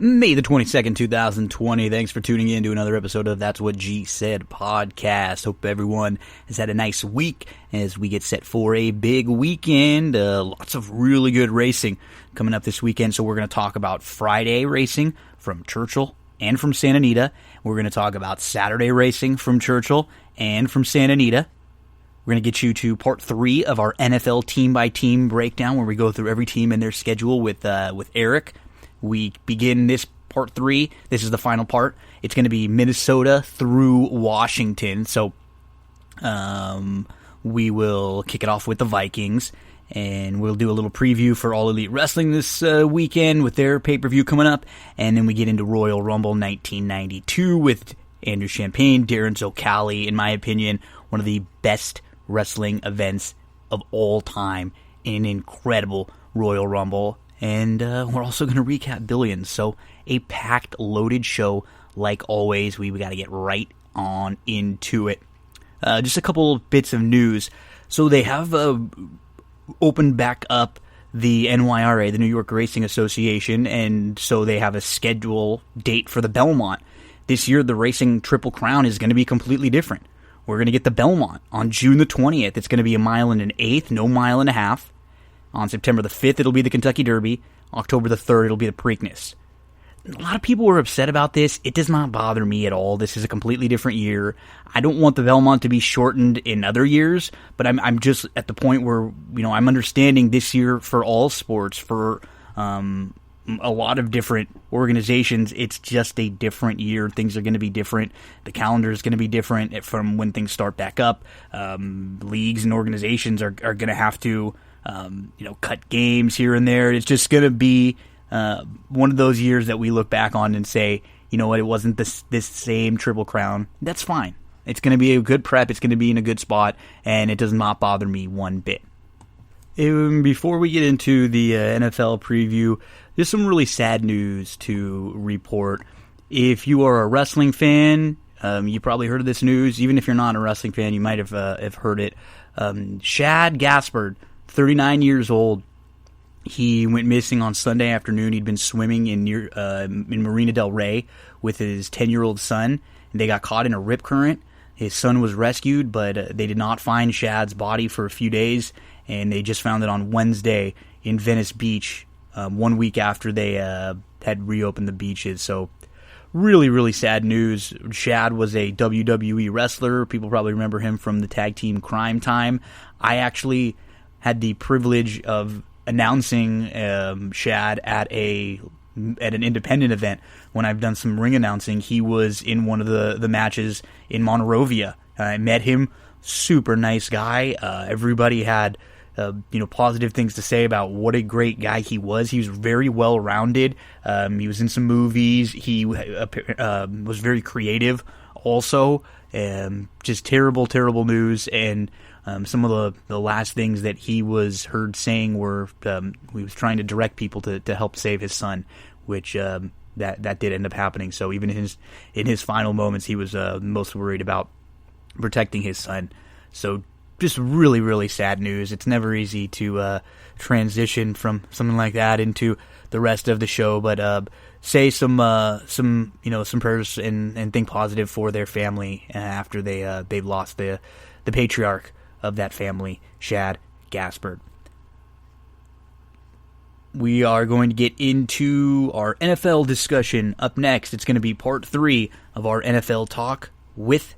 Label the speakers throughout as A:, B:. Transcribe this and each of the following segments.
A: May the 22nd, 2020. Thanks for tuning in to another episode of That's What G Said podcast. Hope everyone has had a nice week as we get set for a big weekend. Lots of really good racing coming up this weekend. So we're going to talk about Friday racing from Churchill and from Santa Anita. We're going to talk about Saturday racing from Churchill and from Santa Anita. We're going to get you to part 3 of our NFL team-by-team breakdown where we go through every team and their schedule with Erik. We begin this part 3. This is the final part. It's going to be Minnesota through Washington. So we will kick it off with the Vikings, and we'll do a little preview for All Elite Wrestling this weekend with their pay-per-view coming up. And then we get into Royal Rumble 1992 with Champagne Darin Zoccali, in my opinion, one of the best wrestling events of all time in an incredible Royal Rumble. And we're also going to recap Billions. So a packed, loaded show like always. We got to get right on into it. Just a couple of bits of news. So they have opened back up the NYRA, the New York Racing Association, and so they have a schedule date for the Belmont. This year, the Racing Triple Crown is going to be completely different. We're going to get the Belmont on June the 20th. It's going to be 1 1/8, no 1.5 miles. On September the 5th, it'll be the Kentucky Derby. October the 3rd, it'll be the Preakness. A lot of people were upset about this. It does not bother me at all. This is a completely different year. I don't want the Belmont to be shortened in other years, but I'm just at the point where, I'm understanding this year for all sports, for a lot of different organizations, it's just a different year. Things are going to be different. The calendar is going to be different from when things start back up. Leagues and organizations are going to have to cut games here and there. It's just going to be one of those years that we look back on and say, you know what, it wasn't this same Triple Crown. That's fine. It's going to be a good prep. It's going to be in a good spot, and it does not bother me one bit. Before we get into the NFL preview, there's some really sad news to report. If you are a wrestling fan, you probably heard of this news. Even if you're not a wrestling fan, you might have heard it. Shad, Gaspard, 39 years old. He went missing on Sunday afternoon. He'd been swimming in Marina del Rey with his 10-year-old son. And they got caught in a rip current. His son was rescued, but they did not find Shad's body for a few days, and they just found it on Wednesday in Venice Beach, 1 week after they had reopened the beaches. So really, really sad news. Shad was a WWE wrestler. People probably remember him from the tag team Crime Time. I actually had the privilege of announcing Shad at an independent event when I've done some ring announcing. He was in one of the matches in Monrovia. I met him. Super nice guy. Everybody had positive things to say about what a great guy he was. He was very well rounded. He was in some movies. He was very creative also. Just terrible news. And some of the last things that he was heard saying were he was trying to direct people to help save his son, which that did end up happening. So even in his final moments, he was most worried about protecting his son. So just really, really sad news. It's never easy to transition from something like that into the rest of the show, but say some prayers and think positive for their family after they've lost the patriarch of that family, Shad Gaspard. We are going to get into our NFL discussion up next. It's going to be part 3 of our NFL talk with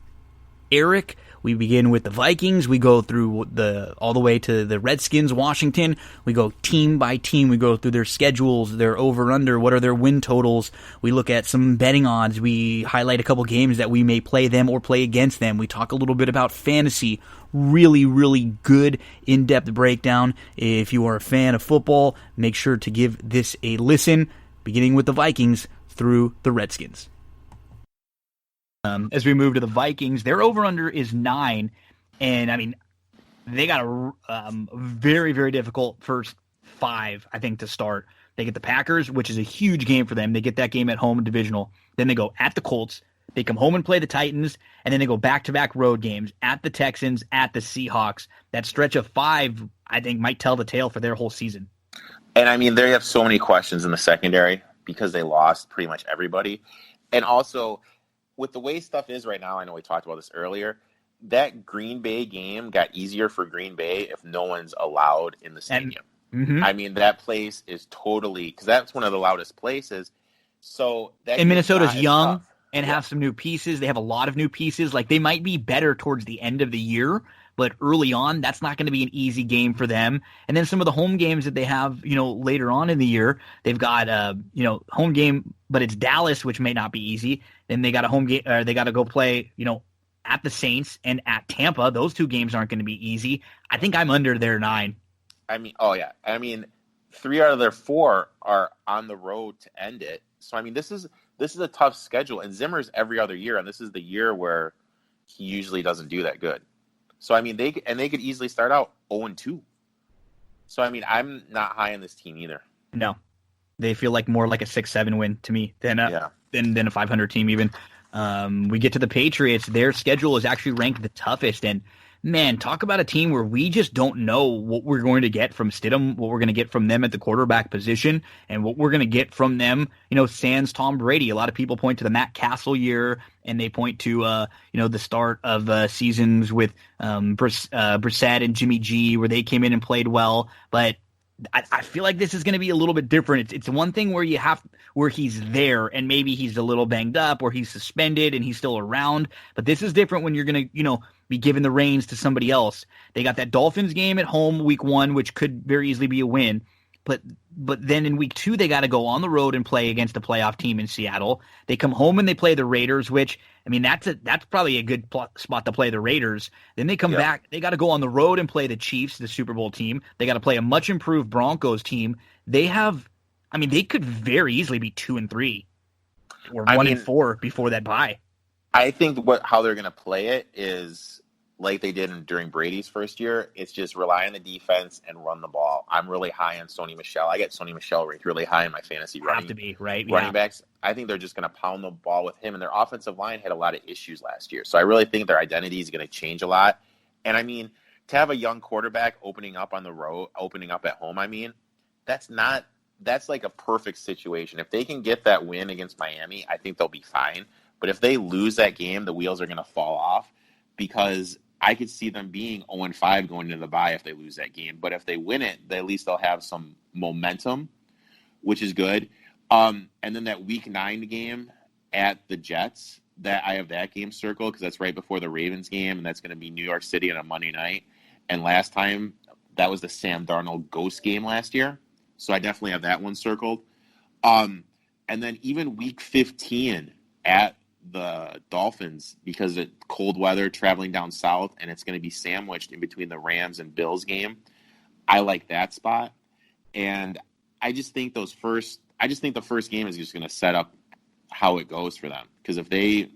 A: Erik. We begin with the Vikings. We go through all the way to the Redskins, Washington. We go team by team. We go through their schedules, their over-under, what are their win totals. We look at some betting odds. We highlight a couple games that we may play them or play against them. We talk a little bit about fantasy. Really, really good in-depth breakdown. If you are a fan of football, make sure to give this a listen, beginning with the Vikings through the Redskins. As we move to the Vikings, their over-under is 9, and I mean, they got a very, very difficult first 5, I think, to start. They get the Packers, which is a huge game for them. They get that game at home in divisional. Then they go at the Colts. They come home and play the Titans, and then they go back-to-back road games at the Texans, at the Seahawks. That stretch of 5, I think, might tell the tale for their whole season.
B: And, I mean, they have so many questions in the secondary. because they lost pretty much everybody. And also, with the way stuff is right now, I know we talked about this earlier, that Green Bay game got easier for Green Bay if no one's allowed in the stadium. I mean, that place is totally, because that's one of the loudest places. So that
A: and Minnesota's young
B: tough.
A: and have some new pieces. They have a lot of new pieces. Like, they might be better towards the end of the year, but early on, that's not going to be an easy game for them. And then some of the home games that they have, later on in the year, they've got, home game, but it's Dallas, which may not be easy. Then they got a home game, or they got to go play, at the Saints and at Tampa. Those two games aren't going to be easy. I think I'm under their 9.
B: I mean, 3 out of their 4 are on the road to end it. So, I mean, this is a tough schedule. And Zimmer's every other year, and this is the year where he usually doesn't do that good. So, I mean, they could easily start out 0-2. So, I mean, I'm not high on this team either.
A: No. They feel like more like a 6-7 win to me than a 500 team even. We get to the Patriots. Their schedule is actually ranked the toughest. And, man, talk about a team where we just don't know what we're going to get from Stidham, what we're going to get from them at the quarterback position, and what we're going to get from them, sans Tom Brady. A lot of people point to the Matt Castle year, and they point to, the start of seasons with Brissett and Jimmy G, where they came in and played well. But I feel like this is going to be a little bit different. It's one thing where he's there and maybe he's a little banged up or he's suspended and he's still around. But this is different when you're going to, be given the reins to somebody else. They got that Dolphins game at home week 1, which could very easily be a win. But then in week 2, they got to go on the road and play against a playoff team in Seattle. They come home and they play the Raiders, which, I mean, that's probably a good spot to play the Raiders. Then they come back. They got to go on the road and play the Chiefs, the Super Bowl team. They got to play a much improved Broncos team. They could very easily be 2-3 or 1-4 before that bye.
B: I think how they're going to play it is like they did during Brady's first year. It's just rely on the defense and run the ball. I'm really high on Sony Michel. I get Sony Michel ranked really high in my fantasy running backs. I think they're just going to pound the ball with him, and their offensive line had a lot of issues last year. So I really think their identity is going to change a lot. And I mean, to have a young quarterback opening up on the road, opening up at home, I mean, that's like a perfect situation. If they can get that win against Miami, I think they'll be fine. But if they lose that game, the wheels are going to fall off, because I could see them being 0-5 going into the bye if they lose that game. But if they win it, at least they'll have some momentum, which is good. And then that Week 9 game at the Jets, that I have that game circled because that's right before the Ravens game, and that's going to be New York City on a Monday night. And last time, that was the Sam Darnold ghost game last year. So I definitely have that one circled. And then even Week 15 at the Dolphins, because of cold weather traveling down south, and it's going to be sandwiched in between the Rams and Bills game. I like that spot, and I just think the first game is just going to set up how it goes for them. Because if they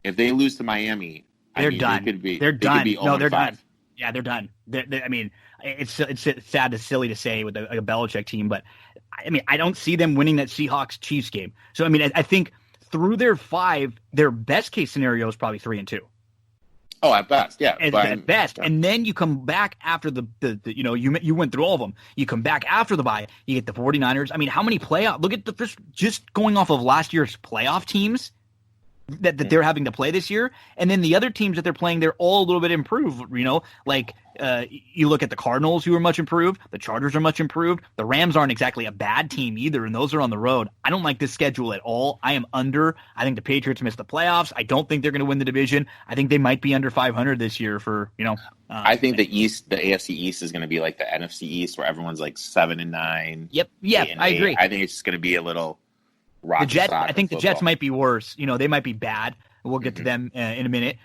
B: lose to Miami,
A: they're done.
B: They're done.
A: No, they're done. Yeah, they're done. I mean, it's sad, silly to say with a Belichick team, but I mean, I don't see them winning that Seahawks-Chiefs game. So I mean, I think through their 5, their best case scenario is probably 3-2.
B: Oh, at best, yeah.
A: At best, yeah. And then you come back after the you went through all of them. You come back after the bye, you get the 49ers. I mean, how many playoff? Look at just going off of last year's playoff teams that they're having to play this year, and then the other teams that they're playing, they're all a little bit improved. You look at the Cardinals, who are much improved. The Chargers are much improved. The Rams aren't exactly a bad team either, and those are on the road. I don't like this schedule at all. I am under. I think the Patriots missed the playoffs. I don't think they're going to win the division. I think they might be under 500 this year for,
B: I think the AFC East is going to be like the NFC East, where everyone's like 7-9.
A: Yep. Yeah, I agree.
B: I think it's just going to be a little
A: the Jets. I think the Jets might be worse. They might be bad. We'll get to them in a minute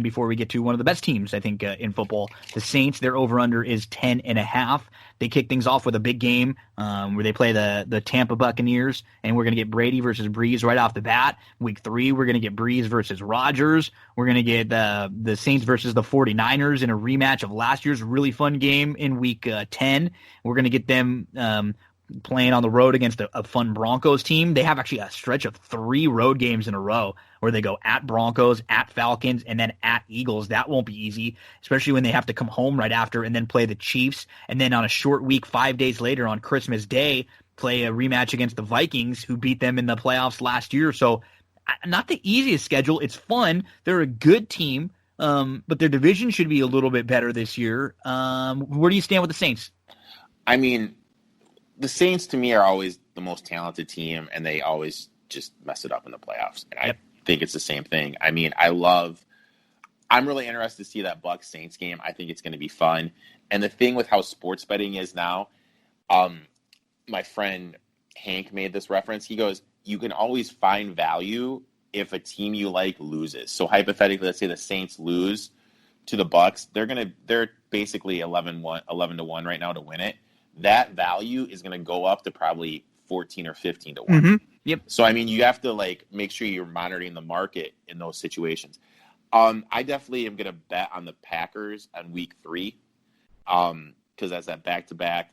A: before we get to one of the best teams, I think, in football. The Saints, their over-under is 10.5. They kick things off with a big game where they play the Tampa Buccaneers, and we're going to get Brady versus Breeze right off the bat. Week 3, we're going to get Breeze versus Rodgers. We're going to get the Saints versus the 49ers in a rematch of last year's really fun game in Week 10. We're going to get them playing on the road against a fun Broncos team. They have actually a stretch of 3 road games in a row where they go at Broncos, at Falcons, and then at Eagles. That won't be easy, especially when they have to come home right after and then play the Chiefs. And then on a short week, 5 days later on Christmas Day, play a rematch against the Vikings, who beat them in the playoffs last year. So not the easiest schedule. It's fun. They're a good team, but their division should be a little bit better this year. Where do you stand with the Saints?
B: I mean, the Saints to me are always the most talented team, and they always just mess it up in the playoffs. And I think it's the same thing. I mean, I'm really interested to see that Bucs Saints game. I think it's going to be fun. And the thing with how sports betting is now, my friend Hank made this reference. He goes, you can always find value if a team you like loses. So hypothetically, let's say the Saints lose to the Bucs. They're basically 11-1 right now to win it. That value is going to go up to probably 14 or 15 to 1.
A: Mm-hmm. Yep. So,
B: I mean, you have to make sure you're monitoring the market in those situations. I definitely am going to bet on the Packers on week 3 because that's that back-to-back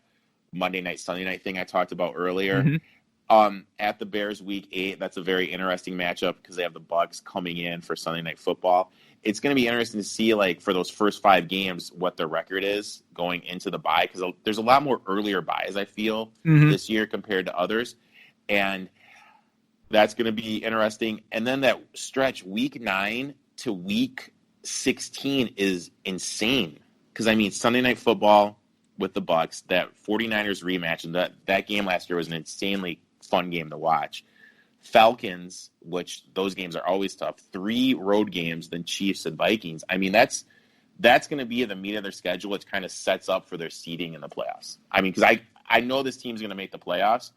B: Monday night, Sunday night thing I talked about earlier. Mm-hmm. At the Bears week 8, that's a very interesting matchup because they have the Bucs coming in for Sunday Night Football. It's going to be interesting to see, for those first 5 games, what their record is going into the bye because there's a lot more earlier byes, I feel, this year compared to others. And that's going to be interesting. And then that stretch, week 9 to week 16 is insane because, I mean, Sunday Night Football with the Bucs, that 49ers rematch, and that game last year was an insanely fun game to watch. Falcons, which those games are always tough, 3 road games, then Chiefs and Vikings. I mean, that's going to be the meat of their schedule. It kind of sets up for their seeding in the playoffs. I mean, because I know this team's going to make the playoffs.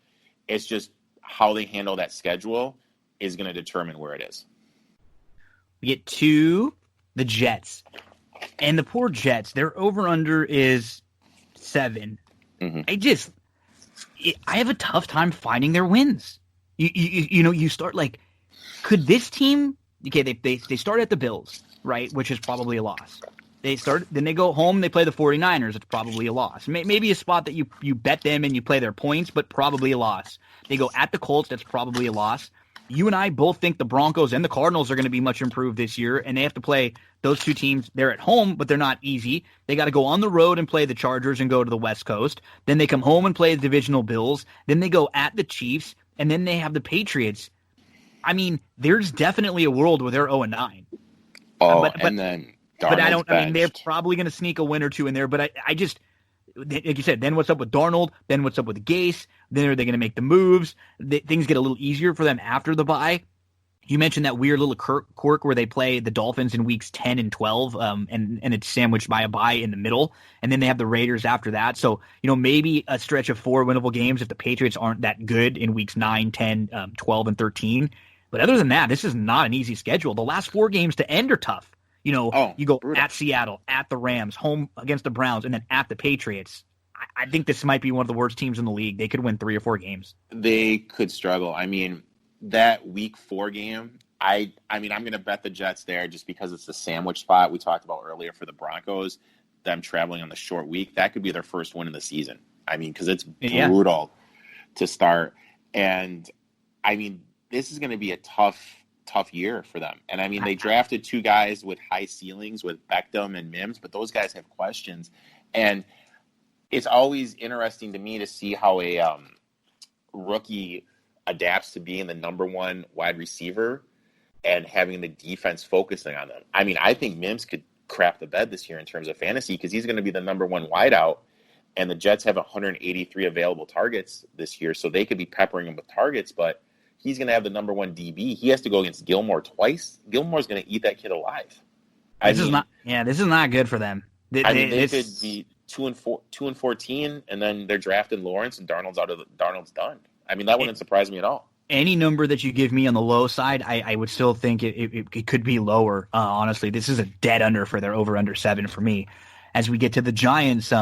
B: It's just how they handle that schedule is going to determine where it is.
A: We get to the Jets. And the poor Jets, their over-under is 7. Mm-hmm. I have a tough time finding their wins. You start could this team? Okay, they start at the Bills, right, which is probably a loss. Then they go home, they play the 49ers. It's probably a loss. Maybe a spot that you bet them and you play their points, but probably a loss. They go at the Colts. That's probably a loss. You and I both think the Broncos and the Cardinals are going to be much improved this year, and they have to play those 2 teams. They're at home, but they're not easy. They got to go on the road and play the Chargers and go to the West Coast. Then they come home and play the divisional Bills. Then they go at the Chiefs, and then they have the Patriots. I mean, there's definitely a world where they're 0-9.
B: And then
A: but I don't.
B: benched.
A: I mean, they're probably going to sneak a win or 2 in there. But I just, like you said, then what's up with Darnold? Then what's up with Gase? Then are they going to make the moves? Things get a little easier for them after the bye. You mentioned that weird little quirk where they play the Dolphins in weeks 10 and 12, and it's sandwiched by a bye in the middle, and then they have the Raiders after that. So, maybe a stretch of 4 winnable games if the Patriots aren't that good in weeks 9, 10, 12, and 13. But other than that, this is not an easy schedule. The last 4 games to end are tough. You go
B: brutal.
A: At Seattle, at the Rams, home against the Browns, and then at the Patriots. I think this might be one of the worst teams in the league. They could win 3 or 4 games.
B: They could struggle. I mean, that week 4 game, I'm going to bet the Jets there just because it's the sandwich spot we talked about earlier for the Broncos, them traveling on the short week. That could be their first win of the season. I mean, because it's brutal to start. And, I mean, this is going to be a tough year for them. And, I mean, they drafted 2 guys with high ceilings with Beckham and Mims, but those guys have questions. And it's always interesting to me to see how a rookie adapts to being the number 1 wide receiver and having the defense focusing on them. I mean, I think Mims could crap the bed this year in terms of fantasy because he's going to be the number 1 wideout, and the Jets have 183 available targets this year, so they could be peppering him with targets, but he's going to have the number 1 DB. He has to go against Gilmore twice. Gilmore's going to eat that kid alive.
A: This is not good for them.
B: They could be 2-14, and then they're drafting Lawrence, and Darnold's done. I mean, that wouldn't surprise me at all.
A: Any number that you give me on the low side, I would still think it could be lower. Honestly, this is a dead under for their over-under 7 for me. As we get to the Giants,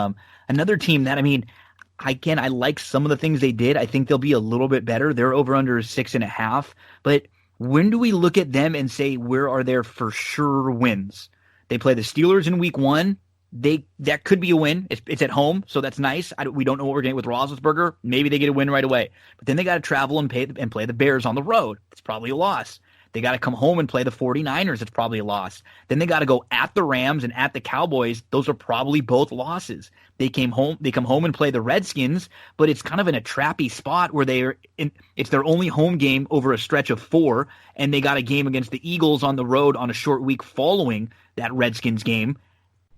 A: another team that, I like some of the things they did. I think they'll be a little bit better. Their over-under is 6.5. But when do we look at them and say, where are their for sure wins? They play the Steelers in week 1. That could be a win. It's at home, so that's nice. We don't know what we're getting with Roethlisberger. Maybe they get a win right away. But then they got to travel and play the Bears on the road. It's probably a loss. They got to come home and play the 49ers. It's probably a loss. Then they got to go at the Rams and at the Cowboys. Those are probably both losses. They come home and play the Redskins, but it's kind of in a trappy spot where it's their only home game over a stretch of 4, and they got a game against the Eagles on the road on a short week following that Redskins game.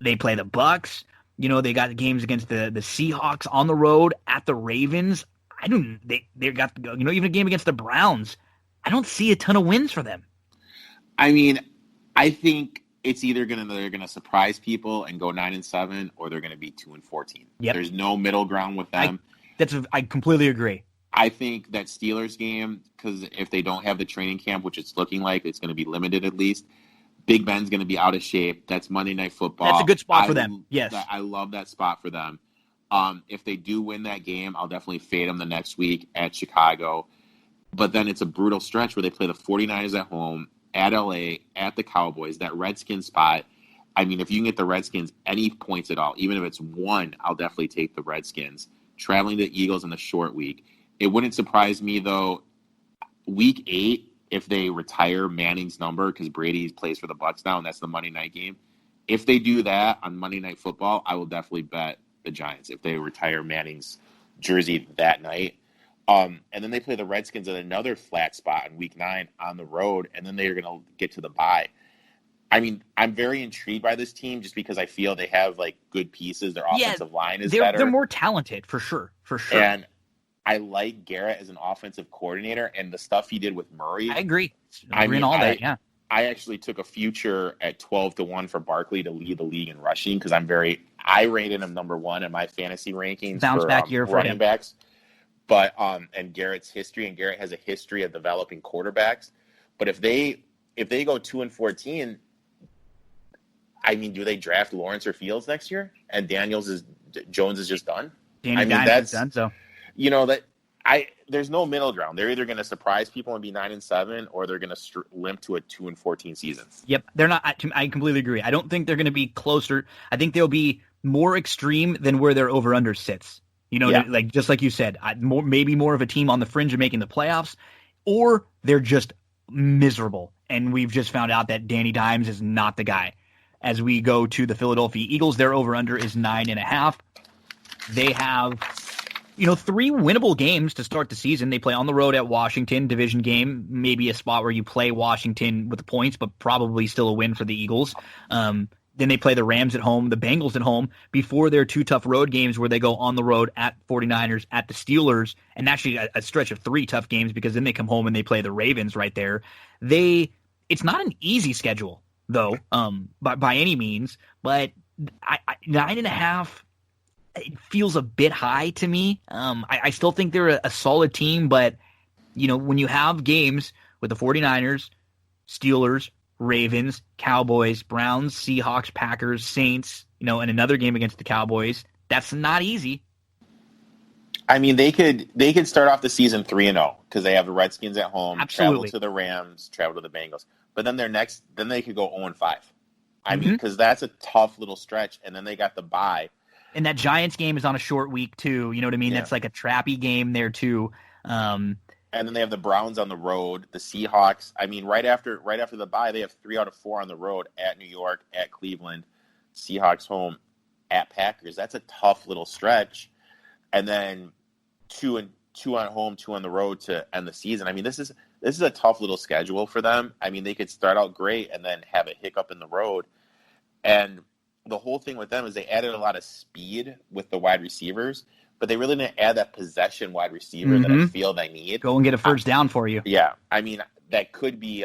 A: They play the Bucks. They got games against the Seahawks on the road, at the Ravens. They got even a game against the Browns. I don't see a ton of wins for them.
B: I mean, I think it's either they're gonna surprise people and go 9-7, or they're gonna be 2-14.
A: Yep.
B: There's no middle ground with them.
A: I completely agree.
B: I think that Steelers game, because if they don't have the training camp, which it's looking like it's going to be limited at least, Big Ben's going to be out of shape. That's Monday Night Football.
A: That's a good spot for them. Yes.
B: I love that spot for them. If they do win that game, I'll definitely fade them the next week at Chicago. But then it's a brutal stretch where they play the 49ers at home, at LA, at the Cowboys, that Redskins spot. I mean, if you can get the Redskins any points at all, even if it's 1, I'll definitely take the Redskins. Traveling to the Eagles in the short week. It wouldn't surprise me, though, week 8, if they retire Manning's number, because Brady plays for the Bucs now, and that's the Monday night game. If they do that on Monday Night Football, I will definitely bet the Giants if they retire Manning's jersey that night. And then they play the Redskins at another flat spot in week 9 on the road, and then they're going to get to the bye. I mean, I'm very intrigued by this team just because I feel they have good pieces. Their offensive line is better.
A: They're more talented for sure.
B: And I like Garrett as an offensive coordinator and the stuff he did with Murray.
A: I agree. I
B: actually took a future at 12-1 for Barkley to lead the league in rushing because I rated him number 1 in my fantasy rankings
A: Bounce back year for
B: running
A: him.
B: Backs. But and Garrett has a history of developing quarterbacks. But if they go 2-14, I mean, do they draft Lawrence or Fields next year? And Jones is just done.
A: That's done. So
B: there's no middle ground. They're either going to surprise people and be 9-7, or they're going to limp to a 2-14 season.
A: Yep, they're not. I completely agree. I don't think they're going to be closer. I think they'll be more extreme than where their over under sits. Just like you said, maybe more of a team on the fringe of making the playoffs, or they're just miserable. And we've just found out that Danny Dimes is not the guy. As we go to the Philadelphia Eagles, their over-under is 9.5. They have, 3 winnable games to start the season. They play on the road at Washington, division game, maybe a spot where you play Washington with the points, but probably still a win for the Eagles. Then they play the Rams at home, the Bengals at home, before their 2 tough road games where they go on the road at 49ers, at the Steelers, and actually a stretch of 3 tough games because then they come home and they play the Ravens right there. It's not an easy schedule, though, by any means, but 9.5, it feels a bit high to me. I still think they're a solid team, but when you have games with the 49ers, Steelers, Ravens, Cowboys, Browns, Seahawks, Packers, Saints, and another game against the Cowboys, that's not easy.
B: I mean, they could start off the season 3-0 because they have the Redskins at home,
A: Absolutely.
B: travel to the Rams, travel to the Bengals. But then then they could go 0-5. I mean, because that's a tough little stretch, and then they got the bye.
A: And that Giants game is on a short week too. You know what I mean? Yeah. That's like a trappy game there too.
B: And then they have the Browns on the road, the Seahawks. I mean, right after the bye, they have 3 out of 4 on the road at New York, at Cleveland, Seahawks home, at Packers. That's a tough little stretch. And then 2 at home, 2 on the road to end the season. I mean, this is a tough little schedule for them. I mean, they could start out great and then have a hiccup in the road. And the whole thing with them is they added a lot of speed with the wide receivers, but they really didn't add that possession wide receiver that I feel they need.
A: Go and get a first down for you.
B: Yeah. I mean, that could be,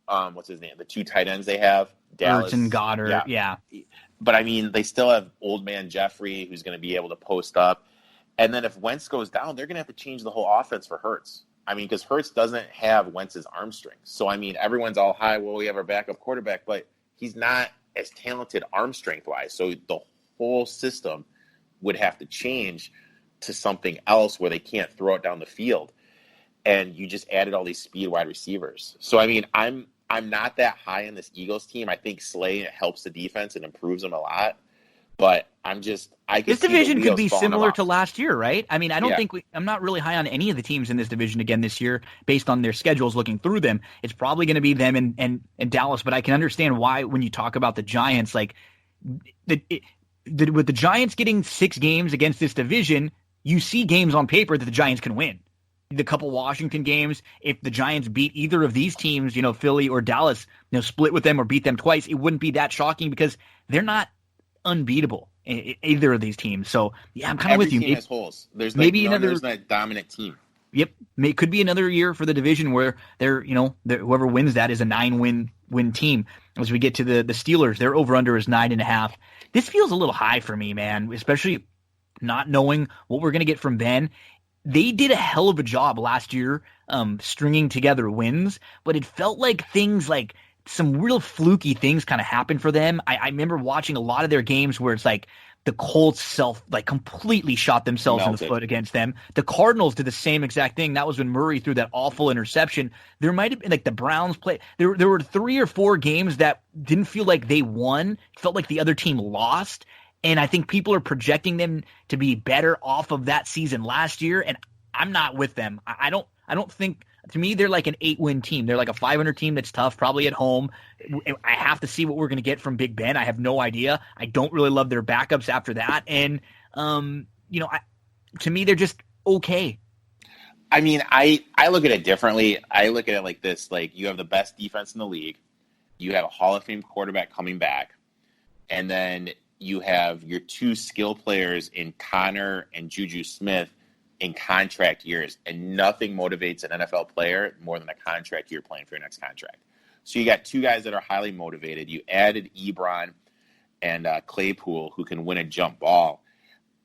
B: what's his name? The 2 tight ends they have. Dallas
A: and Goddard. Yeah.
B: But I mean, they still have old man Jeffrey who's going to be able to post up. And then if Wentz goes down, they're going to have to change the whole offense for Hurts. I mean, because Hurts doesn't have Wentz's arm strength. So, I mean, everyone's all high, well, we have our backup quarterback, but he's not as talented arm strength-wise. So the whole system would have to change to something else where they can't throw it down the field. And you just added all these speed wide receivers. So, I mean, I'm not that high in this Eagles team. I think Slay helps the defense and improves them a lot. But I could
A: This
B: see the
A: division could
B: wheels
A: be
B: falling
A: similar
B: off.
A: to last year, right? I mean, I don't
B: Yeah.
A: think I'm not really high on any of the teams in this division again this year based on their schedules looking through them. It's probably going to be them and Dallas, but I can understand why when you talk about the Giants, like with the Giants getting 6 games against this division, you see games on paper that the Giants can win. The couple Washington games, if the Giants beat either of these teams, Philly or Dallas, split with them or beat them twice, it wouldn't be that shocking because they're not unbeatable, either of these teams. So, yeah, I'm kind of with you.
B: Every team has holes. There's
A: Maybe another.
B: there's not a dominant team.
A: Yep, could be another year for the division where whoever wins that is a 9-win team. As we get to the Steelers, their over under is 9.5. This feels a little high for me, man, especially not knowing what we're gonna get from Ben. They did a hell of a job last year, stringing together wins, but it felt like things like some real fluky things kind of happened for them. I remember watching a lot of their games where it's like the Colts completely shot themselves in the foot against them. The Cardinals did the same exact thing. That was when Murray threw that awful interception. There might have been like the Browns play. There were 3 or 4 games that didn't feel like they won. It felt like the other team lost. And I think people are projecting them to be better off of that season last year. And I'm not with them. I don't think, to me, they're like an 8-win team. They're like a 500 team that's tough, probably at home. I have to see what we're going to get from Big Ben. I have no idea. I don't really love their backups after that. And, to me, they're just okay.
B: I mean, I look at it differently. I look at it like this. Like, you have the best defense in the league. You have a Hall of Fame quarterback coming back. And then you have your 2 skill players in Connor and Juju Smith in contract years, and nothing motivates an NFL player more than a contract year playing for your next contract. So you got 2 guys that are highly motivated. You added Ebron and Claypool, who can win a jump ball.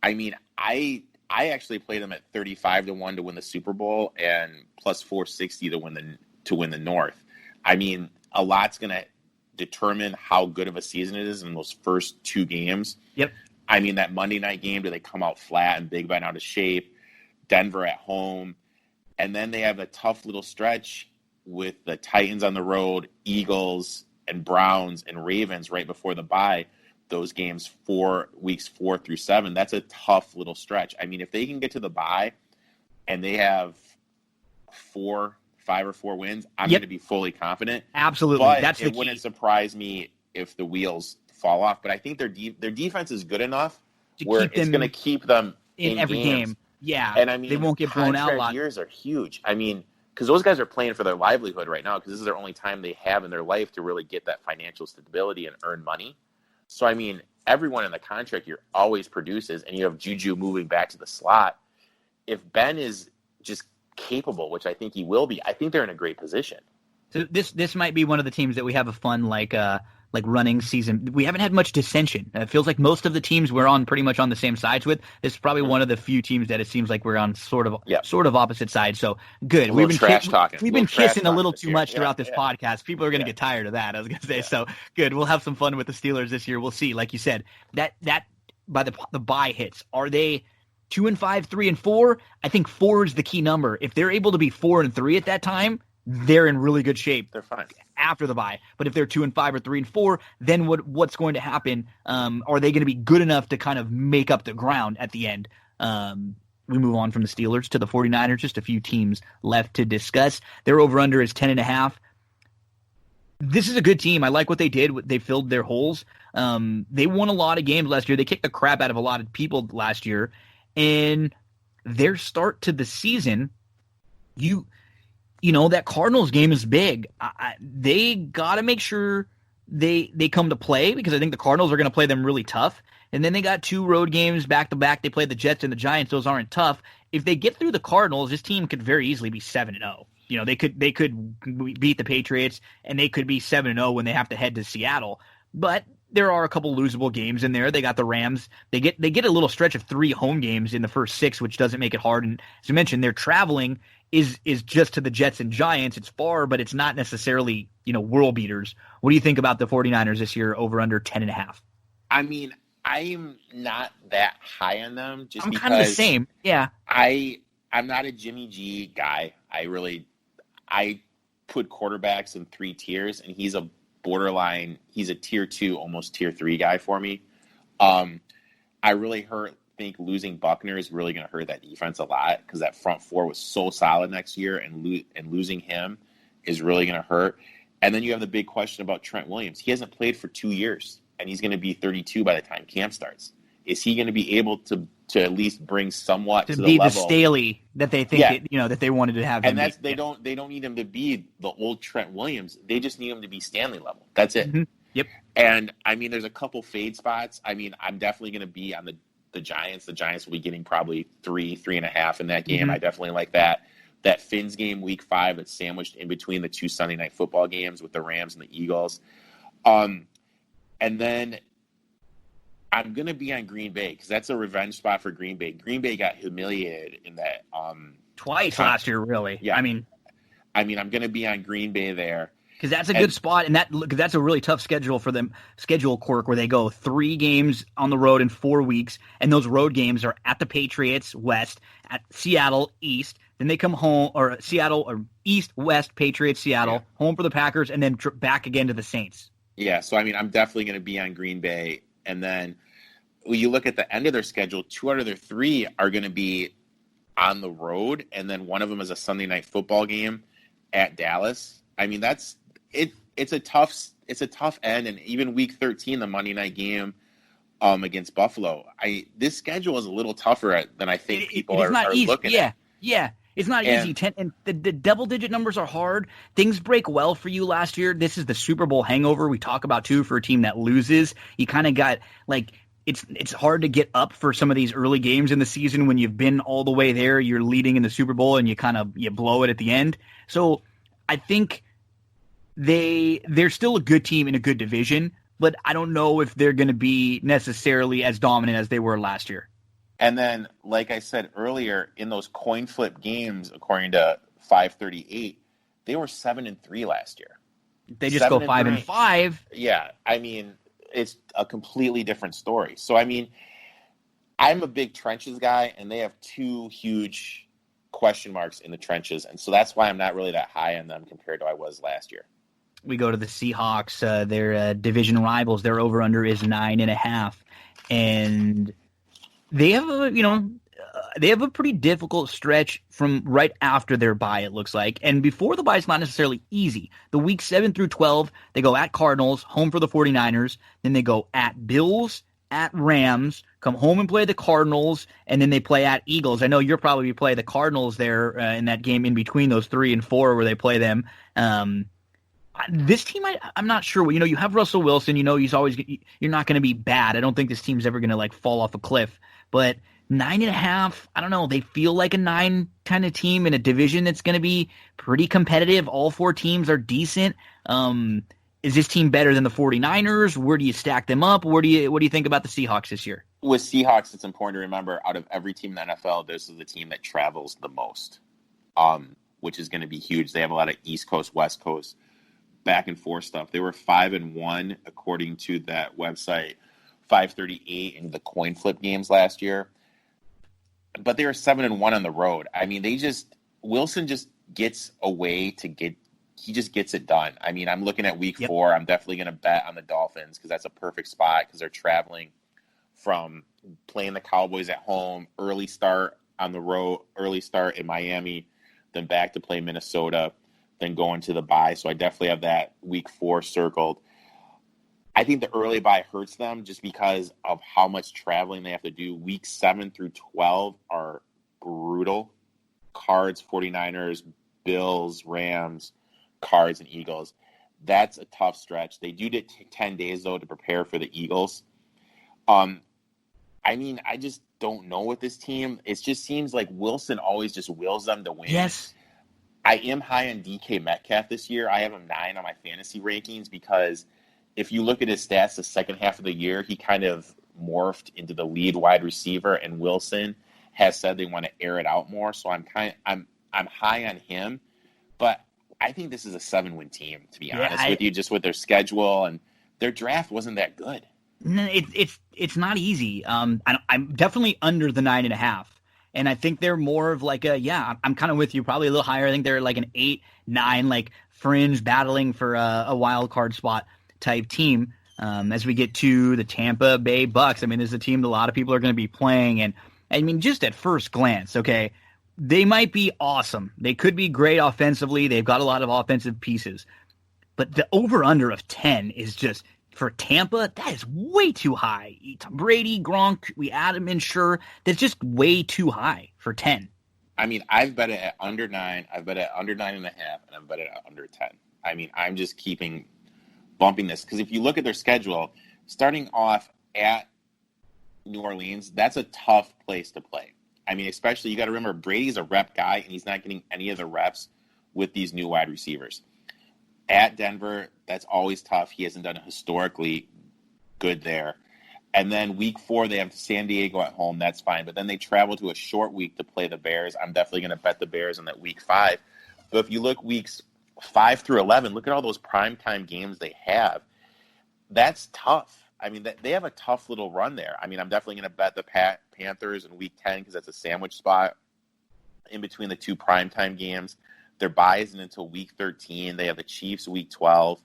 B: I mean, I actually played them at 35-1 to win the Super Bowl and plus 460 to win the North. I mean, a lot's going to determine how good of a season it is in those first 2 games.
A: Yep.
B: I mean, that Monday night game, do they come out flat and Big Ben out of shape? Denver at home. And then they have a tough little stretch with the Titans on the road, Eagles and Browns and Ravens right before the bye. Those games weeks 4 through 7. That's a tough little stretch. I mean, if they can get to the bye and they have 5 or 4 wins, I'm going to be fully confident.
A: Absolutely.
B: But it wouldn't surprise me if the wheels fall off. But I think their defense is good enough where it's going to keep them
A: in every game. Yeah,
B: and I mean,
A: they won't get blown out a lot.
B: Years are huge. I mean, because those guys are playing for their livelihood right now because this is their only time they have in their life to really get that financial stability and earn money. So, I mean, everyone in the contract year always produces, and you have Juju moving back to the slot. If Ben is just capable, which I think he will be, I think they're in a great position.
A: So this might be one of the teams that we have a fun like running season. We haven't had much dissension. It feels like most of the teams we're on pretty much on the same sides with. This is probably one of the few teams that it seems like we're on sort of opposite sides. So good. We've been kissing a little too much throughout this podcast. People are going to get tired of that, I was going to say. So good. We'll have some fun with the Steelers this year. We'll see. Like you said, that by the bye hits, are they 2-5, 3-4? I think 4 is the key number. If they're able to be 4-3 at that time, they're in really good shape.
B: They're fine
A: after the bye. But if they're 2-5 or 3-4, then what's going to happen? Are they going to be good enough to kind of make up the ground at the end? We move on from the Steelers to the 49ers. Just a few teams left to discuss. Their over-under is 10.5. This is a good team. I like what they did. They filled their holes. They won a lot of games last year. They kicked the crap out of a lot of people last year. And their start to the season, you know, that Cardinals game is big. They got to make sure they come to play because I think the Cardinals are going to play them really tough. And then they got 2 road games back to back. They played the Jets and the Giants. Those aren't tough. If they get through the Cardinals, this team could very easily be 7-0. You know, they could beat the Patriots and they could be 7-0 when they have to head to Seattle. But there are a couple losable games in there. They got the Rams. They get a little stretch of 3 home games in the first 6, which doesn't make it hard. And as you mentioned, they're traveling is just to the Jets and Giants. It's far, but it's not necessarily, world beaters. What do you think about the 49ers this year over under 10.5?
B: I mean, I'm not that high on them just
A: I'm
B: because
A: kind of the same. Yeah.
B: I'm not a Jimmy G guy. I put quarterbacks in 3 tiers, and he's a borderline, he's a tier 2, almost tier 3 guy for me. I really think losing Buckner is really going to hurt that defense a lot because that front four was so solid next year, and losing him is really going to hurt. And then you have the big question about Trent Williams. He hasn't played for 2 years, and he's going to be 32 by the time camp starts. Is he going to be able to at least bring somewhat to the level?
A: The Staley that they think that they wanted to have him.
B: And they don't need him to be the old Trent Williams. They just need him to be Stanley level. That's it.
A: Mm-hmm. Yep.
B: And I mean, there's a couple fade spots. I mean, I'm definitely going to be on the Giants. The Giants will be getting probably 3.5 in that game.
A: Mm-hmm.
B: I definitely like that. That Finns game week 5 that's sandwiched in between the 2 Sunday night football games with the Rams and the Eagles. And then I'm going to be on Green Bay because that's a revenge spot for Green Bay. Green Bay got humiliated in that
A: twice last year, really.
B: Yeah.
A: I mean,
B: I'm going to be on Green Bay there.
A: Because that's a good spot, and that's a really tough schedule for them, schedule quirk, where they go 3 games on the road in 4 weeks, and those road games are at the Patriots, West, at Seattle, East. Then they come home, or Seattle, or East, West, Patriots, Seattle, home for the Packers, and then back again to the Saints.
B: Yeah, so I mean, I'm definitely going to be on Green Bay. And then when you look at the end of their schedule, 2 out of their 3 are going to be on the road, and then one of them is a Sunday night football game at Dallas. I mean, it's a tough end, and even week 13, the Monday night game against Buffalo. This schedule is a little tougher than I think people are looking at.
A: Yeah. It's not easy. And the double-digit numbers are hard. Things break well for you last year. This is the Super Bowl hangover we talk about, too, for a team that loses. You kind of got, it's hard to get up for some of these early games in the season when you've been all the way there. You're leading in the Super Bowl, and you blow it at the end. So I think they're still a good team in a good division, but I don't know if they're going to be necessarily as dominant as they were last year.
B: And then, like I said earlier, in those coin flip games, according to 538, they were 7-3 last year.
A: They just go 5-5.
B: Yeah, I mean, it's a completely different story. So, I mean, I'm a big trenches guy, and they have 2 huge question marks in the trenches, and so that's why I'm not really that high on them compared to I was last year.
A: We go to the Seahawks. Their division rivals. Their over/under is 9.5, and they have a pretty difficult stretch from right after their bye, it looks like. And before the bye, it's not necessarily easy. The week 7 through 12, they go at Cardinals, home for the 49ers. Then they go at Bills, at Rams, come home and play the Cardinals, and then they play at Eagles. I know you'll probably play the Cardinals there in that game in between those 3 and 4 where they play them. This team, I'm not sure. You have Russell Wilson. You're not going to be bad. I don't think this team's ever going to fall off a cliff. But 9.5, I don't know. They feel like a 9 kind of team in a division that's going to be pretty competitive. All 4 teams are decent. Is this team better than the 49ers? Where do you stack them up? What do you think about the Seahawks this year?
B: With Seahawks, it's important to remember out of every team in the NFL, this is the team that travels the most, which is going to be huge. They have a lot of East Coast, West Coast, back and forth stuff. They were 5-1 according to that website, 538 in the coin flip games last year, but they were 7-1 on the road. I mean, Wilson just gets a way he just gets it done. I mean, I'm looking at week 4. I'm definitely going to bet on the Dolphins because that's a perfect spot because they're traveling from playing the Cowboys at home, early start on the road, early start in Miami, then back to play Minnesota, then going to the bye. So I definitely have that week 4 circled. I think the early bye hurts them just because of how much traveling they have to do. Weeks 7 through 12 are brutal. Cards, 49ers, Bills, Rams, Cards, and Eagles. That's a tough stretch. They do get 10 days, though, to prepare for the Eagles. I mean, I just don't know with this team. It just seems like Wilson always just wills them to win.
A: Yes.
B: I am high on DK Metcalf this year. I have him 9 on my fantasy rankings because if you look at his stats the second half of the year, he kind of morphed into the lead wide receiver, and Wilson has said they want to air it out more. So I'm high on him, but I think this is a 7-win team, to be honest with you, just with their schedule, and their draft wasn't that good.
A: No, it's not easy. I'm definitely under the 9.5. And I think they're more of I'm kind of with you, probably a little higher. I think they're like an 8, 9, fringe battling for a wild card spot type team. As we get to the Tampa Bay Bucks, I mean, this is a team that a lot of people are going to be playing. And I mean, just at first glance, okay, they might be awesome. They could be great offensively. They've got a lot of offensive pieces. But the over-under of 10 is just, for Tampa, that is way too high. Tom Brady, Gronk, we add him in, sure. That's just way too high for 10.
B: I mean, I've bet it at under 9. I've bet it at under 9.5, and I've bet it at under 10. I mean, I'm just bumping this. Because if you look at their schedule, starting off at New Orleans, that's a tough place to play. I mean, especially, you got to remember, Brady's a rep guy, and he's not getting any of the reps with these new wide receivers. At Denver, that's always tough. He hasn't done it historically good there. And then week 4, they have San Diego at home. That's fine. But then they travel to a short week to play the Bears. I'm definitely going to bet the Bears on that week 5. But if you look weeks 5 through 11, look at all those primetime games they have. That's tough. I mean, they have a tough little run there. I mean, I'm definitely going to bet the Panthers in week 10 because that's a sandwich spot in between the 2 primetime games. Their bye isn't until week 13. They have the Chiefs week 12.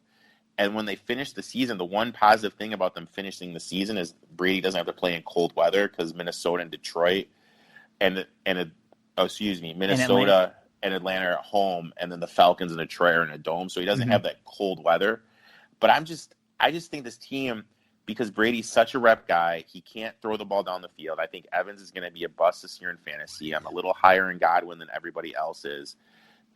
B: And when they finish the season, the one positive thing about them finishing the season is Brady doesn't have to play in cold weather because Minnesota and Detroit Minnesota and Atlanta are at home, and then the Falcons and Detroit are in a dome. So he doesn't have that cold weather. But I just think this team, because Brady's such a rep guy, he can't throw the ball down the field. I think Evans is going to be a bust this year in fantasy. I'm a little higher in Godwin than everybody else is.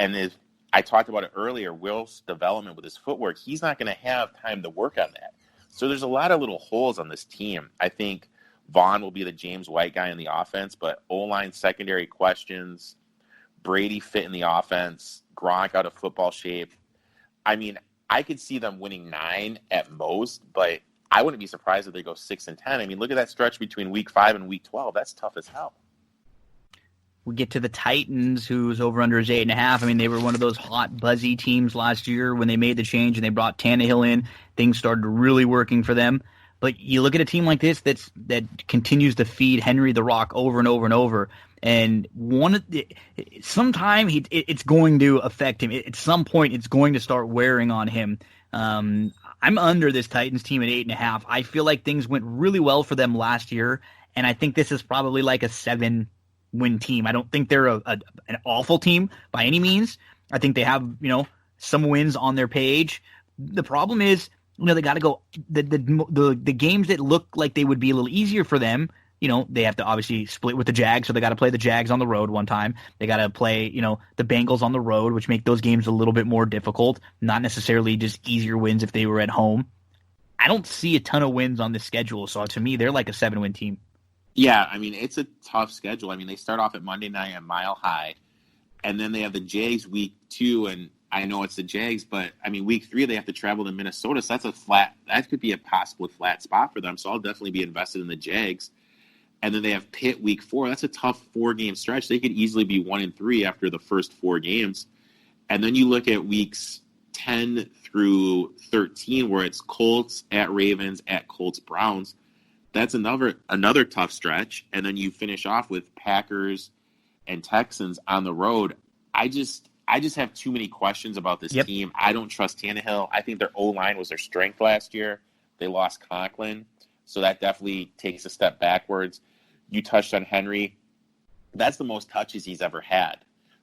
B: And if I talked about it earlier, Will's development with his footwork, he's not going to have time to work on that. So there's a lot of little holes on this team. I think Vaughn will be the James White guy in the offense, but O-line secondary questions, Brady fit in the offense, Gronk out of football shape. I mean, I could see them winning 9 at most, but I wouldn't be surprised if they go 6-10. I mean, look at that stretch between week 5 and week 12. That's tough as hell.
A: We get to the Titans, whose over-under is 8.5. I mean, they were one of those hot, buzzy teams last year when they made the change and they brought Tannehill in. Things started really working for them. But you look at a team like this that continues to feed Henry the Rock over and over and over. And sometime it's going to affect him. At some point, it's going to start wearing on him. I'm under this Titans team at 8.5. I feel like things went really well for them last year, and I think this is probably like a 7-win team. I don't think they're an awful team by any means. I think they have, some wins on their page. The problem is, they got to go the games that look like they would be a little easier for them. They have to obviously split with the Jags, so they got to play the Jags on the road one time. They got to play, the Bengals on the road, which make those games a little bit more difficult. Not necessarily just easier wins if they were at home. I don't see a ton of wins on this schedule, so to me, they're like a 7-win team.
B: Yeah, I mean, it's a tough schedule. I mean, they start off at Monday night at Mile High, and then they have the Jags week 2, and I know it's the Jags, but, I mean, week 3 they have to travel to Minnesota, so that could be a possible flat spot for them, so I'll definitely be invested in the Jags. And then they have Pitt week 4. That's a tough 4-game stretch. They could easily be 1-3 after the first 4 games. And then you look at weeks 10 through 13 where it's Colts at Ravens at Colts Browns. That's another tough stretch. And then you finish off with Packers and Texans on the road. I just have too many questions about this team. I don't trust Tannehill. I think their O-line was their strength last year. They lost Conklin. So that definitely takes a step backwards. You touched on Henry. That's the most touches he's ever had.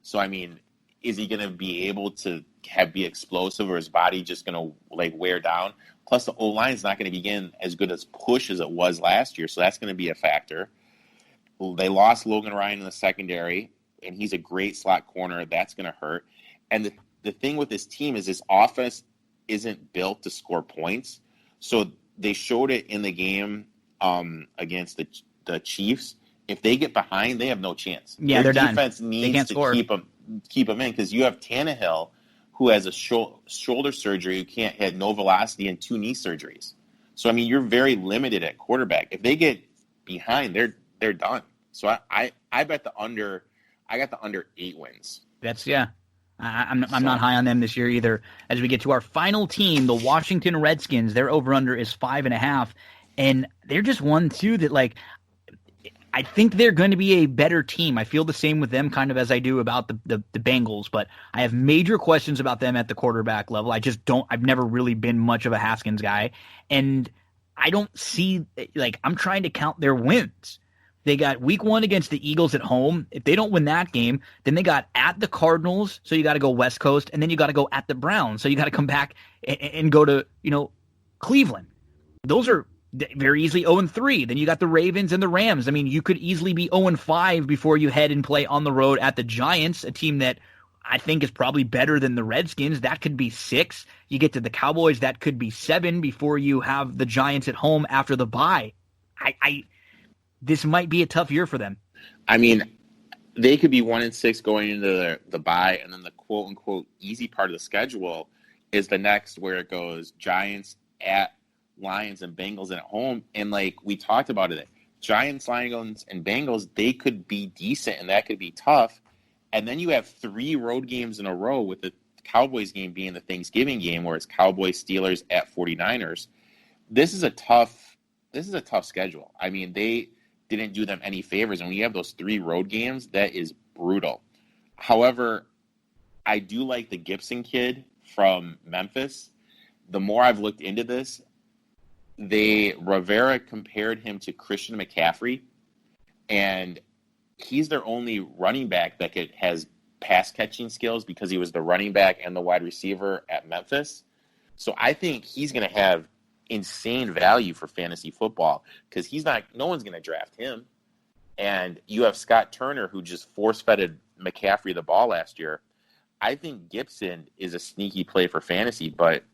B: So, I mean, is he going to be able to be explosive, or his body just going to wear down? Plus, the O-line is not going to begin as good as push as it was last year. So that's going to be a factor. They lost Logan Ryan in the secondary, and he's a great slot corner. That's going to hurt. And the thing with this team is this offense isn't built to score points. So they showed it in the game against the Chiefs. If they get behind, they have no chance.
A: Yeah,
B: their
A: they're
B: defense
A: done.
B: needs to keep them in, because you have Tannehill, who has a shoulder surgery, who had no velocity, and 2 knee surgeries. So, I mean, you're very limited at quarterback. If they get behind, they're done. So I bet the under. I got the under 8 wins.
A: I'm not high on them this year either. As we get to our final team, the Washington Redskins, their over-under is 5.5, and they're just one, too, that, I think they're going to be a better team. I feel the same with them kind of as I do about the Bengals, but I have major questions about them at the quarterback level. I've never really been much of a Haskins guy, and I don't see, like, I'm trying to count their wins. They got week 1 against the Eagles at home. If they don't win that game, then they got at the Cardinals, so you got to go West Coast, and then you got to go at the Browns, so you got to come back and go to, Cleveland. Those are very easily 0-3. Then you got the Ravens and the Rams. I mean, you could easily be 0-5 before you head and play on the road at the Giants, a team that I think is probably better than the Redskins. That could be 6. You get to the Cowboys, that could be 7 before you have the Giants at home after the bye. This might be a tough year for them.
B: I mean, they could be 1-6 going into the bye, and then the quote unquote easy part of the schedule is the next, where it goes Giants at Lions and Bengals at home. And like we talked about it, Giants, Lions, and Bengals, they could be decent, and that could be tough. And then you have 3 road games in a row, with the Cowboys game being the Thanksgiving game, where it's Cowboys, Steelers at 49ers. This is a tough schedule. I mean, they didn't do them any favors. And when you have those 3 road games, that is brutal. However, I do like the Gibson kid from Memphis. The more I've looked into this, Rivera compared him to Christian McCaffrey, and he's their only running back that has pass catching skills, because he was the running back and the wide receiver at Memphis. So I think he's going to have insane value for fantasy football, because no one's going to draft him. And you have Scott Turner, who just force-fed McCaffrey the ball last year. I think Gibson is a sneaky play for fantasy, but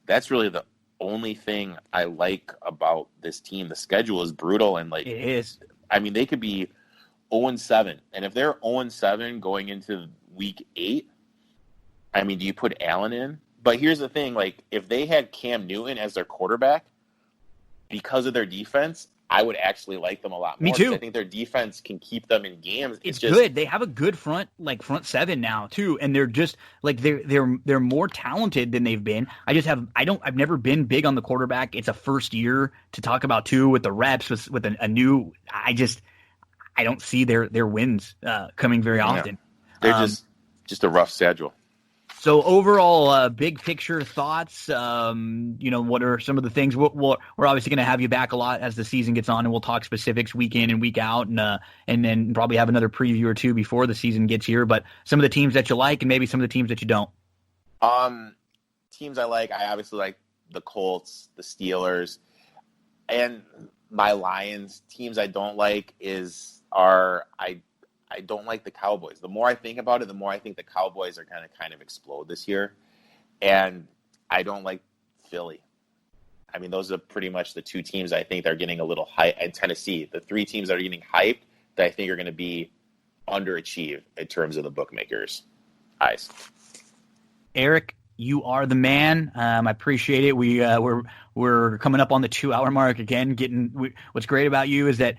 B: that's really the only thing I like about this team. The schedule is brutal, and like, it is. I mean, they could be 0-7, and if they're 0-7 going into week 8, I mean, do you put Allen in? But here's the thing, like, if they had Cam Newton as their quarterback, because of their defense, I would actually like them a lot more.
A: Me too.
B: I think their defense can keep them in games.
A: It's just good. They have a good front 7 now too, and they're just like they're more talented than they've been. I've never been big on the quarterback. It's a first year to talk about too, with the reps with a new. I don't see their wins coming very often.
B: They're just a rough schedule.
A: So overall, big picture thoughts. What are some of the things? We're obviously going to have you back a lot as the season gets on, and we'll talk specifics week in and week out, and then probably have another preview or two before the season gets here. But some of the teams that you like, and maybe some of the teams that you don't.
B: Teams I like, I obviously like the Colts, the Steelers, and my Lions. Teams I don't like I don't like the Cowboys. The more I think about it, the more I think the Cowboys are going to kind of explode this year. And I don't like Philly. I mean, those are pretty much the 2 teams I think are getting a little hype. And Tennessee, the 3 teams that are getting hyped that I think are going to be underachieved in terms of the bookmakers' eyes.
A: Erik, you are the man. I appreciate it. We're coming up on the 2-hour mark again. What's great about you is that,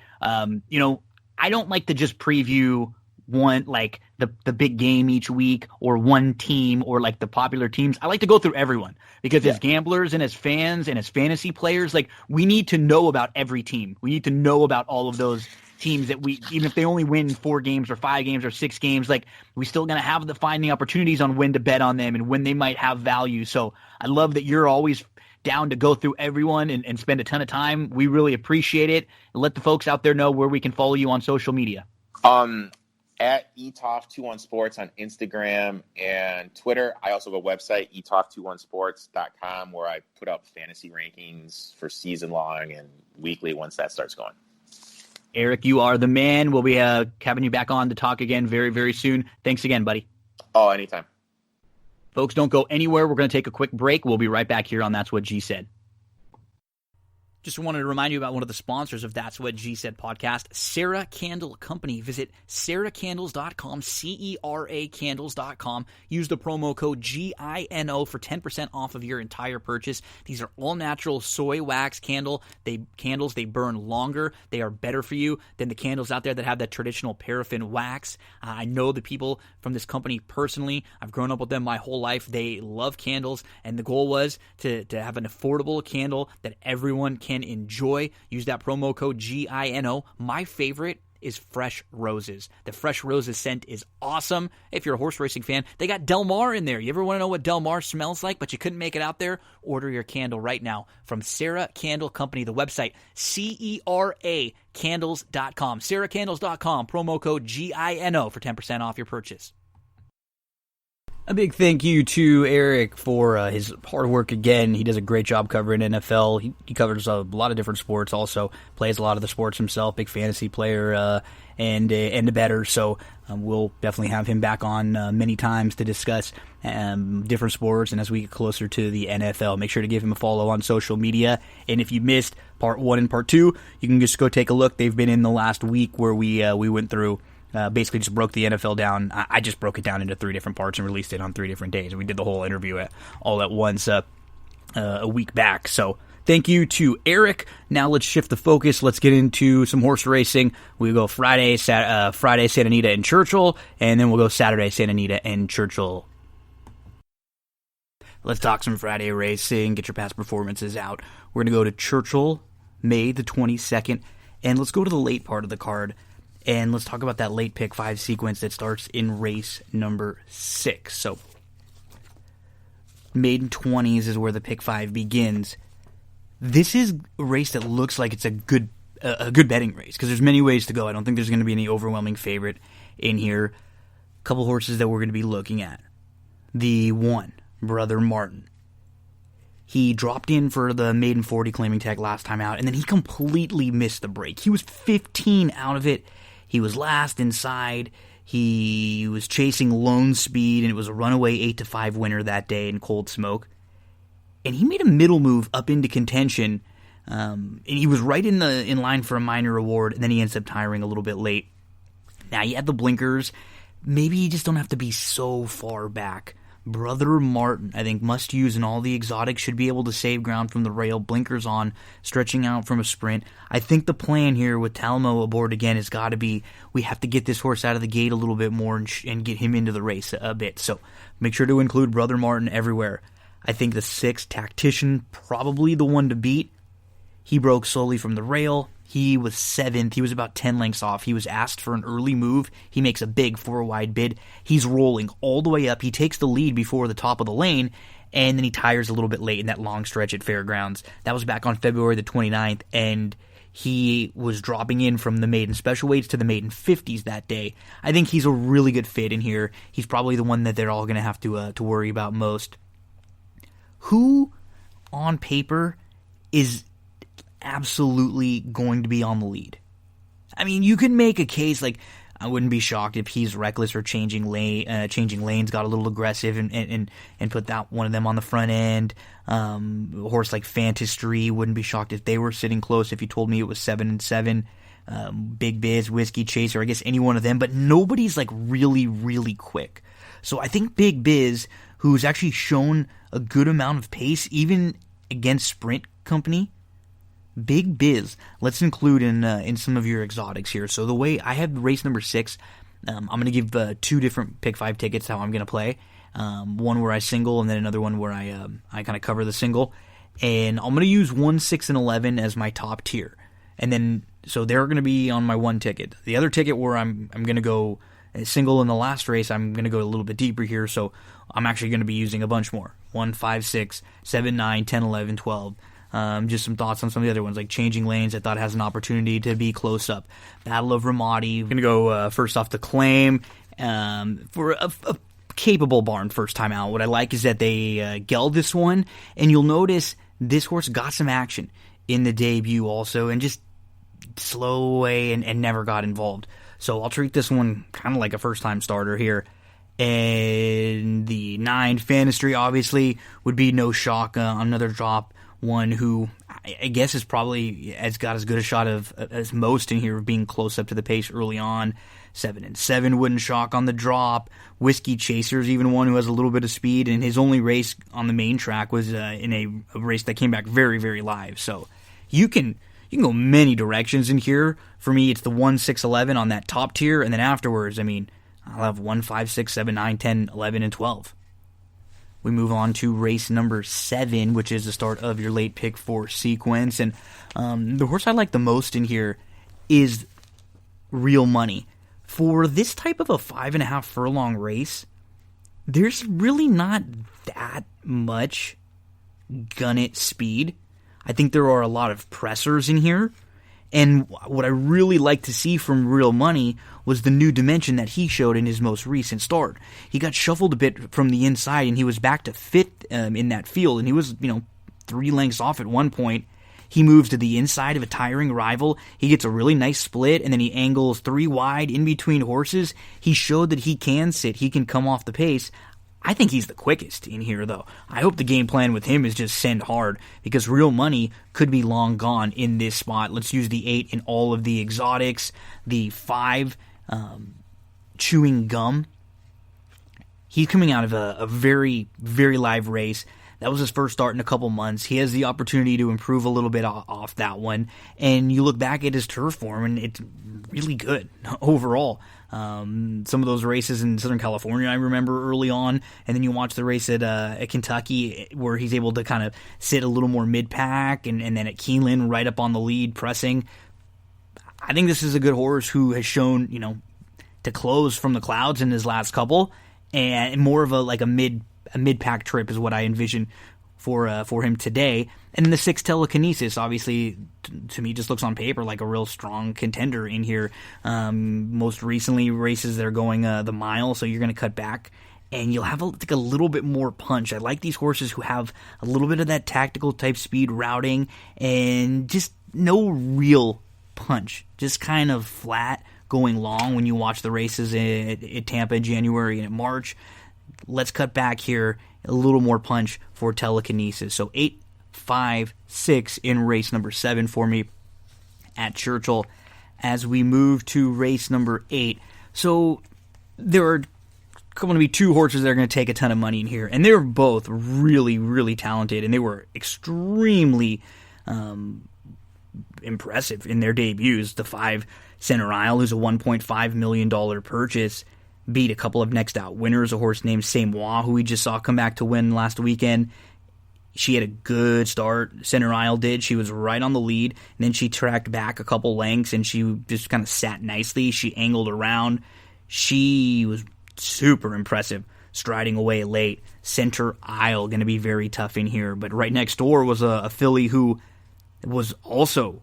A: I don't like to just preview one, like the big game each week, or one team, or like the popular teams. I like to go through everyone, because as gamblers and as fans and as fantasy players, like, we need to know about every team. We need to know about all of those teams that even if they only win 4 games or 5 games or 6 games, like, we still going to have the finding opportunities on when to bet on them and when they might have value. So I love that you're always down to go through everyone and spend a ton of time. We really appreciate it. Let the folks out there know where we can follow you on social media.
B: At etoff21sports on Instagram and Twitter. I also have a website, etoff21sports.com, where I put up fantasy rankings for season long and weekly once that starts going.
A: Erik, you are the man. We'll be having you back on to talk again very, very soon. Thanks again, buddy.
B: Oh, anytime.
A: Folks, don't go anywhere. We're going to take a quick break. We'll be right back here on That's What G Said. Just wanted to remind you about one of the sponsors of That's What G Said podcast, Sarah Candle Company. Visit sarahcandles.com, C-E-R-A candles.com. Use the promo code GINO for 10% off of your entire purchase. These are all-natural soy wax candles. They burn longer. They are better for you than the candles out there that have that traditional paraffin wax. I know the people from this company personally. I've grown up with them my whole life. They love candles, and the goal was to have an affordable candle that everyone can enjoy. Use that promo code GINO. My favorite is Fresh Roses. The Fresh Roses scent is awesome. If you're a horse racing fan, they got Del Mar in there. You ever want to know what Del Mar smells like, but you couldn't make it out there? Order your candle right now from Sarah Candle Company. The website, CERA candles.com. SarahCandles.com. Promo code GINO for 10% off your purchase. A big thank you to Erik for his hard work again. He does a great job covering NFL. He covers a lot of different sports, also plays a lot of the sports himself, big fantasy player and a bettor. So we'll definitely have him back on many times to discuss different sports. And as we get closer to the NFL, make sure to give him a follow on social media. And if you missed part 1 and part 2, you can just go take a look. They've been in the last week where we went through basically just broke the NFL down. I just broke it down into 3 different parts and released it on 3 different days. We did the whole interview all at once a week back. So thank you to Erik. Now let's shift the focus. Let's get into some horse racing. We go Friday, Santa Anita and Churchill, and then we'll go Saturday, Santa Anita and Churchill. Let's talk some Friday racing. Get your past performances out. We're going to go to Churchill, May the 22nd, and let's go to the late part of the card. And let's talk about that late pick 5 sequence that starts in race number 6. So, maiden 20s is where the pick 5 begins. This is a race that looks like it's a good betting race because there's many ways to go. I don't think there's going to be any overwhelming favorite in here. A couple horses that we're going to be looking at. The 1, Brother Martin. He dropped in for the maiden 40 claiming tag last time out, and then he completely missed the break. He was 15 out of it. He was last inside. He was chasing Lone Speed, and it was a runaway 8-5 winner that day in Cold Smoke. And he made a middle move up into contention, and he was right in line for a minor award, and then he ends up tiring a little bit late. Now, you had the blinkers. Maybe you just don't have to be so far back. Brother Martin, I think, must use, and all the exotics should be able to save ground from the rail, blinkers on, stretching out from a sprint. I think the plan here with Talmo aboard again has got to be, we have to get this horse out of the gate a little bit more and get him into the race a bit. So make sure to include Brother Martin everywhere. I think the 6, Tactician, probably the one to beat. He broke slowly from the rail. He was 7th. He was about 10 lengths off. He was asked for an early move. He makes a big 4-wide bid. He's rolling all the way up. He takes the lead before the top of the lane, and then he tires a little bit late in that long stretch at Fairgrounds. That was back on February the 29th, and he was dropping in from the maiden special weights to the maiden 50s that day. I think he's a really good fit in here. He's probably the one that they're all going to have to worry about most. Who, on paper, is absolutely going to be on the lead? I mean, you can make a case like, I wouldn't be shocked if he's reckless or changing lanes, got a little aggressive and put that one of them on the front end. A horse like Fantastry, wouldn't be shocked if they were sitting close. If you told me it was 7-7, Big Biz, Whiskey Chaser, I guess any one of them, but nobody's like really, really quick. So I think Big Biz, who's actually shown a good amount of pace, even against Sprint Company, Big Biz, let's include in some of your exotics here. So the way I have race number 6, I'm going to give 2 different pick 5 tickets how I'm going to play. One where I single, and then another one where I kind of cover the single. And I'm going to use 1, 6, and 11 as my top tier. And then, so they're going to be on my 1 ticket. The other ticket where I'm going to go single in the last race, I'm going to go a little bit deeper here. So I'm actually going to be using a bunch more. 1, 5, 6, 7, 9, 10, 11, 12. Just some thoughts on some of the other ones, like Changing Lanes, I thought has an opportunity to be close up. Battle of Ramadi, I'm going to go first off to Claim for a capable barn first time out. What I like is that they gelled this one, and you'll notice this horse got some action in the debut also, and just slow away and never got involved. So I'll treat this one kind of like a first-time starter here. And the 9, Fantastry, obviously, would be no shock on another drop. One who I guess is probably has got as good a shot as most in here of being close up to the pace early on. 7-7 wouldn't shock on the drop. Whiskey Chaser's even one who has a little bit of speed, and his only race on the main track was in a race that came back very, very live. So you can go many directions in here. For me, it's the 1, 6, 11 on that top tier, and then afterwards, I mean, I'll have 1, 5, 6, 7, 9, 10, 11, and 12. We move on to race number 7, which is the start of your late pick 4 sequence. And the horse I like the most in here is Real Money. For this type of a 5.5 furlong race, there's really not that much gun it speed. I think there are a lot of pressers in here. And what I really like to see from Real Money was the new dimension that he showed in his most recent start. He got shuffled a bit from the inside, and he was back to fifth in that field, and he was, 3 lengths off at one point. He moves to the inside of a tiring rival. He gets a really nice split, and then he angles 3 wide in between horses. He showed that he can sit. He can come off the pace. I think he's the quickest in here, though. I hope the game plan with him is just send hard, because Real Money could be long gone in this spot. Let's use the 8 in all of the exotics. The 5, Chewing Gum. He's coming out of a very, very live race. That was his first start in a couple months. He has the opportunity to improve a little bit off that one. And you look back at his turf form, and it's really good overall. Some of those races in Southern California I remember early on, and then you watch the race at Kentucky where he's able to kind of sit a little more mid-pack, and then at Keeneland right up on the lead pressing. I think this is a good horse who has shown, to close from the clouds in his last couple, and more of a mid-pack trip is what I envision for him today. And then the 6 Telekinesis, obviously, to me, just looks on paper like a real strong contender in here. Most recently, races that are going the mile, so you're going to cut back, and you'll have a little bit more punch. I like these horses who have a little bit of that tactical type speed routing, and just no real punch. Just kind of flat going long when you watch the races at Tampa in January and in March. Let's cut back here, a little more punch for Telekinesis. So 8, 5, 6 in race number 7 for me at Churchill. As we move to race number 8, so there are going to be 2 horses that are going to take a ton of money in here, and they're both really, really talented, and they were extremely impressive in their debuts. The 5 Center Isle, who's a $1.5 million purchase, beat a couple of next out winners, a horse named Samoa, who we just saw come back to win last weekend. She had a good start, Center Isle did. She was right on the lead, and then she tracked back a couple lengths, and she just kind of sat nicely. She angled around. She was super impressive, striding away late. Center Isle going to be very tough in here, but right next door was a filly who was also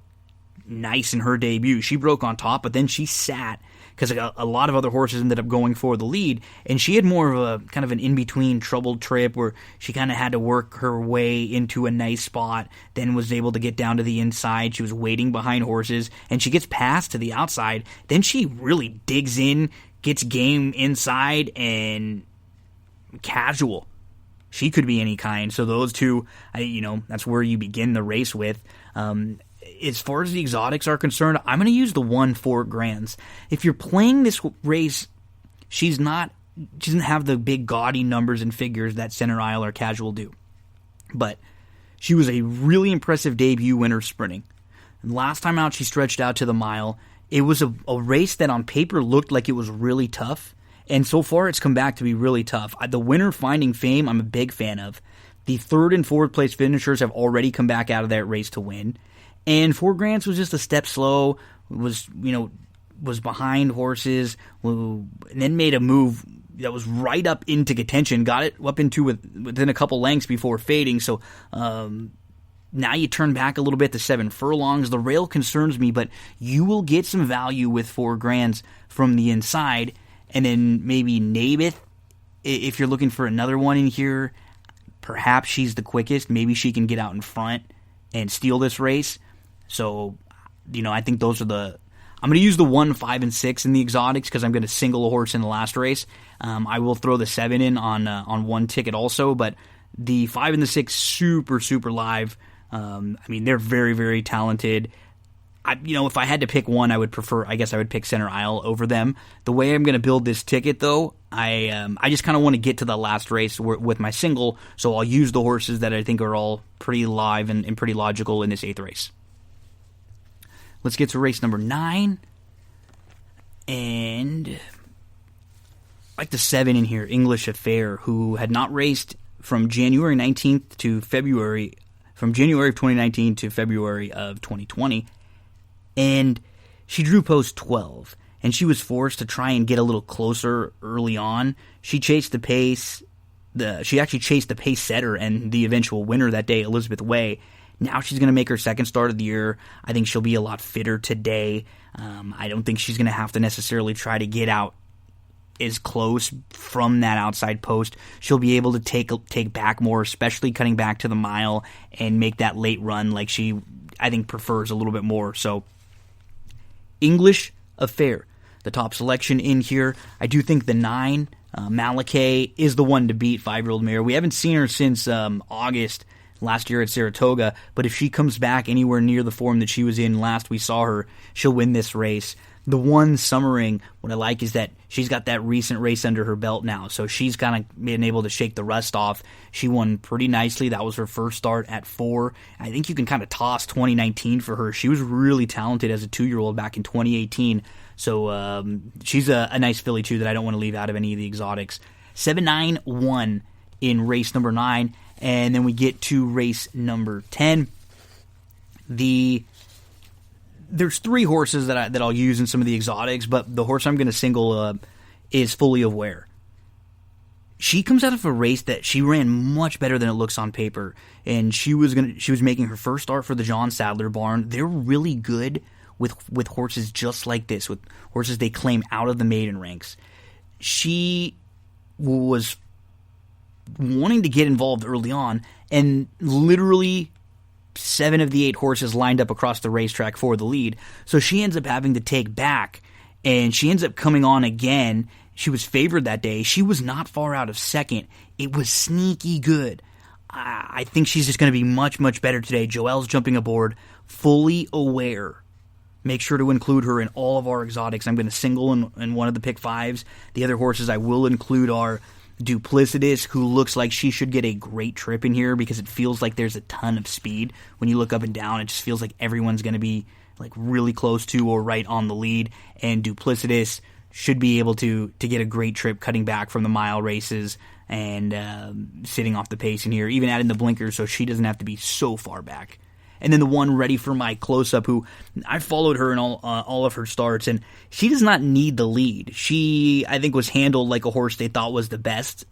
A: nice in her debut. She broke on top, but then she sat, because a lot of other horses ended up going for the lead, and she had more of a kind of an in-between troubled trip where she kind of had to work her way into a nice spot, then was able to get down to the inside. She was waiting behind horses, and she gets passed to the outside. Then she really digs in, gets game inside, and Casual. She could be any kind. So those 2, that's where you begin the race with. As far as the exotics are concerned, I'm going to use the 1-4 Grands. If you're playing this race, she doesn't have the big gaudy numbers and figures that Center Isle or Casual do. But she was a really impressive debut winner sprinting. And last time out, she stretched out to the mile. It was a race that on paper looked like it was really tough. And so far, it's come back to be really tough. The winner Finding Fame, I'm a big fan of. The 3rd and 4th place finishers have already come back out of that race to win. And 4 Grants was just a step slow, was behind horses, and then made a move that was right up into contention, got it up into within a couple lengths before fading. So now you turn back a little bit to 7 furlongs. The rail concerns me, but you will get some value with 4 Grands from the inside. And then maybe Naboth, if you're looking for another one in here, perhaps she's the quickest. Maybe she can get out in front and steal this race. So, I think those are I'm going to use the 1, 5, and 6 in the exotics because I'm going to single a horse in the last race. I will throw the 7 in on one ticket also, but the 5 and the 6 super, super live. They're very, very talented. If I had to pick one, I would pick Center Isle over them. The way I'm going to build this ticket, though, I just kind of want to get to the last race with my single, so I'll use the horses that I think are all pretty live and pretty logical in this 8th race. Let's get to race number 9. And I like the 7 in here, English Affair, who had not raced from January 19th to from January of 2019 to February of 2020. And she drew post 12, and she was forced to try and get a little closer early on. She chased the pace. She actually chased the pace setter and the eventual winner that day, Elizabeth Way. Now she's going to make her second start of the year. I think she'll be a lot fitter today. I don't think she's going to have to necessarily try to get out as close from that outside post. She'll be able to take back more, especially cutting back to the mile and make that late run like she, I think, prefers a little bit more. So, English Affair, the top selection in here. I do think the 9, Malachi, is the one to beat, 5-year-old mare. We haven't seen her since August last year at Saratoga, but if she comes back anywhere near the form that she was in last we saw her, she'll win this race. The 1, Summering, what I like is that she's got that recent race under her belt now, so she's kind of been able to shake the rust off. She won pretty nicely. That was her first start at 4. I think you can kind of toss 2019 for her. She was really talented as a 2-year-old back in 2018, so she's a nice filly too that I don't want to leave out of any of the exotics. 7-9-1 in race number 9, and then we get to race number 10. There's 3 horses that I'll use in some of the exotics, but the horse I'm going to single is Fully Aware. She comes out of a race that she ran much better than it looks on paper, and she was making her first start for the John Sadler barn. They're really good with horses just like this, with horses they claim out of the maiden ranks. She was wanting to get involved early on, and literally 7 of the 8 horses lined up across the racetrack for the lead. So she ends up having to take back, and she ends up coming on again. She was favored that day. She was not far out of second. It was sneaky good. I think she's just going to be much, much better today. Joelle's jumping aboard. Fully Aware. Make sure to include her in all of our exotics. I'm going to single in one of the pick 5s. The other horses I will include are Duplicitous, who looks like she should get a great trip in here because it feels like there's a ton of speed. When you look up and down, it just feels like everyone's going to be like really close to or right on the lead. And Duplicitous should be able to get a great trip cutting back from the mile races and sitting off the pace in here, even adding the blinkers so she doesn't have to be so far back. And then the one ready for my close-up, who I followed her in all of her starts, and she does not need the lead. She, I think, was handled like a horse they thought was the best.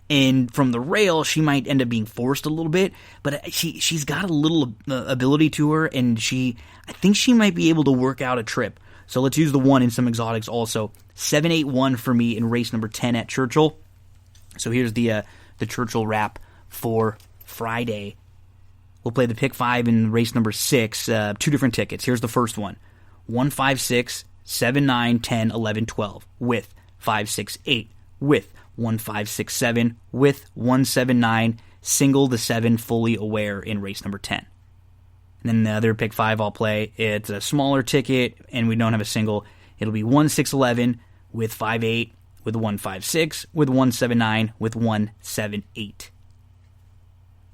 A: And from the rail, she might end up being forced a little bit, but she's got a little ability to her, and I think she might be able to work out a trip. So let's use the 1 in some exotics also. 7-8-1 for me in race number 10 at Churchill. So here's the Churchill wrap for Friday. We'll play the pick 5 in race number 6, 2 different tickets. Here's the first one. 1, 5, 6, 7, 9, 10, 11, 12, with 5, 6, 8, with 1, 5, 6, 7, with 1, 7, 9, single the 7, Fully Aware in race number 10. And then the other pick 5 I'll play, it's a smaller ticket, and we don't have a single. It'll be 1, 6, 11, with 5, 8, with 1, 5, 6, with 1, 7, 9, with 1, 7, 8.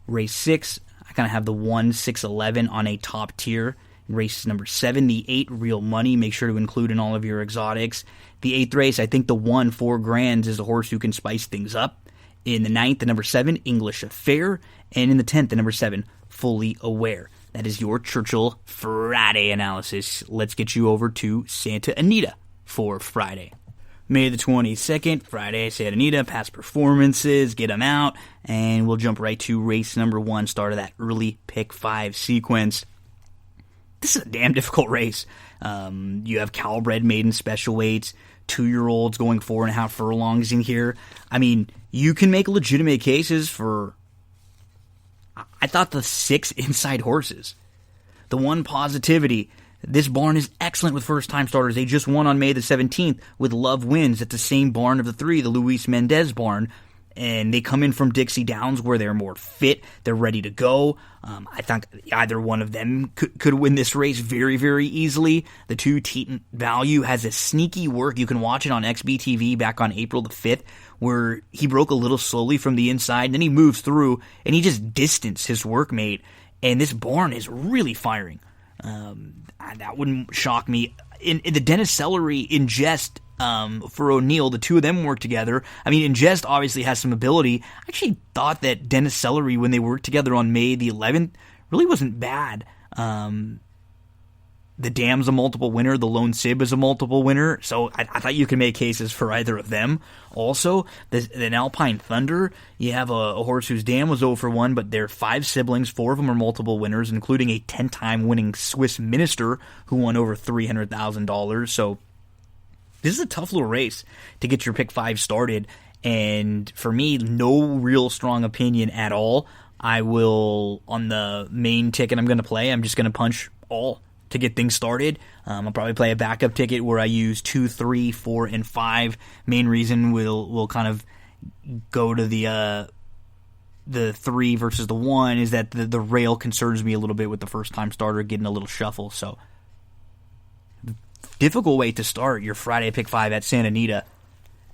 A: Race 6, I kind of have the 1, 6, 11 on a top tier. Race number 7, the 8, Real Money. Make sure to include in all of your exotics. The 8th race, I think the 1, 4 Grands is a horse who can spice things up. In the 9th, the number 7, English Affair. And in the 10th, the number 7, Fully Aware. That is your Churchill Friday analysis. Let's get you over to Santa Anita for Friday. May the 22nd, Friday, Santa Anita, past performances, get them out, and we'll jump right to race number 1, start of that early pick 5 sequence. This is a damn difficult race. You have Calbred maiden special weights, 2-year-olds going 4.5 furlongs in here. I mean, you can make legitimate cases for, I thought, the 6 inside horses. The 1, Positivity. This barn is excellent with first-time starters. They just won on May the 17th with Love Wins at the same barn of the 3, the Luis Mendez barn. And they come in from Dixie Downs where they're more fit. They're ready to go. I think either one of them could win this race very, very easily. The 2, Teton Value, has a sneaky work. You can watch it on XBTV back on April the 5th, where he broke a little slowly from the inside, and then he moves through, and he just distanced his workmate. And this barn is really firing. That wouldn't shock me. In the Dennis Celery in Jest for O'Neill, the 2 of them work together. I mean, in Jest obviously has some ability. I actually thought that Dennis Celery, when they worked together on May the 11th, really wasn't bad. The Dam's a multiple winner. The Lone Sib is a multiple winner. So I thought you could make cases for either of them. Also, the Alpine Thunder, you have a horse whose dam was 0 for 1, but they're 5 siblings. 4 of them are multiple winners, including a 10-time winning Swiss minister who won over $300,000. So this is a tough little race to get your pick 5 started. And for me, no real strong opinion at all. I will, on the main ticket I'm going to play, I'm just going to punch all to get things started. I'll probably play a backup ticket where I use 2, 3, 4, and 5. Main reason we'll kind of go to the 3 versus the 1 is that the rail concerns me a little bit with the first time starter getting a little shuffle. So difficult way to start your Friday pick 5 at Santa Anita.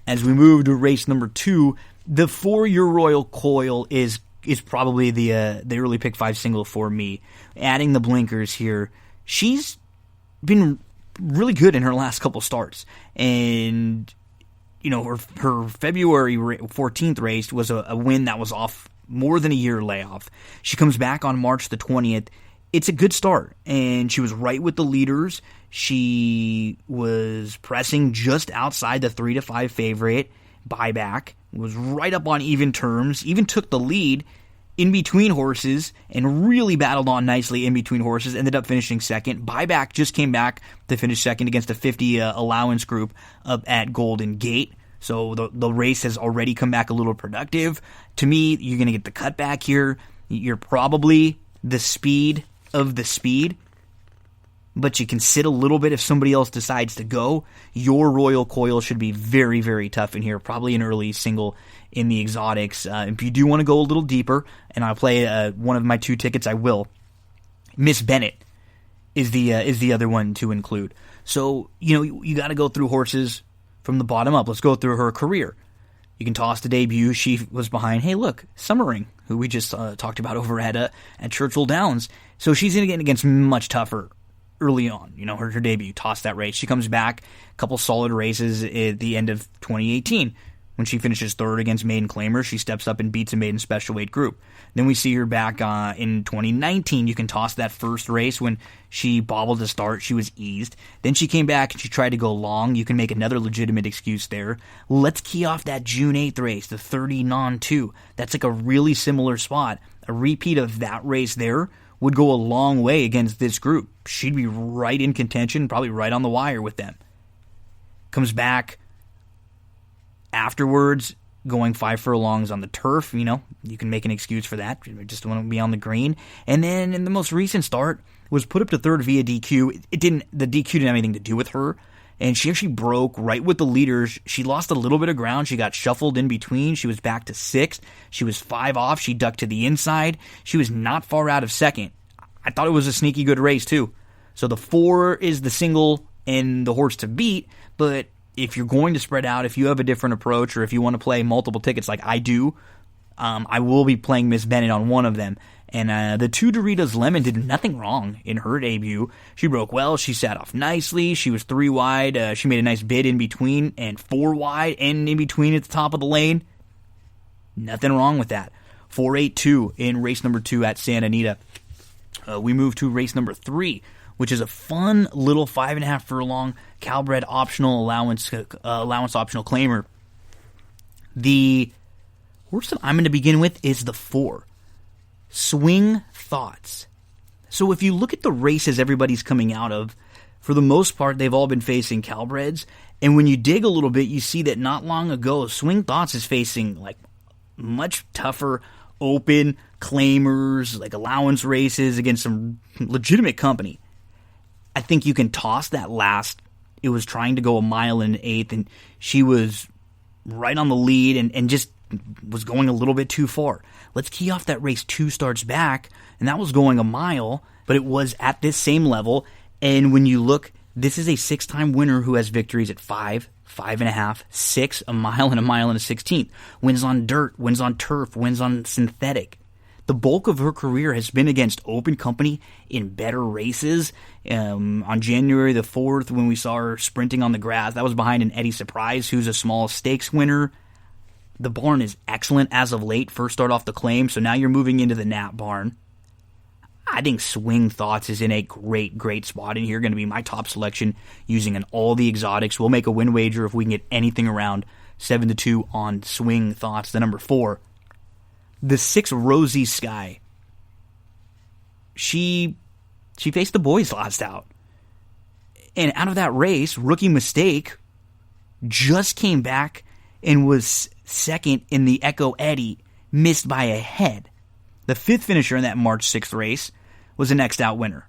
A: As we move to race number 2, the 4-year Royal Coil is probably the early pick 5 single for me. Adding the blinkers here, she's been really good in her last couple starts. And, you know, her February 14th race was a win that was off more than a year layoff. She comes back on March the 20th. It's a good start, and she was right with the leaders. She was pressing just outside the 3-5 favorite. Buyback was right up on even terms, even took the lead in between horses and really battled on nicely in between horses, ended up finishing second. Buyback just came back to finish second against a 50 allowance group up at Golden Gate. So the race has already come back a little productive. To me, you're going to get the cutback here. You're probably the speed of the speed, but you can sit a little bit if somebody else decides to go. Your Royal Coil should be very, very tough in here. Probably an early single in the exotics. If you do want to go a little deeper, and I'll play one of my 2 tickets, I will. Miss Bennett is the other one to include. So, you know, you got to go through horses from the bottom up. Let's go through her career. You can toss the debut. She was behind, hey, look, Summering, who we just talked about over at Churchill Downs. So she's going to get against much tougher early on. You know, her debut, tossed that race. She comes back, a couple solid races at the end of 2018. When she finishes third against Maiden Claimer, she steps up and beats a maiden special weight group. Then we see her back in 2019. You can toss that first race when she bobbled to start. She was eased. Then she came back and she tried to go long. You can make another legitimate excuse there. Let's key off that June 8th race, the 30 non-2. That's like a really similar spot. A repeat of that race there would go a long way against this group. She'd be right in contention, probably right on the wire with them. Comes back afterwards, going 5 furlongs on the turf. You know, you can make an excuse for that. You just want to be on the green. And then in the most recent start, was put up to third via DQ. The DQ didn't have anything to do with her. And she actually broke right with the leaders. She lost a little bit of ground. She got shuffled in between. She was back to 6th. She was 5 off. She ducked to the inside. She was not far out of second. I thought it was a sneaky good race, too. So the 4 is the single and the horse to beat. But if you're going to spread out, if you have a different approach, or if you want to play multiple tickets like I do, I will be playing Miss Bennett on one of them. And the 2 Doritos Lemon did nothing wrong in her debut. She broke well. She sat off nicely. She was 3 wide. She made a nice bid in between, and 4 wide and in between at the top of the lane. Nothing wrong with that. 4-8-2 in race number 2 at Santa Anita. We move to race number 3, which is a fun little 5.5 furlong Calbred optional allowance optional claimer. The horse that I'm going to begin with is the 4. Swing Thoughts. So if you look at the races everybody's coming out of, for the most part, they've all been facing Calbreds. And when you dig a little bit, you see that not long ago, Swing Thoughts is facing like much tougher open claimers, like allowance races against some legitimate company. I think you can toss that last. It was trying to go a mile in 1/8, and she was right on the lead and just was going a little bit too far. Let's key off that race 2 starts back, and that was going a mile, but it was at this same level. And when you look, this is a 6-time winner who has victories at 5, 5.5, 6, a mile, and a mile and a 16th. Wins on dirt, wins on turf, wins on synthetic. The bulk of her career has been against open company in better races. On January the 4th, when we saw her sprinting on the grass, that was behind an Eddie Surprise, who's a small stakes winner. The barn is excellent as of late. First start off the claim, so now you're moving into the Nat barn. I think Swing Thoughts is in a great spot in here. Going to be my top selection using all the exotics. We'll make a win wager if we can get anything around 7-2 on Swing Thoughts. The number 4, the 6 Rosy Sky. She faced the boys last out. And out of that race, Rookie Mistake just came back and was second in the Echo Eddie, missed by a head. The 5th finisher in that March 6th race was a next out winner.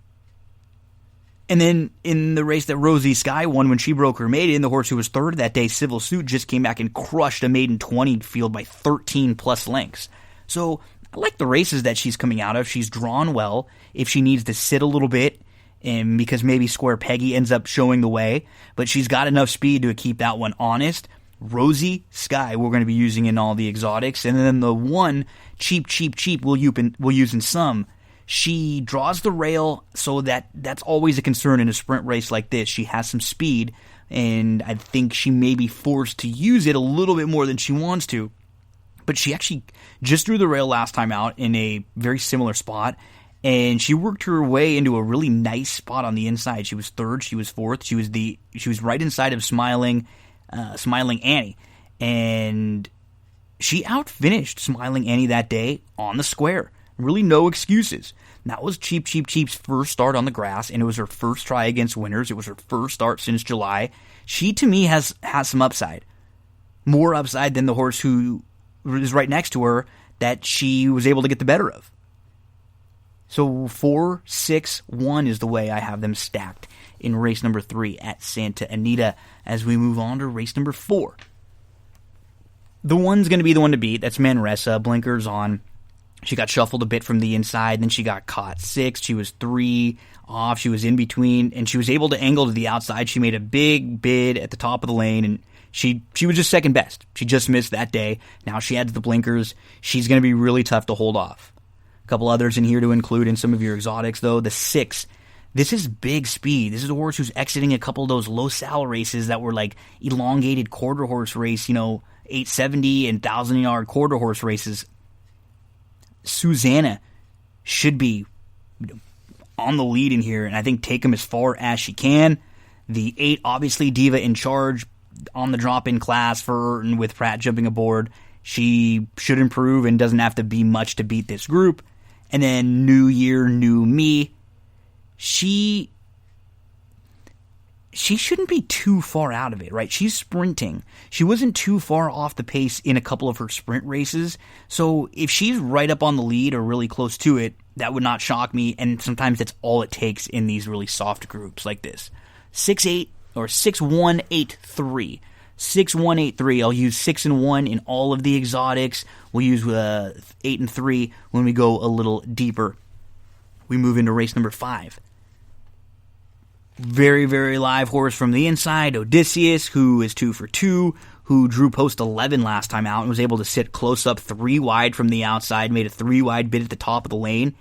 A: And then in the race that Rosie Sky won when she broke her maiden, the horse who was 3rd that day, Civil Suit, just came back and crushed a maiden 20 field by 13 plus lengths. So I like the races that she's coming out of. She's drawn well. If she needs to sit a little bit, and because maybe Square Peggy ends up showing the way, but she's got enough speed to keep that one honest. Rosie Sky we're going to be using in all the exotics. And then the 1, Cheap, we'll use in some. She draws the rail, so that's always a concern in a sprint race like this. She has some speed, and I think she may be forced to use it a little bit more than she wants to. But she actually just drew the rail last time out in a very similar spot, and she worked her way into a really nice spot on the inside. She was 3rd, she was 4th, she was right inside of Smiling Annie, and she outfinished Smiling Annie that day on the square. Really no excuses. That was Cheap's first start on the grass, and it was her first try against winners. It was her first start since July. She, to me, has some upside. More upside than the horse who is right next to her that she was able to get the better of. So 4, 6, 1 is the way I have them stacked in race number 3 at Santa Anita. As we move on to race number 4. The 1's going to be the one to beat. That's Manresa. Blinkers on. She got shuffled a bit from the inside, then she got caught 6. She was 3 off. She was in between, and she was able to angle to the outside. She made a big bid at the top of the lane, and she was just second best. She just missed that day. Now she adds the blinkers. She's going to be really tough to hold off. A couple others in here to include in some of your exotics, though. The 6. This is big speed. This is a horse who's exiting a couple of those low sal races that were like elongated quarter horse race, 870 and 1,000-yard quarter horse races. Susanna should be on the lead in here, and I think take him as far as she can. The 8, obviously, Diva in charge on the drop-in class for and with Pratt jumping aboard. She should improve and doesn't have to be much to beat this group. And then New Year, New Me. She shouldn't be too far out of it, right? She's sprinting. She wasn't too far off the pace in a couple of her sprint races. So if she's right up on the lead or really close to it, that would not shock me. And sometimes that's all it takes in these really soft groups like this. 6-8 or 6-1-8-3. 6-1-8-3. I'll use 6 and 1 in all of the exotics. We'll use 8 and 3 when we go a little deeper. We move into race number 5. Very, very live horse from the inside, Odysseus, who is 2 for 2, who drew post 11 last time out and was able to sit close up 3 wide from the outside, made a 3 wide bid at the top of the lane.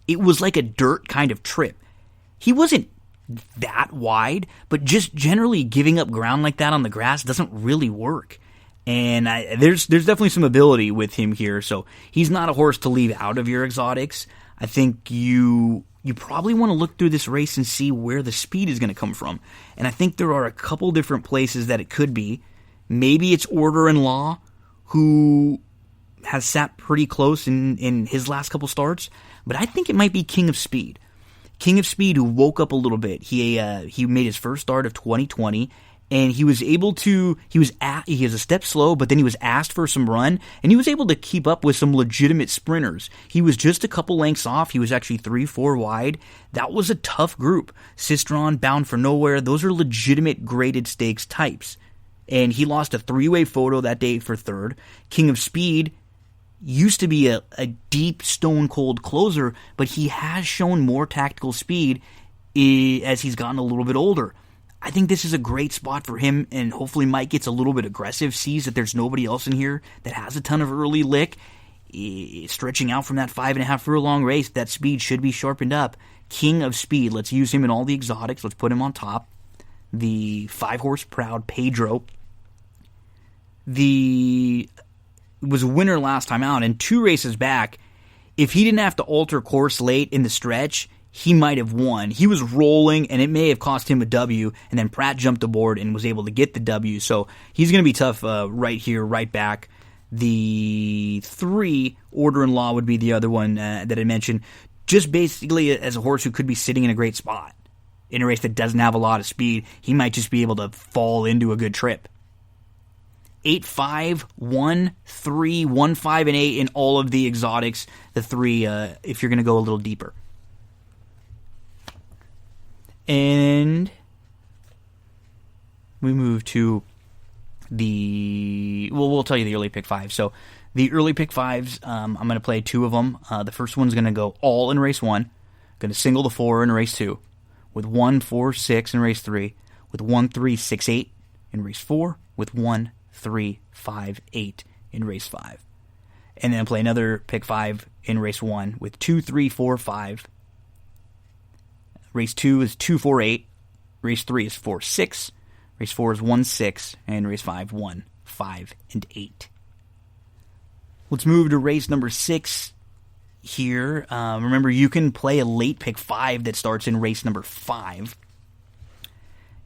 A: It was like a dirt kind of trip. He wasn't that wide, but just generally giving up ground like that on the grass doesn't really work. And there's definitely some ability with him here, so he's not a horse to leave out of your exotics. I think you probably want to look through this race and see where the speed is going to come from. And I think there are a couple different places that it could be. Maybe it's Order and Law, who has sat pretty close in his last couple starts. But I think it might be King of Speed. King of Speed, who woke up a little bit. He made his first start of 2020. And he was able to, he was a step slow, but then he was asked for some run, and he was able to keep up with some legitimate sprinters. He was just a couple lengths off. He was actually 3-4 wide. That was a tough group. Sistron, Bound for Nowhere, those are legitimate graded stakes types. And he lost a 3-way photo that day for 3rd. King of Speed used to be a deep, stone-cold closer, but he has shown more tactical speed as he's gotten a little bit older. I think this is a great spot for him, and hopefully Mike gets a little bit aggressive, sees that there's nobody else in here that has a ton of early lick. Stretching out from that 5.5 furlong race, that speed should be sharpened up. King of Speed, let's use him in all the exotics. Let's put him on top. The 5-horse Proud Pedro. Was a winner last time out, and 2 races back, if he didn't have to alter course late in the stretch, he might have won. He was rolling, and it may have cost him a W, and then Pratt jumped aboard and was able to get the W. So he's going to be tough right here, right back. The 3, Order in Law, would be the other one that I mentioned. Just basically as a horse who could be sitting in a great spot. In a race that doesn't have a lot of speed, he might just be able to fall into a good trip. 8, 5, 1, 3, 1, 5, and 8 in all of the exotics. The 3, if you're going to go a little deeper. And we move to we'll tell you the early pick 5. So the early pick 5s, I'm going to play 2 of them. The first one's going to go all in race 1. Going to single the 4 in race 2. With 1, 4, 6 in race 3. With 1, 3, 6, 8 in race 4. With 1, 3, 5, 8 in race 5. And then play another pick 5 in race 1 with 2, 3, 4, 5. Race 2 is 2, 4, 8. Race 3 is 4, 6. Race 4 is 1, 6. And race 5, 1, 5, and 8. Let's move to race number 6 here. Remember, you can play a late pick 5 that starts in race number 5.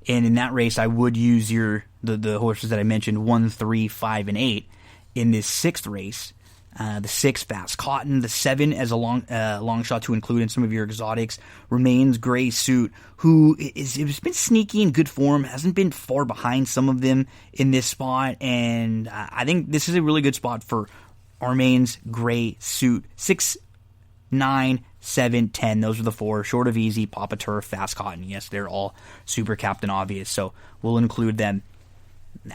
A: And in that race, I would use the horses that I mentioned, 1, 3, 5, and 8. In this 6th race, the 6, Fast Cotton. The 7, as a long shot to include in some of your exotics, Remains Gray Suit, who has been sneaky in good form, hasn't been far behind some of them in this spot, and I think this is a really good spot for Remains Gray Suit. 6, 9, 7, 10. Those are the 4. Short of Easy, Papa Turf, Fast Cotton. Yes, they're all super Captain Obvious, so we'll include them.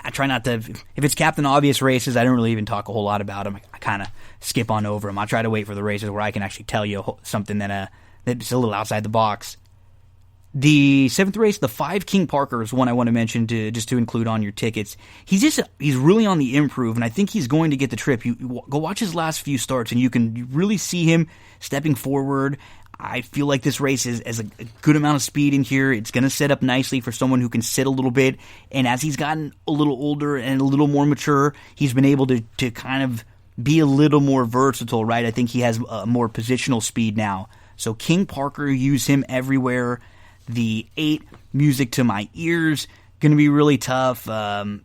A: I try not to, if it's Captain Obvious races, I don't really even talk a whole lot about them. I kind of skip on over them. I try to wait for the races where I can actually tell you something that's a little outside the box. The 7th race, the 5, King Parker, is one I want to mention just to include on your tickets. He's really on the improve, and I think he's going to get the trip. You go watch his last few starts, and you can really see him stepping forward. I feel like this race has a good amount of speed in here. It's going to set up nicely for someone who can sit a little bit. And as he's gotten a little older and a little more mature, he's been able to kind of be a little more versatile, right? I think he has more positional speed now. So King Parker, use him everywhere. The 8, Music to My Ears, going to be really tough on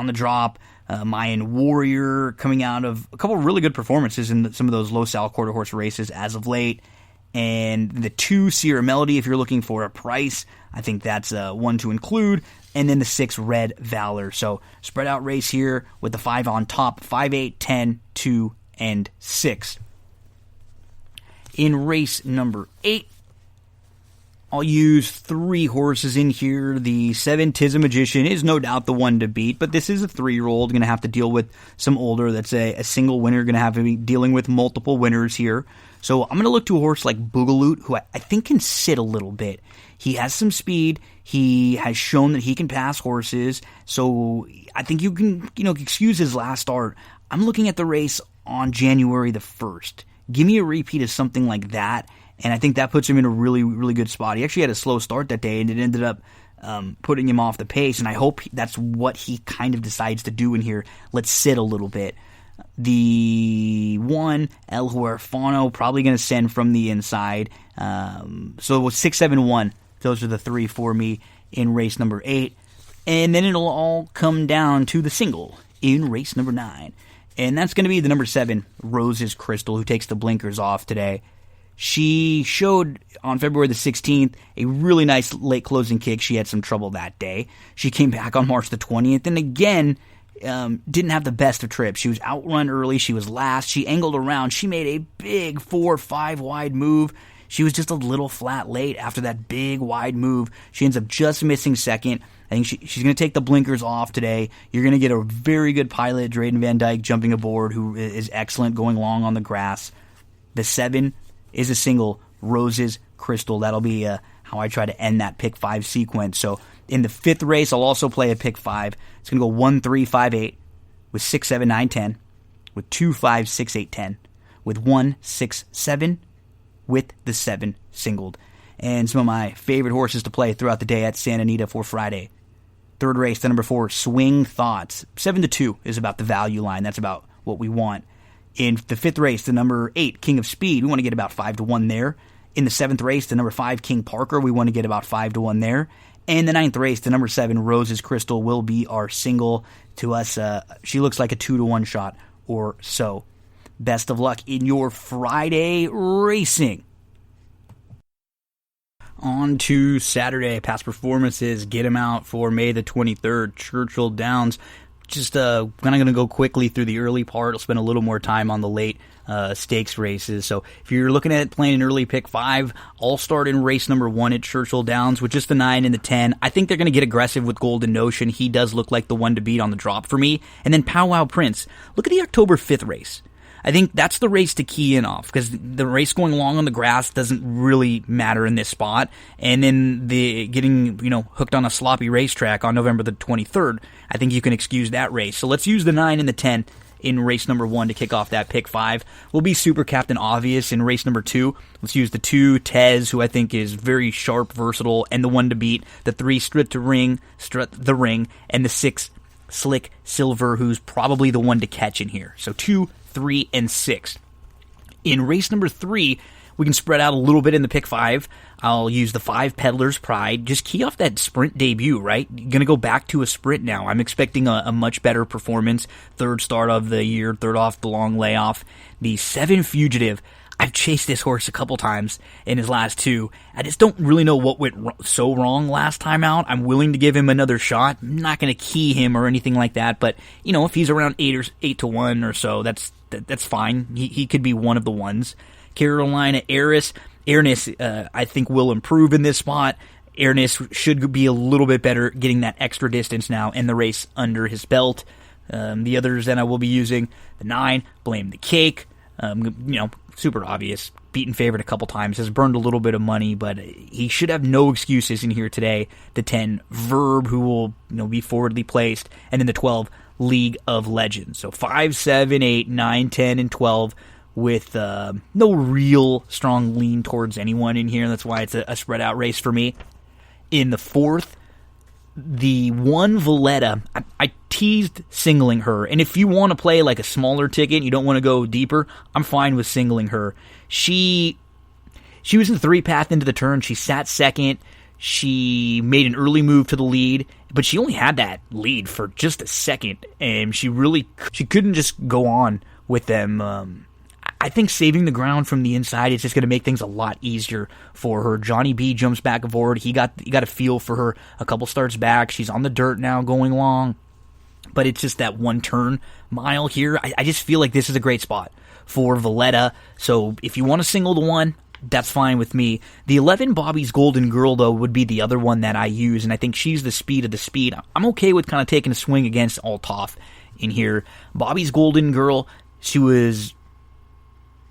A: the drop. Mayan Warrior, coming out of a couple of really good performances in some of those low sal quarter horse races as of late. And the 2, Sierra Melody, if you're looking for a price, I think that's one to include. And then the 6, Red Valor. So spread out race here with the 5 on top. 5, 8, 10, 2, and 6. In race number 8, I'll use 3 horses in here. The 7, Tis a Magician, is no doubt the one to beat, but this is a 3-year-old, going to have to deal with some older. That's a single winner, going to have to be dealing with multiple winners here. So I'm going to look to a horse like Boogaloot, who I think can sit a little bit. He has some speed. He has shown that he can pass horses. So I think you can, excuse his last start. I'm looking at the race on January the 1st. Give me a repeat of something like that, and I think that puts him in a really, really good spot. He actually had a slow start that day, and it ended up putting him off the pace, and I hope that's what he kind of decides to do in here. Let's sit a little bit. The 1, El Huerfano, probably going to send from the inside. So it was 6, 7, 1. Those are the 3 for me in race number 8. And then it'll all come down to the single in race number 9. And that's going to be the number 7, Rose's Crystal, who takes the blinkers off today. She showed on February the 16th a really nice late closing kick. She had some trouble that day. She came back on March the 20th and again didn't have the best of trips. She was outrun early. She was last. She angled around. She made a big 4-5 wide move. She was just a little flat late after that big wide move. She ends up just missing second. I think she's going to take the blinkers off today. You're going to get a very good pilot, Drayden Van Dyke, jumping aboard, who is excellent going long on the grass. The 7 is a single, Rose's Crystal. That'll be how I try to end that pick 5 sequence. So in the 5th race, I'll also play a pick 5. It's going to go 1, 3, 5, 8 with 6, 7, 9, 10 with 2, 5, 6, 8, 10 with 1, 6, 7 with the 7 singled. And some of my favorite horses to play throughout the day at Santa Anita for Friday. 3rd race, the number 4, Swing Thoughts. 7-2 is about the value line. That's about what we want. In the 5th race, the number 8, King of Speed, we want to get about 5-1 there. In the 7th race, the number 5, King Parker, we want to get about 5-1 there. And the 9th race, the number 7, Rose's Crystal, will be our single. To us, she looks like a 2-1 shot or so. Best of luck in your Friday racing. On to Saturday, past performances, get them out for May the 23rd, Churchill Downs. Just kind of going to go quickly through the early part. I'll spend a little more time on the late stakes races. So if you're looking at playing an early pick 5, I'll start in race number 1 at Churchill Downs with just the 9 and the 10. I think they're going to get aggressive with Golden Notion. He does look like the one to beat on the drop for me. And then Powwow Prince. Look at the October 5th race. I think that's the race to key in off, because the race going long on the grass doesn't really matter in this spot. And then the getting, hooked on a sloppy racetrack on November the 23rd, I think you can excuse that race. So let's use the 9 and the 10 in race number 1 to kick off that pick 5. We'll be Super Captain Obvious in race number 2. Let's use the 2, Tez, who I think is very sharp, versatile, and the one to beat. The 3, Strut the Ring, and the 6, Slick Silver, who's probably the one to catch in here. So 2, 3, and 6. In race number 3, we can spread out a little bit in the pick 5. I'll use the 5, Peddler's Pride. Just key off that sprint debut, right? Going to go back to a sprint now. I'm expecting a much better performance. 3rd start of the year, 3rd off the long layoff. The 7, Fugitive. I've chased this horse a couple times in his last 2. I just don't really know what went so wrong last time out. I'm willing to give him another shot. I'm not going to key him or anything like that, but if he's around 8-1 or so, that's fine. He could be one of the ones. Carolina Airness, I think, will improve in this spot. Airness should be a little bit better, getting that extra distance now and the race under his belt. The others that I will be using, the 9, Blame the Cake. Super obvious. Beaten favorite a couple times. Has burned a little bit of money, but he should have no excuses in here today. The 10, Verb, who will be forwardly placed. And then the 12, League of Legends. So 5, 7, 8, 9, 10, and 12 with no real strong lean towards anyone in here. That's why it's a spread out race for me. In the 4th, the 1, Valletta, I teased singling her. And if you want to play like a smaller ticket, you don't want to go deeper, I'm fine with singling her. She was in the 3 path into the turn. She sat 2nd. She made an early move to the lead, but she only had that lead for just a second, and she couldn't just go on with them. I think saving the ground from the inside is just going to make things a lot easier for her. Johnny B jumps back and forward. He got a feel for her a couple starts back. She's on the dirt now going long, but it's just that 1 turn mile here. I just feel like this is a great spot for Valletta. So if you want to single the 1, that's fine with me. The 11, Bobby's Golden Girl, though, would be the other one that I use, and I think she's the speed of the speed. I'm okay with kind of taking a swing against Althoff in here. Bobby's Golden Girl, she was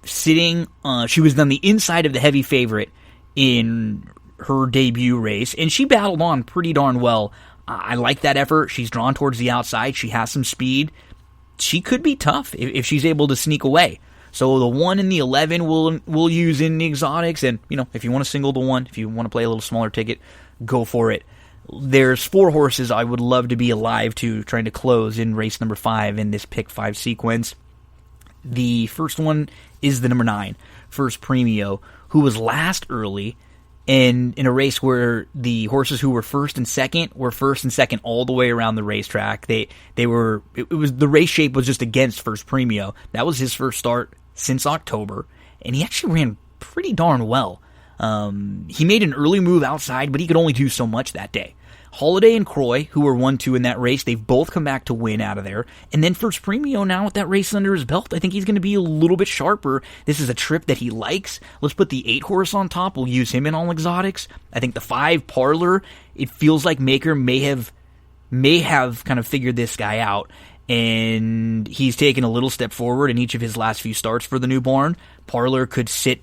A: sitting, she was on the inside of the heavy favorite in her debut race, and she battled on pretty darn well. I like that effort. She's drawn towards the outside. She has some speed. She could be tough if she's able to sneak away. So the 1 and the 11 we'll use in the exotics, and if you want to single the 1, if you want to play a little smaller ticket, go for it. There's 4 horses I would love to be alive to trying to close in race number 5 in this pick 5 sequence. The first one is the number 9, First Premio, who was last early, and in a race where the horses who were first and second all the way around the racetrack. It was the race shape was just against First Premio. That was his first start since October, and he actually ran pretty darn well. He made an early move outside, but he could only do so much that day. Holiday and Croy, who were 1-2 in that race, they've both come back to win out of there. And then First Premio now with that race under his belt, I think he's going to be a little bit sharper. This is a trip that he likes. Let's put the 8 horse on top. We'll use him in all exotics. I think the 5 Parlor, it feels like Maker may have kind of figured this guy out. And he's taken a little step forward in each of his last few starts for the newborn. Parlor could sit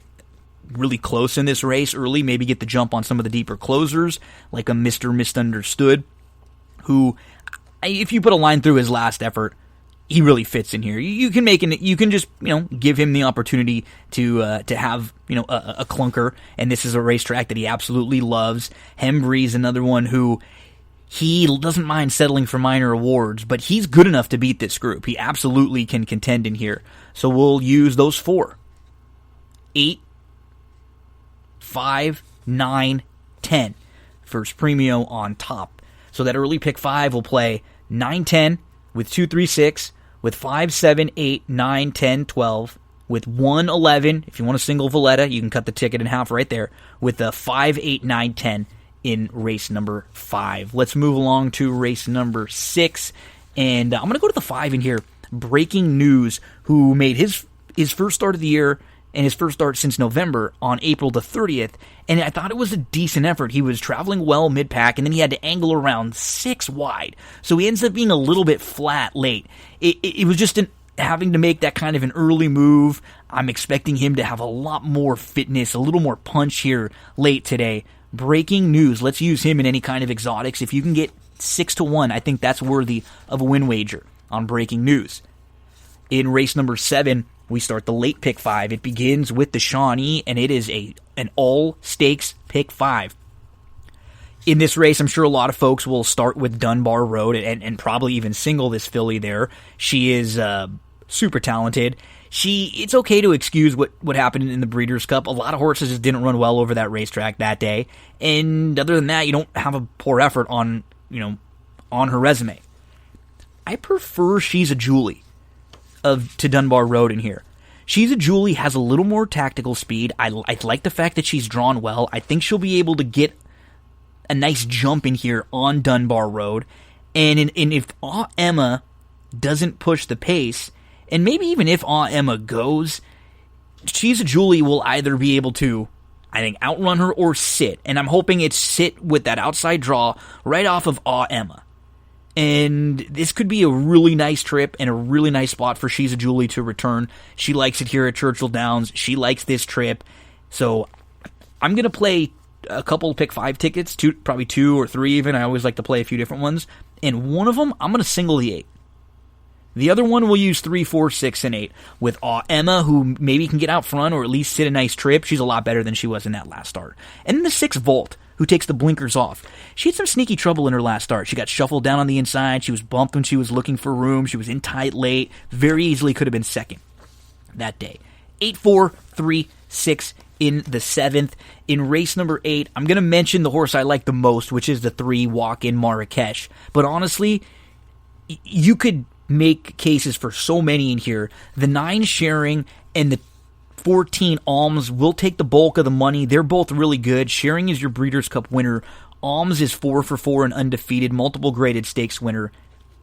A: really close in this race early, maybe get the jump on some of the deeper closers, like a Mr. Misunderstood, who, if you put a line through his last effort, he really fits in here. You can just give him the opportunity to have a clunker, and this is a racetrack that he absolutely loves. Hembree's another one who he doesn't mind settling for minor awards, but he's good enough to beat this group. He absolutely can contend in here. So we'll use those 4. 8, 5, 9, 10. First premio on top. So that early pick 5 will play 9, 10 with 2, 3, 6, with 5, 7, 8, 9, 10, 12, with 1, 11. If you want a single Valletta, you can cut the ticket in half right there, with a 5, 8, 9, 10 in race number 5. Let's move along to race number 6, and I'm going to go to the 5 in here. Breaking News, who made his first start of the year and his first start since November on April the 30th, and I thought it was a decent effort. He was traveling well mid-pack, and then he had to angle around 6 wide, so he ends up being a little bit flat late. It was just having to make that kind of an early move. I'm expecting him to have a lot more fitness, a little more punch here late today. Breaking News, let's use him in any kind of exotics. If you can get 6-1, I think that's worthy of a win wager on Breaking News. In race number 7, we start the late pick 5. It begins with the Shawnee, and it is an all-stakes pick 5. In this race, I'm sure a lot of folks will start with Dunbar Road and probably even single this filly there. She is super talented. It's okay to excuse what happened in the Breeders' Cup. A lot of horses just didn't run well over that racetrack that day. And other than that, you don't have a poor effort on her resume. I prefer She's a Julie to Dunbar Road in here. She's a Julie has a little more tactical speed. I like the fact that she's drawn well. I think she'll be able to get a nice jump in here on Dunbar Road. And if Emma doesn't push the pace, and maybe even if Emma goes, She's a Julie will either be able to, I think, outrun her or sit. And I'm hoping it's sit with that outside draw right off of Emma. And this could be a really nice trip and a really nice spot for She's a Julie to return. She likes it here at Churchill Downs. She likes this trip. So I'm going to play a couple pick 5 tickets, probably 2 or 3 even. I always like to play a few different ones. And one of them, I'm going to single the 8. The other one will use 3, 4, 6, and 8 with Emma, who maybe can get out front or at least sit a nice trip. She's a lot better than she was in that last start. And then the 6 Volt, who takes the blinkers off. She had some sneaky trouble in her last start. She got shuffled down on the inside. She was bumped when she was looking for room. She was in tight late. Very easily could have been second that day. 8, 4, 3, 6 in the 7th. In race number 8, I'm going to mention the horse I like the most, which is the 3 Walk-In Marrakesh. But honestly, you could make cases for so many in here. The 9 Sharing and the 14 Alms will take the bulk of the money. They're both really good. Sharing is your Breeders' Cup winner. Alms is 4 for 4 and undefeated, multiple graded stakes winner.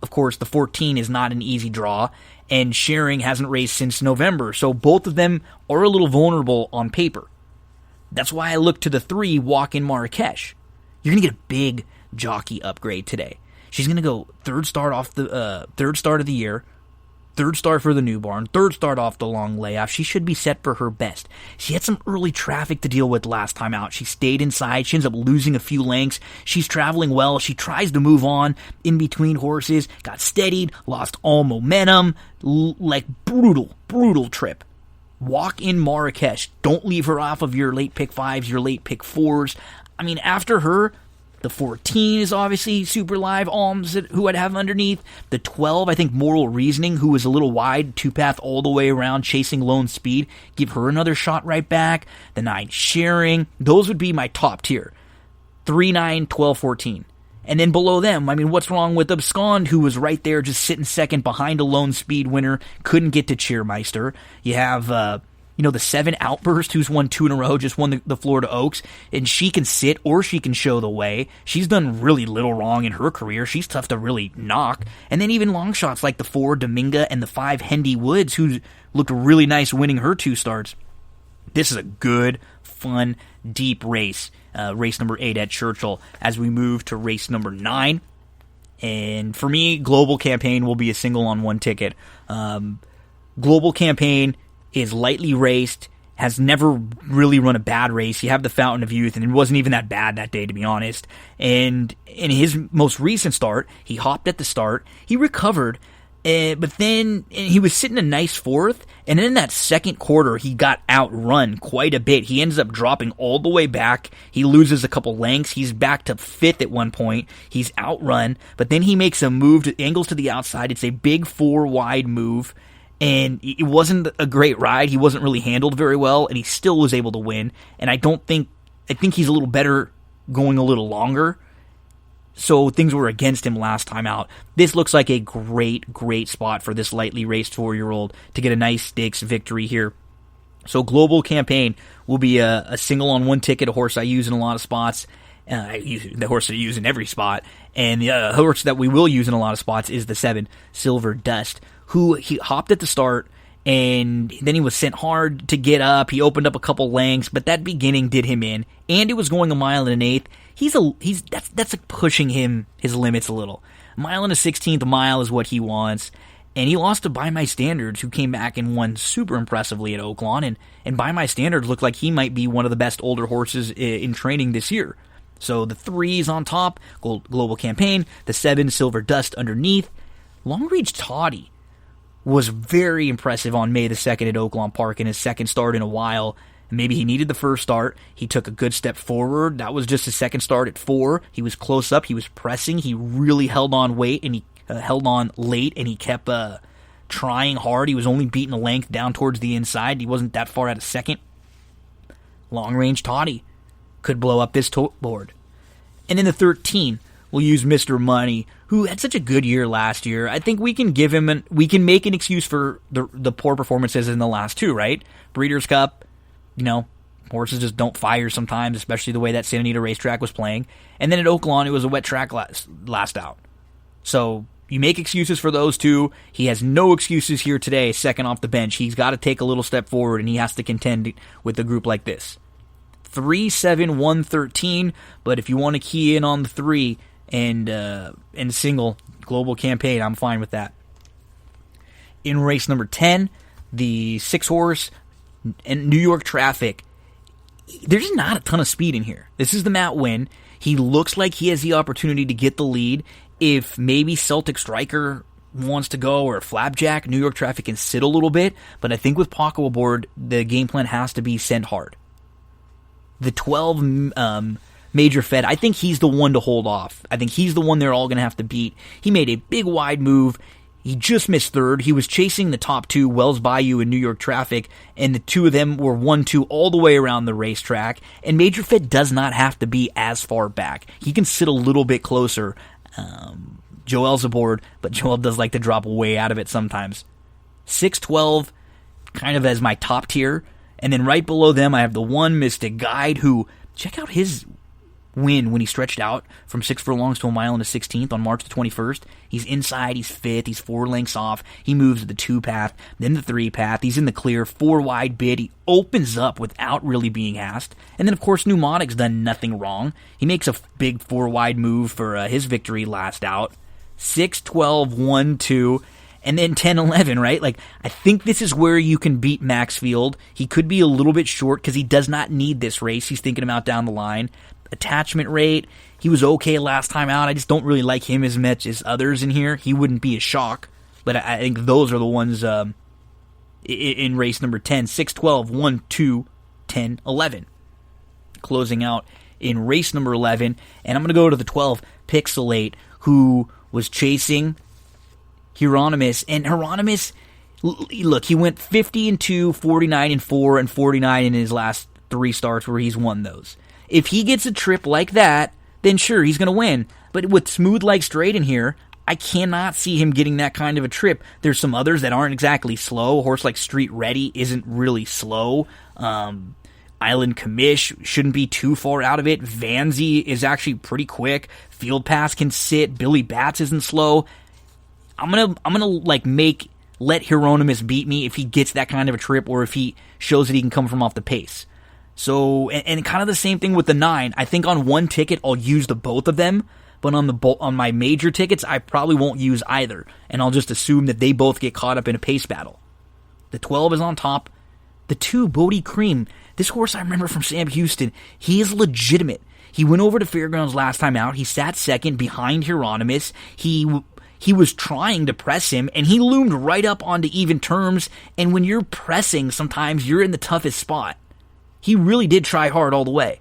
A: Of course, the 14 is not an easy draw, and Sharing hasn't raced since November, so both of them are a little vulnerable on paper. That's why I look to the 3 Walk-In Marrakesh. You're going to get a big jockey upgrade today. She's going to go third start of the year, third start for the newborn, third start off the long layoff. She should be set for her best. She had some early traffic to deal with last time out. She stayed inside. She ends up losing a few lengths. She's traveling well. She tries to move on in between horses, got steadied, lost all momentum. Brutal trip. Walk-In Marrakesh. Don't leave her off of your late pick 5s, your late pick 4s. I mean, after her, the 14 is obviously super live Alms, who I'd have underneath. The 12, I think Moral Reasoning, who was a little wide, 2-path all the way around, chasing lone speed. Give her another shot right back. The 9 Sharing. Those would be my top tier. 3, 9, 12, 14. And then below them, I mean, what's wrong with Abscond, who was right there just sitting second behind a lone speed winner, couldn't get to Cheermeister. You have, the 7 Outburst, who's won 2 in a row, just won the Florida Oaks, and she can sit or she can show the way. She's done really little wrong in her career. She's tough to really knock. And then even long shots like the 4 Dominga and the 5 Hendy Woods, who looked really nice winning her 2 starts. This is a good, fun, deep race. Race number 8 at Churchill as we move to race number 9. And for me, Global Campaign will be a single on 1 ticket. Global Campaign is lightly raced, has never really run a bad race. You have the Fountain of Youth, and it wasn't even that bad that day, to be honest. And in his most recent start, he hopped at the start. He recovered, But then he was sitting a nice fourth, and in that second quarter, he got outrun quite a bit. He ends up dropping all the way back. He loses a couple lengths. He's back to fifth at one point. He's outrun, but then he makes a move, angles to the outside. It's a big 4-wide move, and it wasn't a great ride. He wasn't really handled very well, and he still was able to win. And I think he's a little better going a little longer. So things were against him last time out. This looks like a great spot for this lightly raced 4-year-old to get a nice stakes victory here. So Global Campaign will be a single on one ticket, a horse I use in a lot of spots. The horse that I use in every spot. And the horse that we will use in a lot of spots is the 7, Silver Dust, who he hopped at the start, and then he was sent hard to get up. He opened up a couple lengths, but that beginning did him in. And it was going 1 1/8 miles. That's like pushing his limits a little. 1 1/16 mile is what he wants. And he lost to By My Standards, who came back and won super impressively at Oaklawn. And By My Standards looked like he might be one of the best older horses in training this year. So the 3 is on top, Global Campaign. The 7, Silver Dust, underneath. Long Reach Toddy was very impressive on May the 2nd at Oaklawn Park in his second start in a while. Maybe he needed the first start. He took a good step forward. That was just his second start at 4. He was close up. He was pressing. He really held on late, and he kept trying hard. He was only beating a length down towards the inside. He wasn't that far out of second. Long Range Toddy could blow up this board. And then the 13, we'll use Mr. Money, who had such a good year last year. I think we can we can make an excuse for the poor performances in the last 2, right? Breeders' Cup, horses just don't fire sometimes, especially the way that Santa Anita racetrack was playing. And then at Oaklawn, it was a wet track last out. So you make excuses for those 2. He has no excuses here today, second off the bench. He's got to take a little step forward, and he has to contend with a group like this. 3, 7, 1, 13, but if you want to key in on the 3 and single Global Campaign, I'm fine with that. In race number 10, the 6-horse and New York Traffic, there's not a ton of speed in here. This is the Matt Winn. He looks like he has the opportunity to get the lead. If maybe Celtic Striker wants to go, or Flapjack, New York Traffic can sit a little bit, but I think with Paco aboard, the game plan has to be sent hard. The 12 Major Fed, I think he's the one to hold off. I think he's the one they're all going to have to beat. He made a big wide move. He just missed third. He was chasing the top 2, Wells Bayou and New York Traffic, and the 2 of them were 1-2 all the way around the racetrack. And Major Fed does not have to be as far back. He can sit a little bit closer. Joel's aboard, but Joel does like to drop way out of it sometimes. 6-12, kind of as my top tier. And then right below them, I have the 1 Mystic Guide, who, check out his win when he stretched out from 6 furlongs to 1 1/16 on March the 21st. He's inside, he's 5th, he's 4 lengths off. He moves to the 2 path, then the 3 path. He's in the clear, 4 wide bid. He opens up without really being asked. And then, of course, Pneumatic's done nothing wrong. He makes a big 4 wide move for his victory last out. 6-12, 1-2. And then 10-11, right? Like, I think this is where you can beat Maxfield. He could be a little bit short because he does not need this race. He's thinking about down the line. Attachment rate, he was okay last time out. I just don't really like him as much as others in here. He wouldn't be a shock, but I think those are the ones in race number 10. 6-12, 1-2, 10-11. Closing out in race number 11, and I'm going to go to the 12, Pixelate, who was chasing Hieronymus, and Hieronymus, look, he went 50-2, 49-4, and 49 in his last 3 starts where he's won those. If he gets a trip like that, then sure, he's going to win. But with Smooth Like Straight in here, I cannot see him getting that kind of a trip. There's some others that aren't exactly slow. A horse like Street Ready isn't really slow. Island Commish shouldn't be too far out of it. Vanzy is actually pretty quick. Field Pass can sit. Billy Bats isn't slow. I'm gonna let Hieronymus beat me if he gets that kind of a trip, or if he shows that he can come from off the pace. So, and kind of the same thing with the 9. I think on one ticket I'll use the both of them, but on my major tickets I probably won't use either, and I'll just assume that they both get caught up in a pace battle. The 12 is on top. The 2, Bodie Cream. This horse I remember from Sam Houston. He is legitimate. He went over to Fairgrounds last time out. He sat second behind Hieronymus. He he was trying to press him, and he loomed right up onto even terms, and when you're pressing, sometimes you're in the toughest spot. He really did try hard all the way.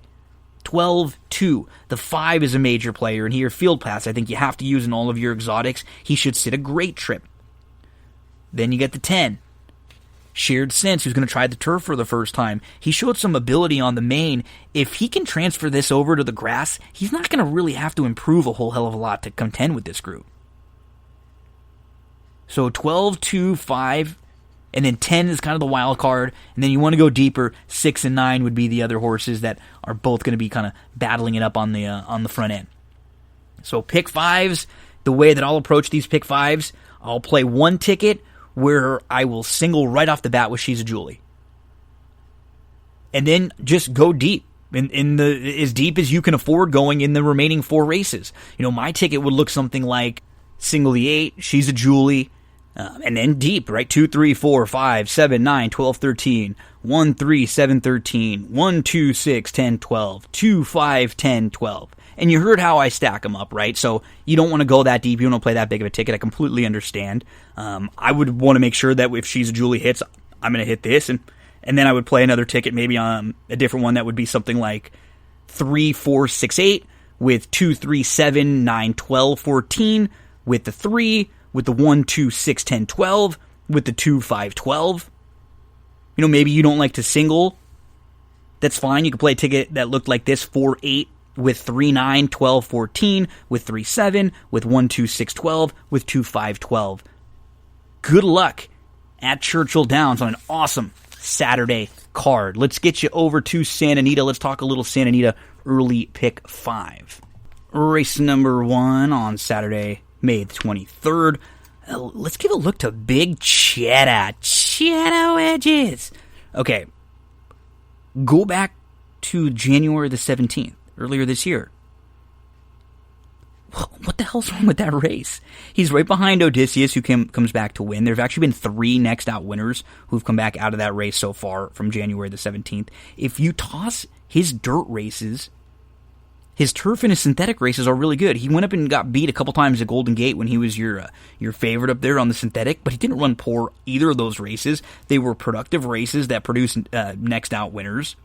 A: 12-2. The 5 is a major player, and here, field pass, I think you have to use in all of your exotics. He should sit a great trip. Then you get the 10. Shared Sense, who's going to try the turf for the first time. He showed some ability on the main. If he can transfer this over to the grass, he's not going to really have to improve a whole hell of a lot to contend with this group. So 12, 2, 5, and then 10 is kind of the wild card. And then you want to go deeper. 6 and 9 would be the other horses that are both going to be kind of battling it up on the front end. So pick 5s, the way that I'll approach these pick 5s, I'll play one ticket where I will single right off the bat with She's a Julie. And then just go deep. As deep as you can afford going in the remaining 4 races. My ticket would look something like single the 8, She's a Julie, and then deep, right? 2, 3, 4, 5, 7, 9, 12, 13, 1, 3, 7, 13, 1, 2, 6, 10, 12, 2, 5, 10, 12. And you heard how I stack them up, right? So you don't want to go that deep. You don't want to play that big of a ticket. I completely understand. I would want to make sure that if She's a Julie hits, I'm going to hit this. And then I would play another ticket, maybe on a different one that would be something like 3, 4, 6, 8 with 2, 3, 7, 9, 12, 14 with the 3, with the 1, 2, 6, 10, 12 with the 2, 5, 12. Maybe you don't like to single. That's fine. You could play a ticket that looked like this, 4, 8 with 3, 9, 12, 14 with 3, 7 with 1, 2, 6, 12 with 2, 5, 12. Good luck at Churchill Downs on an awesome Saturday card. Let's get you over to Santa Anita. Let's talk a little Santa Anita early pick 5. Race number 1 on Saturday, May the 23rd. Let's give a look to Big Cheddar Wedges. Okay, go back to January the 17th, earlier this year. What the hell's wrong with that race? He's right behind Odysseus, who comes back to win. There's actually been 3 next out winners who've come back out of that race so far from January the 17th. If you toss his dirt races, his turf and his synthetic races are really good. He went up and got beat a couple times at Golden Gate when he was your favorite up there on the synthetic, but he didn't run poor either of those races. They were productive races that produced next out winners.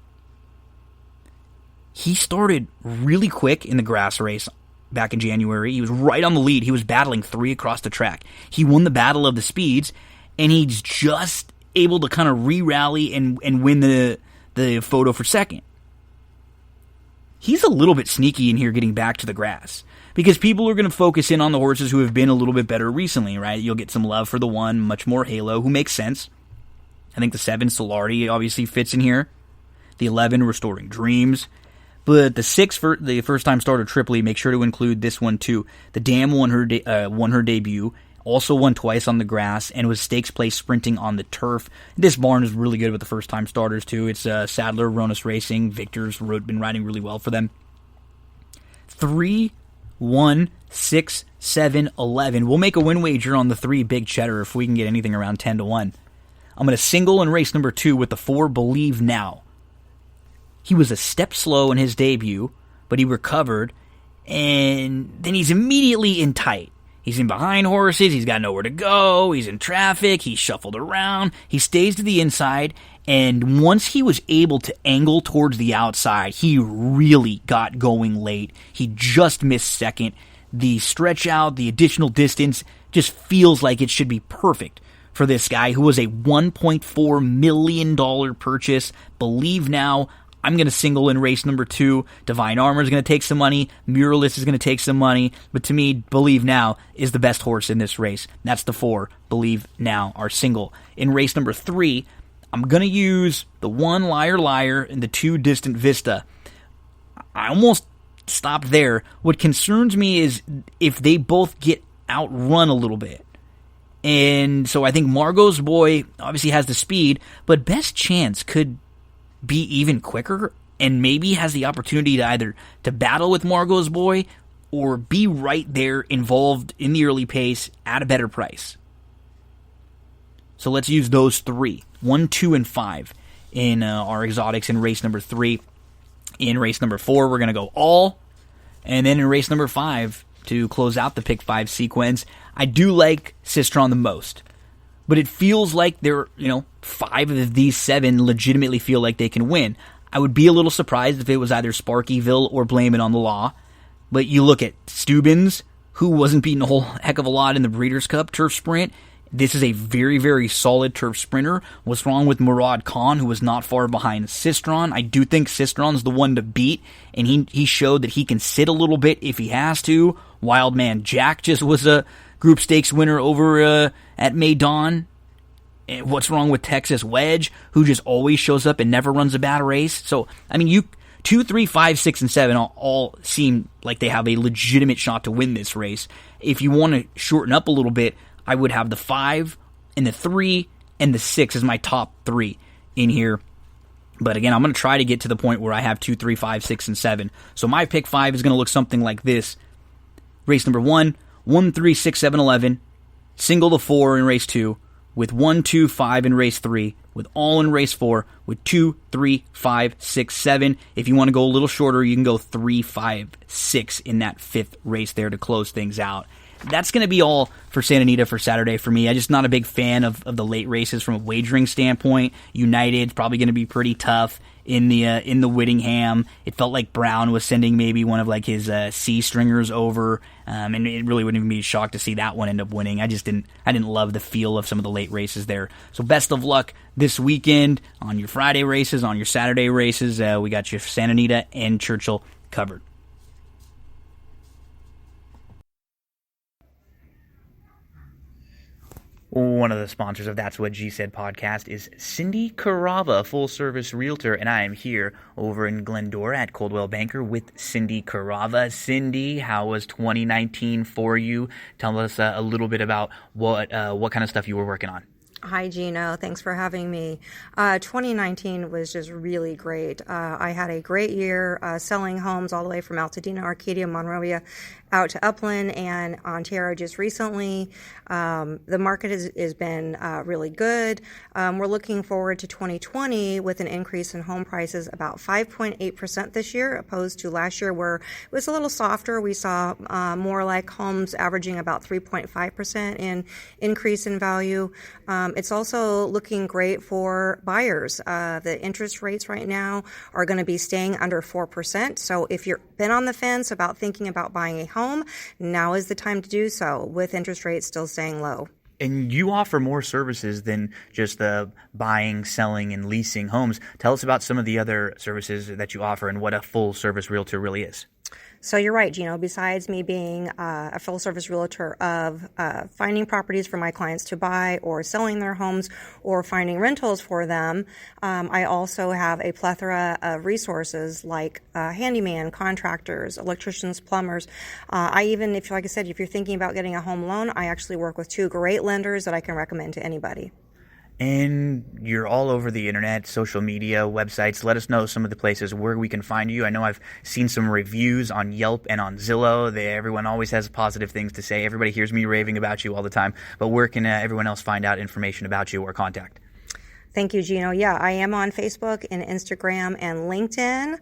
A: He started really quick in the grass race back in January. He was right on the lead. He was battling 3 across the track. He won the battle of the speeds, and he's just able to kind of re-rally and win the photo for second. He's a little bit sneaky in here getting back to the grass because people are going to focus in on the horses who have been a little bit better recently, right? You'll get some love for the 1, much more halo, who makes sense. I think the 7, Solarity, obviously fits in here. The 11, Restoring Dreams. But the 6, the first-time starter Tripoli, make sure to include this one too. The Dam won her debut, also won twice on the grass, and was stakes place sprinting on the turf. This barn is really good with the first-time starters too. It's Sadler, Ronus Racing, Victor's been riding really well for them. 3, 1, 6, 7, 11. We'll make a win wager on the 3 Big Cheddar if we can get anything around 10 to 1. I'm going to single in race number 2 with the 4 Believe Now. He was a step slow in his debut, but he recovered, and then he's immediately in tight. He's in behind horses, he's got nowhere to go, he's in traffic, he's shuffled around, he stays to the inside, and once he was able to angle towards the outside, he really got going late. He just missed second. The stretch out, the additional distance, just feels like it should be perfect for this guy who was a $1.4 million purchase. Believe Now. I'm going to single in race number 2. Divine Armor is going to take some money. Muralist is going to take some money. But to me, Believe Now is the best horse in this race. That's the 4. Believe Now are single. In race number 3, I'm going to use the 1 Liar Liar and the 2 Distant Vista. I almost stopped there. What concerns me is if they both get outrun a little bit. And so I think Margot's Boy obviously has the speed, but best chance could be even quicker and maybe has the opportunity to either to battle with Margot's Boy or be right there involved in the early pace at a better price. So let's use those 3, 1, 2, and 5 in our exotics in race number 3. In race number 4, we're going to go all. And then in race number 5, to close out the pick 5 sequence. I do like Sistron the most, but it feels like 5 of these 7 legitimately feel like they can win. I would be a little surprised if it was either Sparkyville or Blame It on the Law. But you look at Stubbins, who wasn't beaten a whole heck of a lot in the Breeders' Cup Turf Sprint. This is a very, very solid turf sprinter. What's wrong with Murad Khan, who was not far behind Sistron? I do think Sistron's the one to beat, and he showed that he can sit a little bit if he has to. Wildman Jack just was a Group Stakes winner over at Maidan. And what's wrong with Texas Wedge, who just always shows up and never runs a bad race? So, I mean, 2, 3, 5, 6, and 7 all seem like they have a legitimate shot to win this race. If you want to shorten up a little bit, I would have the 5 and the 3 and the 6 as my top 3 in here. But again, I'm going to try to get to the point where I have 2, 3, 5, 6, and 7. So my pick 5 is going to look something like this. Race number 1, 1, 3, 6, 7, 11. Single to 4 in race 2. With 1, 2, 5 in race 3, with all in race 4, with 2, 3, 5, 6, 7. If you want to go a little shorter, you can go 3, 5, 6 in that 5th race there to close things out. That's going to be all for Santa Anita for Saturday for me. I'm just not a big fan of the late races from a wagering standpoint. United's probably going to be pretty tough in the Whittingham. It felt like Brown was sending maybe one of like his C stringers over, and it really wouldn't even be shocked to see that one end up winning. I didn't love the feel of some of the late races there. So best of luck this weekend on your Friday races, on your Saturday races. We got your Santa Anita and Churchill covered. One of the sponsors of That's What G Said podcast is Cindy Carava, full-service realtor, and I am here over in Glendora at Coldwell Banker with Cindy Carava. Cindy, how was 2019 for you? Tell us a little bit about what kind of stuff you were working on.
C: Hi, Gino. Thanks for having me. 2019 was just really great. I had a great year selling homes all the way from Altadena, Arcadia, Monrovia, out to Upland and Ontario just recently. The market has been really good. We're looking forward to 2020 with an increase in home prices about 5.8% this year, opposed to last year where it was a little softer. We saw more like homes averaging about 3.5% in increase in value. It's also looking great for buyers. The interest rates right now are going to be staying under 4%. So if you've been on the fence about thinking about buying a home, now is the time to do so with interest rates still staying low.
A: And you offer more services than just the buying, selling, and leasing homes. Tell us about some of the other services that you offer and what a full-service realtor really is.
C: So you're right, Gino. Besides me being a full-service realtor of finding properties for my clients to buy or selling their homes or finding rentals for them, I also have a plethora of resources like handyman, contractors, electricians, plumbers. Like I said, if you're thinking about getting a home loan, I actually work with 2 great lenders that I can recommend to anybody.
A: And you're all over the internet, social media, websites. Let us know some of the places where we can find you. I know I've seen some reviews on Yelp and on Zillow. Everyone always has positive things to say. Everybody hears me raving about you all the time. But where can everyone else find out information about you or contact?
C: Thank you, Gino. Yeah, I am on Facebook and Instagram and LinkedIn.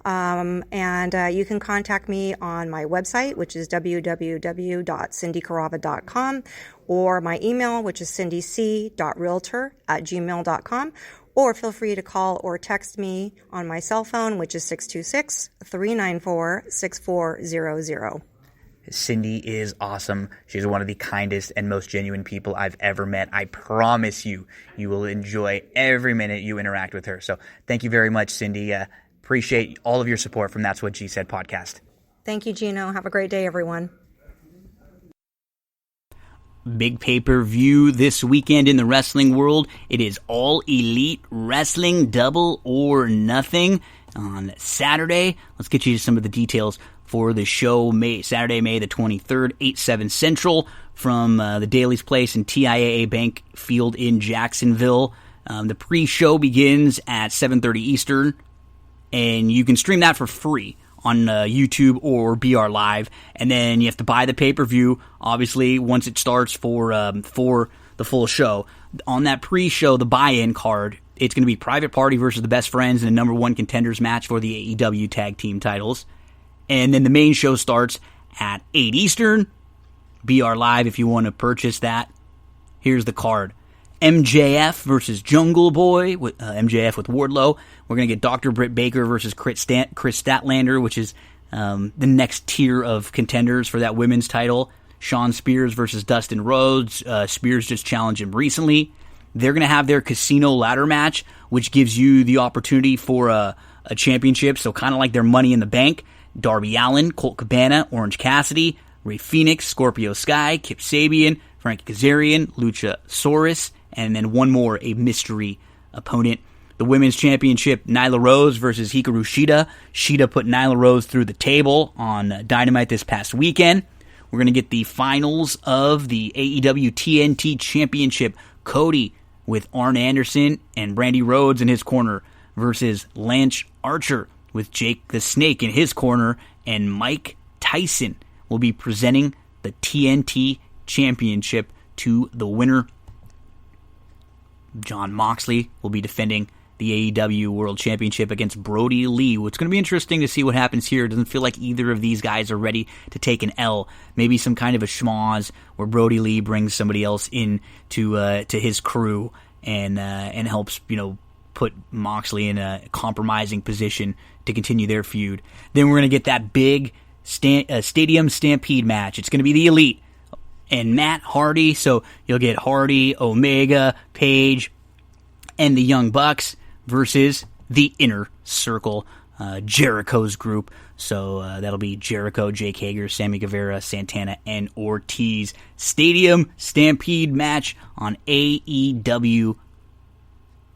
C: And you can contact me on my website, which is www.cindycarava.com, or my email, which is cindyc.realtor@gmail.com, or feel free to call or text me on my cell phone, which is 626-394-6400.
A: Cindy is awesome. She's one of the kindest and most genuine people I've ever met. I promise you, you will enjoy every minute you interact with her. So thank you very much, Cindy. Appreciate all of your support from That's What G Said podcast.
C: Thank you, Gino. Have a great day, everyone.
A: Big pay-per-view this weekend in the wrestling world. It is All Elite Wrestling Double or Nothing on Saturday. Let's get you some of the details for the show. Saturday, May the 23rd, 8/7 Central from the Daly's Place and TIAA Bank Field in Jacksonville. The pre-show begins at 7:30 Eastern, and you can stream that for free on YouTube or BR Live, and then you have to buy the pay-per-view, obviously, once it starts for the full show. On that pre-show, the buy-in card, it's going to be Private Party versus the Best Friends in a number 1 contenders match for the AEW tag team titles. And then the main show starts at 8 Eastern. BR Live if you want to purchase that. Here's the card. MJF versus Jungle Boy, with MJF with Wardlow. We're going to get Dr. Britt Baker versus Chris Statlander, which is the next tier of contenders for that women's title. Sean Spears versus Dustin Rhodes. Spears just challenged him recently. They're going to have their casino ladder match, which gives you the opportunity for a championship, so kind of like their Money in the Bank. Darby Allin, Colt Cabana, Orange Cassidy, Rey Fenix, Scorpio Sky, Kip Sabian, Frankie Kazarian, Luchasaurus, and then one more, a mystery opponent. The Women's Championship, Nyla Rose versus Hikaru Shida. Shida put Nyla Rose through the table on Dynamite this past weekend. We're going to get the finals of the AEW TNT Championship. Cody with Arn Anderson and Brandy Rhodes in his corner versus Lance Archer with Jake the Snake in his corner, and Mike Tyson will be presenting the TNT Championship to the winner. Jon Moxley will be defending the AEW World Championship against Brody Lee. It's going to be interesting to see what happens here. It doesn't feel like either of these guys are ready to take an L. Maybe some kind of a schmoz where Brody Lee brings somebody else in to his crew and helps, put Moxley in a compromising position to continue their feud. Then we're going to get that big stadium stampede match. It's going to be the Elite and Matt Hardy. So you'll get Hardy, Omega, Page, and the Young Bucks versus the Inner Circle, Jericho's group. So that'll be Jericho, Jake Hager, Sammy Guevara, Santana, and Ortiz. Stadium Stampede match on AEW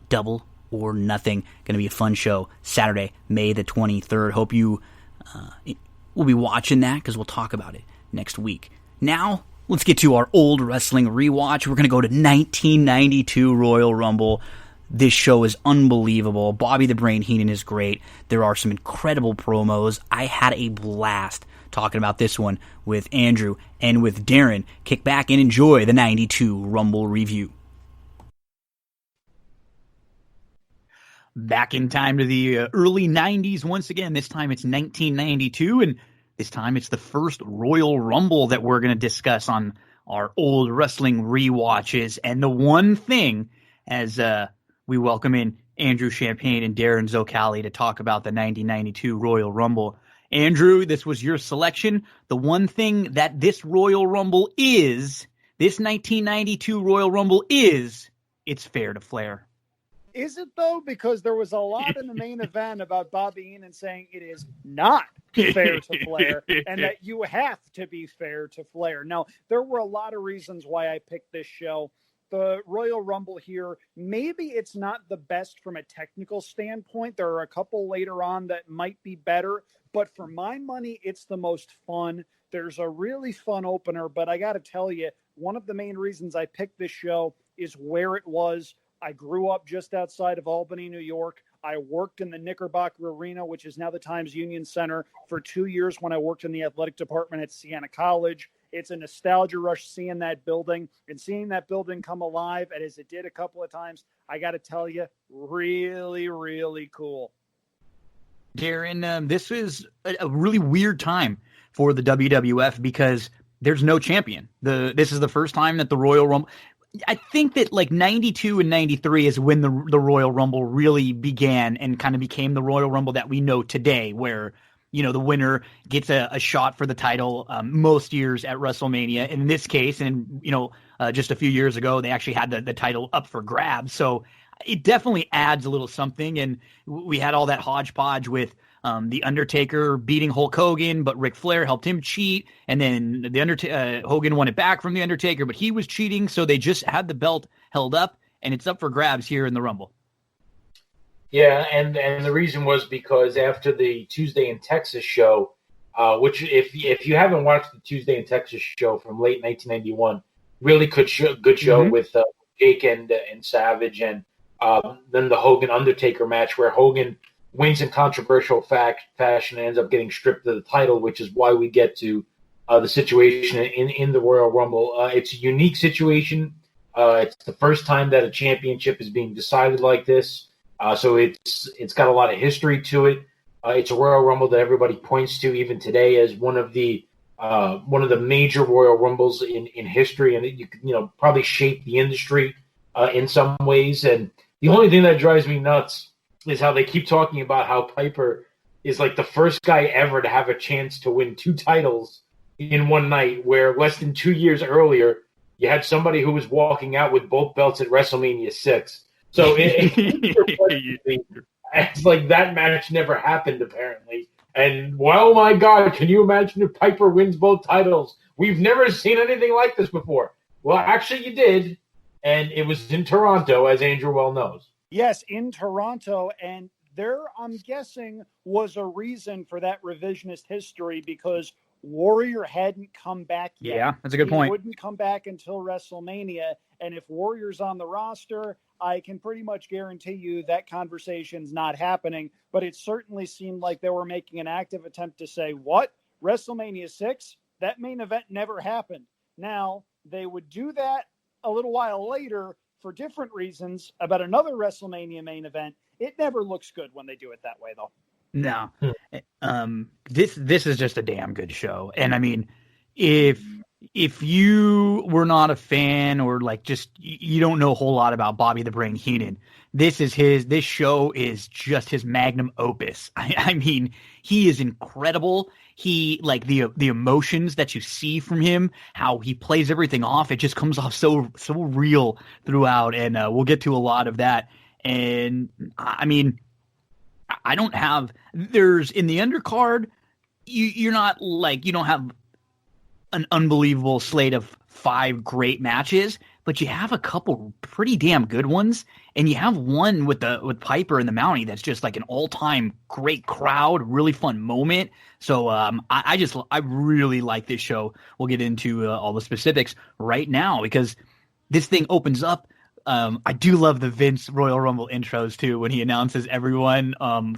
A: Double or Nothing. Going to be a fun show. Saturday, May the 23rd. Hope you will be watching that because we'll talk about it next week. Now, let's get to our old wrestling rewatch. We're going to go to 1992 Royal Rumble. This show is unbelievable. Bobby the Brain Heenan is great. There are some incredible promos. I had a blast talking about this one with Andrew and with Darren. Kick back and enjoy the 92 Rumble review. Back in time to the early 90s once again. This time it's 1992, and this time it's the first Royal Rumble that we're going to discuss on our old wrestling rewatches. And the one thing, as we welcome in Andrew Champagne and Darin Zoccali to talk about the 1992 Royal Rumble. Andrew, this was your selection. The one thing that this Royal Rumble is, this 1992 Royal Rumble is, it's fair to Flair.
D: Is it, though? Because there was a lot in the main event about Bobby Heenan saying it is not fair to Flair and that you have to be fair to Flair. Now, there were a lot of reasons why I picked this show. The Royal Rumble here, maybe it's not the best from a technical standpoint. There are a couple later on that might be better, but for my money, it's the most fun. There's a really fun opener, but I got to tell you, one of the main reasons I picked this show is where it was. I grew up just outside of Albany, New York. I worked in the Knickerbocker Arena, which is now the Times Union Center, for 2 years when I worked in the athletic department at Siena College. It's a nostalgia rush seeing that building and seeing that building come alive, and as it did a couple of times, I got to tell you, really, really cool.
A: Darren, this is a really weird time for the WWF because there's no champion. This is the first time that the Royal Rumble... I think that like 92 and 93 is when the Royal Rumble really began and kind of became the Royal Rumble that we know today, where, the winner gets a shot for the title most years at WrestleMania. In this case, and, just a few years ago, they actually had the title up for grabs. So it definitely adds a little something. And we had all that hodgepodge with The Undertaker beating Hulk Hogan, but Ric Flair helped him cheat. And then Hogan won it back from The Undertaker, but he was cheating. So they just had the belt held up, and it's up for grabs here in the Rumble.
E: Yeah, and the reason was because after the Tuesday in Texas show, which if you haven't watched the Tuesday in Texas show from late 1991, really good show mm-hmm. with Jake and Savage, and then the Hogan Undertaker match where Hogan wins in controversial fashion and ends up getting stripped of the title, which is why we get to the situation in the Royal Rumble. It's a unique situation. It's the first time that a championship is being decided like this. So it's got a lot of history to it. It's a Royal Rumble that everybody points to even today as one of the one of the major Royal Rumbles in history, and you could, probably shape the industry in some ways. And the only thing that drives me nuts is how they keep talking about how Piper is like the first guy ever to have a chance to win 2 titles in one night, where less than 2 years earlier, you had somebody who was walking out with both belts at WrestleMania 6. So it's like that match never happened, apparently. And, well, my God, can you imagine if Piper wins both titles? We've never seen anything like this before. Well, actually, you did, and it was in Toronto, as Andrew well knows.
D: Yes, in Toronto, and there, I'm guessing, was a reason for that revisionist history, because Warrior hadn't come back yet.
A: Yeah, that's a good point.
D: He wouldn't come back until WrestleMania, and if Warrior's on the roster, I can pretty much guarantee you that conversation's not happening, but it certainly seemed like they were making an active attempt to say, what? WrestleMania 6? That main event never happened. Now, they would do that a little while later for different reasons about another WrestleMania main event. It never looks good when they do it that way, though.
A: No. This is just a damn good show. And I mean, if you were not a fan, or like just you don't know a whole lot about Bobby the Brain Heenan, this show is just his magnum opus. I mean, he is incredible. He, like, the emotions that you see from him, how he plays everything off, it just comes off so real throughout, and we'll get to a lot of that. And I mean, I don't have, there's in the undercard, you're not like, you don't have an unbelievable slate of 5 great matches, but you have a couple pretty damn good ones, and you have one with Piper and the Mountie that's just like an all-time great crowd, really fun moment. So I really like this show. We'll get into all the specifics right now, because this thing opens up. I do love the Vince Royal Rumble intros too, when he announces everyone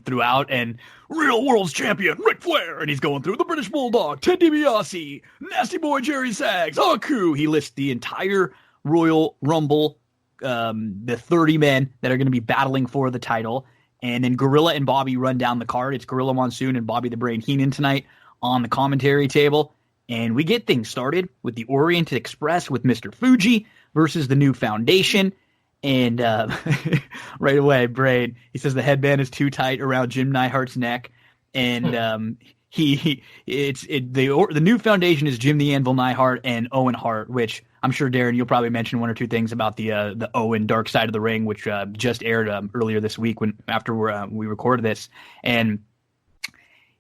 A: throughout, and Real World's Champion Ric Flair, and he's going through the British Bulldog, Ted DiBiase, Nasty Boy Jerry Sags, Haku. He lists the entire Royal Rumble, the 30 men that are going to be battling for the title, and then Gorilla and Bobby run down the card. It's Gorilla Monsoon and Bobby the Brain Heenan tonight on the commentary table, and we get things started with the Orient Express with Mr. Fuji versus the New Foundation. And right away, Brain, he says the headband is too tight around Jim Neidhart's neck, and the New Foundation is Jim the Anvil Neidhart and Owen Hart, which I'm sure, Darren, you'll probably mention 1 or 2 things about the Owen Dark Side of the Ring, which just aired earlier this week after we recorded this, and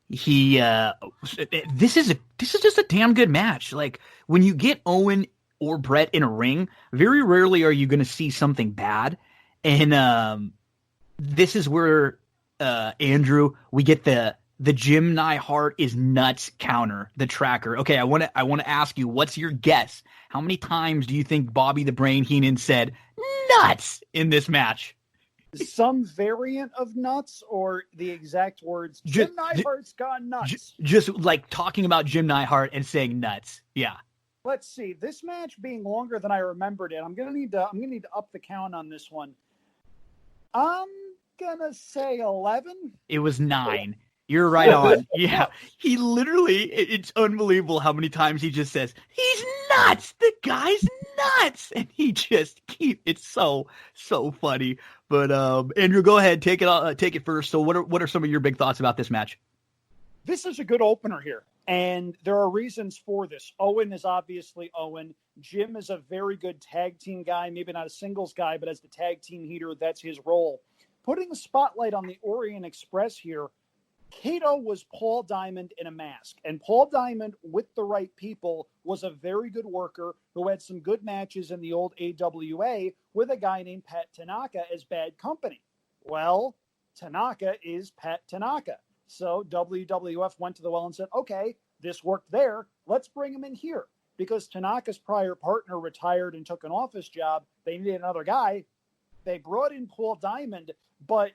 A: this is just a damn good match. Like, when you get Owen or Brett in a ring, very rarely are you going to see something bad. And this is where, Andrew, we get the Jim Neidhart is nuts counter, the tracker. Okay, I want to ask you, what's your guess? How many times do you think Bobby the Brain Heenan said nuts in this match?
D: Some variant of nuts, or the exact words, Jim Neidhart's gone nuts.
A: Just like talking about Jim Neidhart and saying nuts. Yeah.
D: Let's see. This match being longer than I remembered it, I'm gonna need to up the count on this one. I'm gonna say 11.
A: It was 9. You're right on. Yeah, he literally, it's unbelievable how many times he just says, he's nuts. The guy's nuts. And he just it's so funny. But Andrew, go ahead, take it first. So what are some of your big thoughts about this match?
D: This is a good opener here, and there are reasons for this. Owen is obviously Owen. Jim is a very good tag team guy, maybe not a singles guy, but as the tag team heater, that's his role. Putting the spotlight on the Orient Express here, Kato was Paul Diamond in a mask, and Paul Diamond, with the right people, was a very good worker who had some good matches in the old AWA with a guy named Pat Tanaka as bad company. Well, Tanaka is Pat Tanaka. So WWF went to the well and said, okay, this worked there. Let's bring him in here. Because Tanaka's prior partner retired and took an office job, they needed another guy. They brought in Paul Diamond, but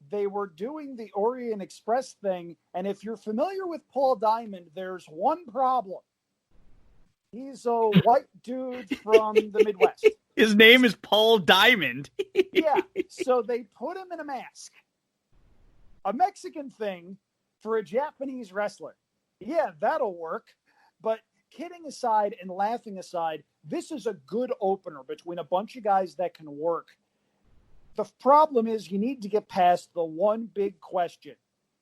D: they were doing the Orient Express thing. And if you're familiar with Paul Diamond, there's one problem. He's a white dude from the Midwest.
A: His name is Paul Diamond.
D: Yeah, so they put him in a mask. A Mexican thing for a Japanese wrestler. Yeah, that'll work. But kidding aside and laughing aside, this is a good opener between a bunch of guys that can work. The problem is you need to get past the one big question.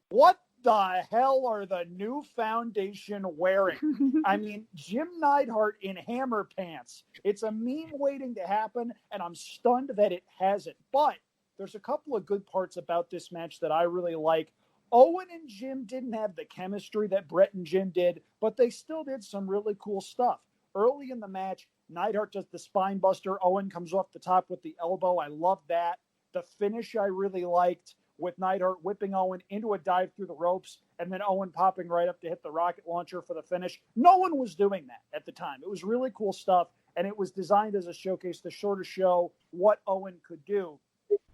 D: What the hell are the new Foundation wearing? I mean, Jim Neidhart in hammer pants. It's a meme waiting to happen, and I'm stunned that it hasn't. But there's a couple of good parts about this match that I really like. Owen and Jim didn't have the chemistry that Brett and Jim did, but they still did some really cool stuff. Early in the match, Neidhart does the spine buster. Owen comes off the top with the elbow. I love that. The finish I really liked, with Neidhart whipping Owen into a dive through the ropes and then Owen popping right up to hit the rocket launcher for the finish. No one was doing that at the time. It was really cool stuff, and it was designed as a showcase to sort of show what Owen could do.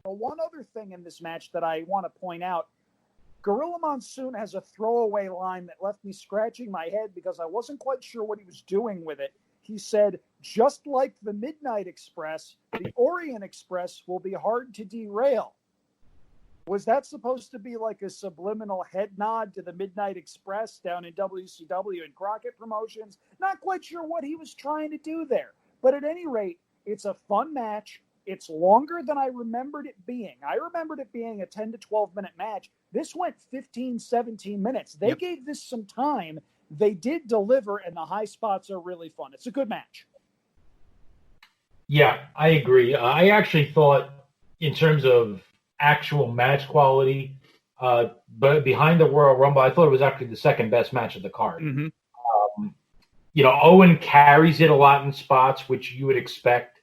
D: But one other thing in this match that I want to point out, Gorilla Monsoon has a throwaway line that left me scratching my head because I wasn't quite sure what he was doing with it. He said, just like the Midnight Express, the Orient Express will be hard to derail. Was that supposed to be like a subliminal head nod to the Midnight Express down in WCW and Crockett Promotions? Not quite sure what he was trying to do there. But at any rate, it's a fun match. It's longer than I remembered it being. I remembered it being a 10 to 12-minute match. This went 15, 17 minutes. They gave this some time. They did deliver, and the high spots are really fun. It's a good match.
E: Yeah, I agree. I actually thought, in terms of actual match quality, but behind the Royal Rumble, I thought it was actually the second best match of the card.
A: Mm-hmm.
E: Owen carries it a lot in spots, which you would expect.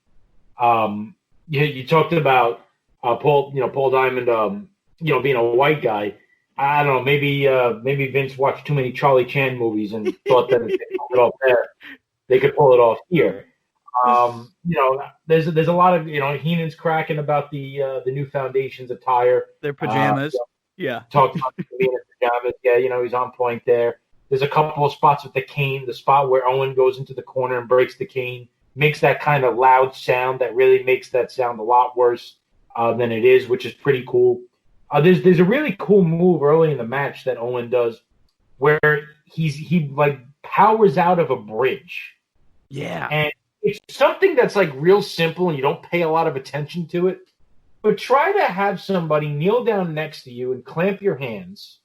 E: You talked about Paul Diamond, being a white guy. I don't know, maybe Vince watched too many Charlie Chan movies and thought that if they pulled it off there, they could pull it off here. There's a lot of, Heenan's cracking about the new Foundation's attire.
A: Their pajamas. Yeah.
E: Talked about being in pajamas. Yeah, he's on point there. There's a couple of spots with the cane, the spot where Owen goes into the corner and breaks the cane, makes that kind of loud sound that really makes that sound a lot worse than it is, which is pretty cool. There's a really cool move early in the match that Owen does where he like powers out of a bridge.
A: Yeah.
E: And it's something that's like real simple and you don't pay a lot of attention to it. But try to have somebody kneel down next to you and clamp your hands.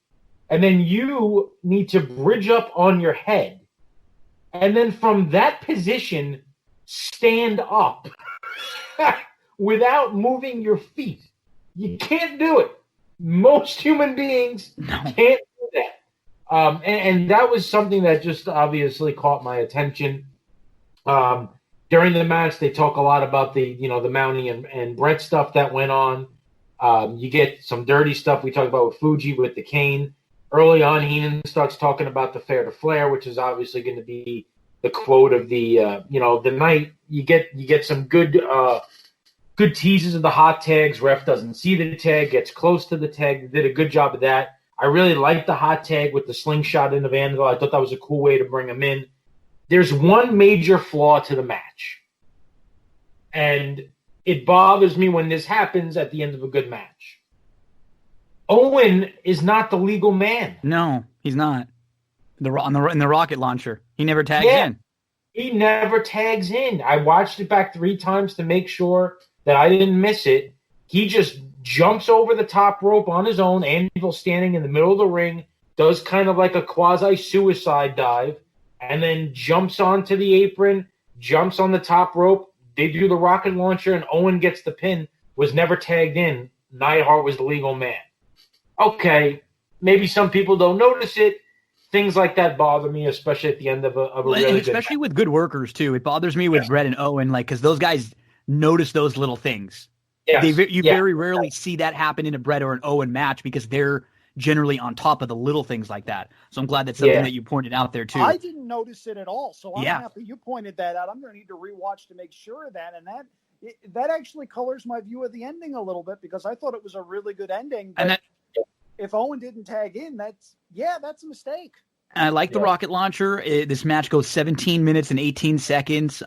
E: And then you need to bridge up on your head. And then from that position, stand up without moving your feet. You can't do it. Most human beings can't do that. And that was something that just obviously caught my attention. During the match, they talk a lot about the Mountie and Brett stuff that went on. You get some dirty stuff we talked about with Fuji with the cane. Early on, Heenan starts talking about the fair to flare, which is obviously going to be the quote of the night. You get some good teases of the hot tags. Ref doesn't see the tag, gets close to the tag. They did a good job of that. I really liked the hot tag with the slingshot in the Vanderbilt. I thought that was a cool way to bring him in. There's one major flaw to the match, and it bothers me when this happens at the end of a good match. Owen is not the legal man.
A: No, he's not. In the rocket launcher, he never tags in.
E: He never tags in. I watched it back 3 times to make sure that I didn't miss it. He just jumps over the top rope on his own. Anvil standing in the middle of the ring, does kind of like a quasi-suicide dive, and then jumps onto the apron, jumps on the top rope. They do the rocket launcher, and Owen gets the pin. Was never tagged in. Neidhart was the legal man. Okay, maybe some people don't notice it. Things like that bother me, especially at the end of a really good match.
A: Especially with good workers, too. It bothers me with Brett and Owen, because those guys notice those little things.
E: Yes.
A: You very rarely see that happen in a Brett or an Owen match because they're generally on top of the little things like that. So I'm glad that's something that you pointed out there, too.
D: I didn't notice it at all, so I'm happy you pointed that out. I'm going to need to rewatch to make sure of that, and that actually colors my view of the ending a little bit because I thought it was a really good ending. But if Owen didn't tag in, that's a mistake. And
A: I like the rocket launcher. This match goes 17 minutes and 18 seconds.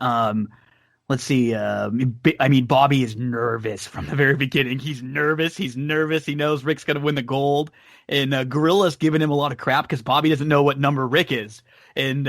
A: let's see. I mean, Bobby is nervous from the very beginning. He's nervous. He knows Rick's going to win the gold. And Gorilla's giving him a lot of crap because Bobby doesn't know what number Rick is. And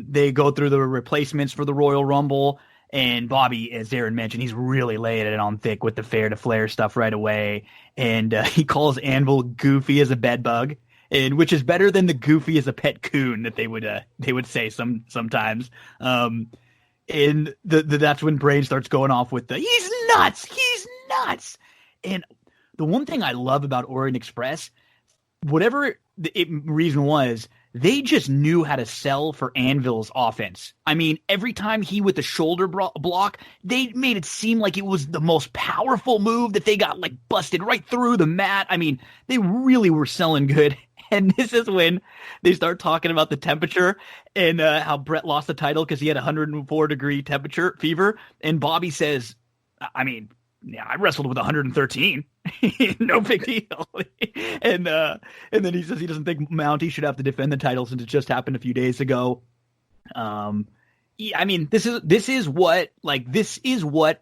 A: they go through the replacements for the Royal Rumble. And Bobby, as Aaron mentioned, he's really laying it on thick with the fair to flare stuff right away. And he calls Anvil goofy as a bedbug, and which is better than the goofy as a pet coon that they would say sometimes. And that's when Brain starts going off with he's nuts. And the one thing I love about Orient Express, whatever the reason was, they just knew how to sell for Anvil's offense. I mean, every time he with the shoulder block, they made it seem like it was the most powerful move that they got like busted right through the mat. I mean, they really were selling good. And this is when they start talking about the temperature and how Brett lost the title because he had 104-degree fever. And Bobby says, I mean, yeah, I wrestled with 113. No big deal. And then he says he doesn't think Mountie should have to defend the title since it just happened a few days ago. Yeah, I mean, this is what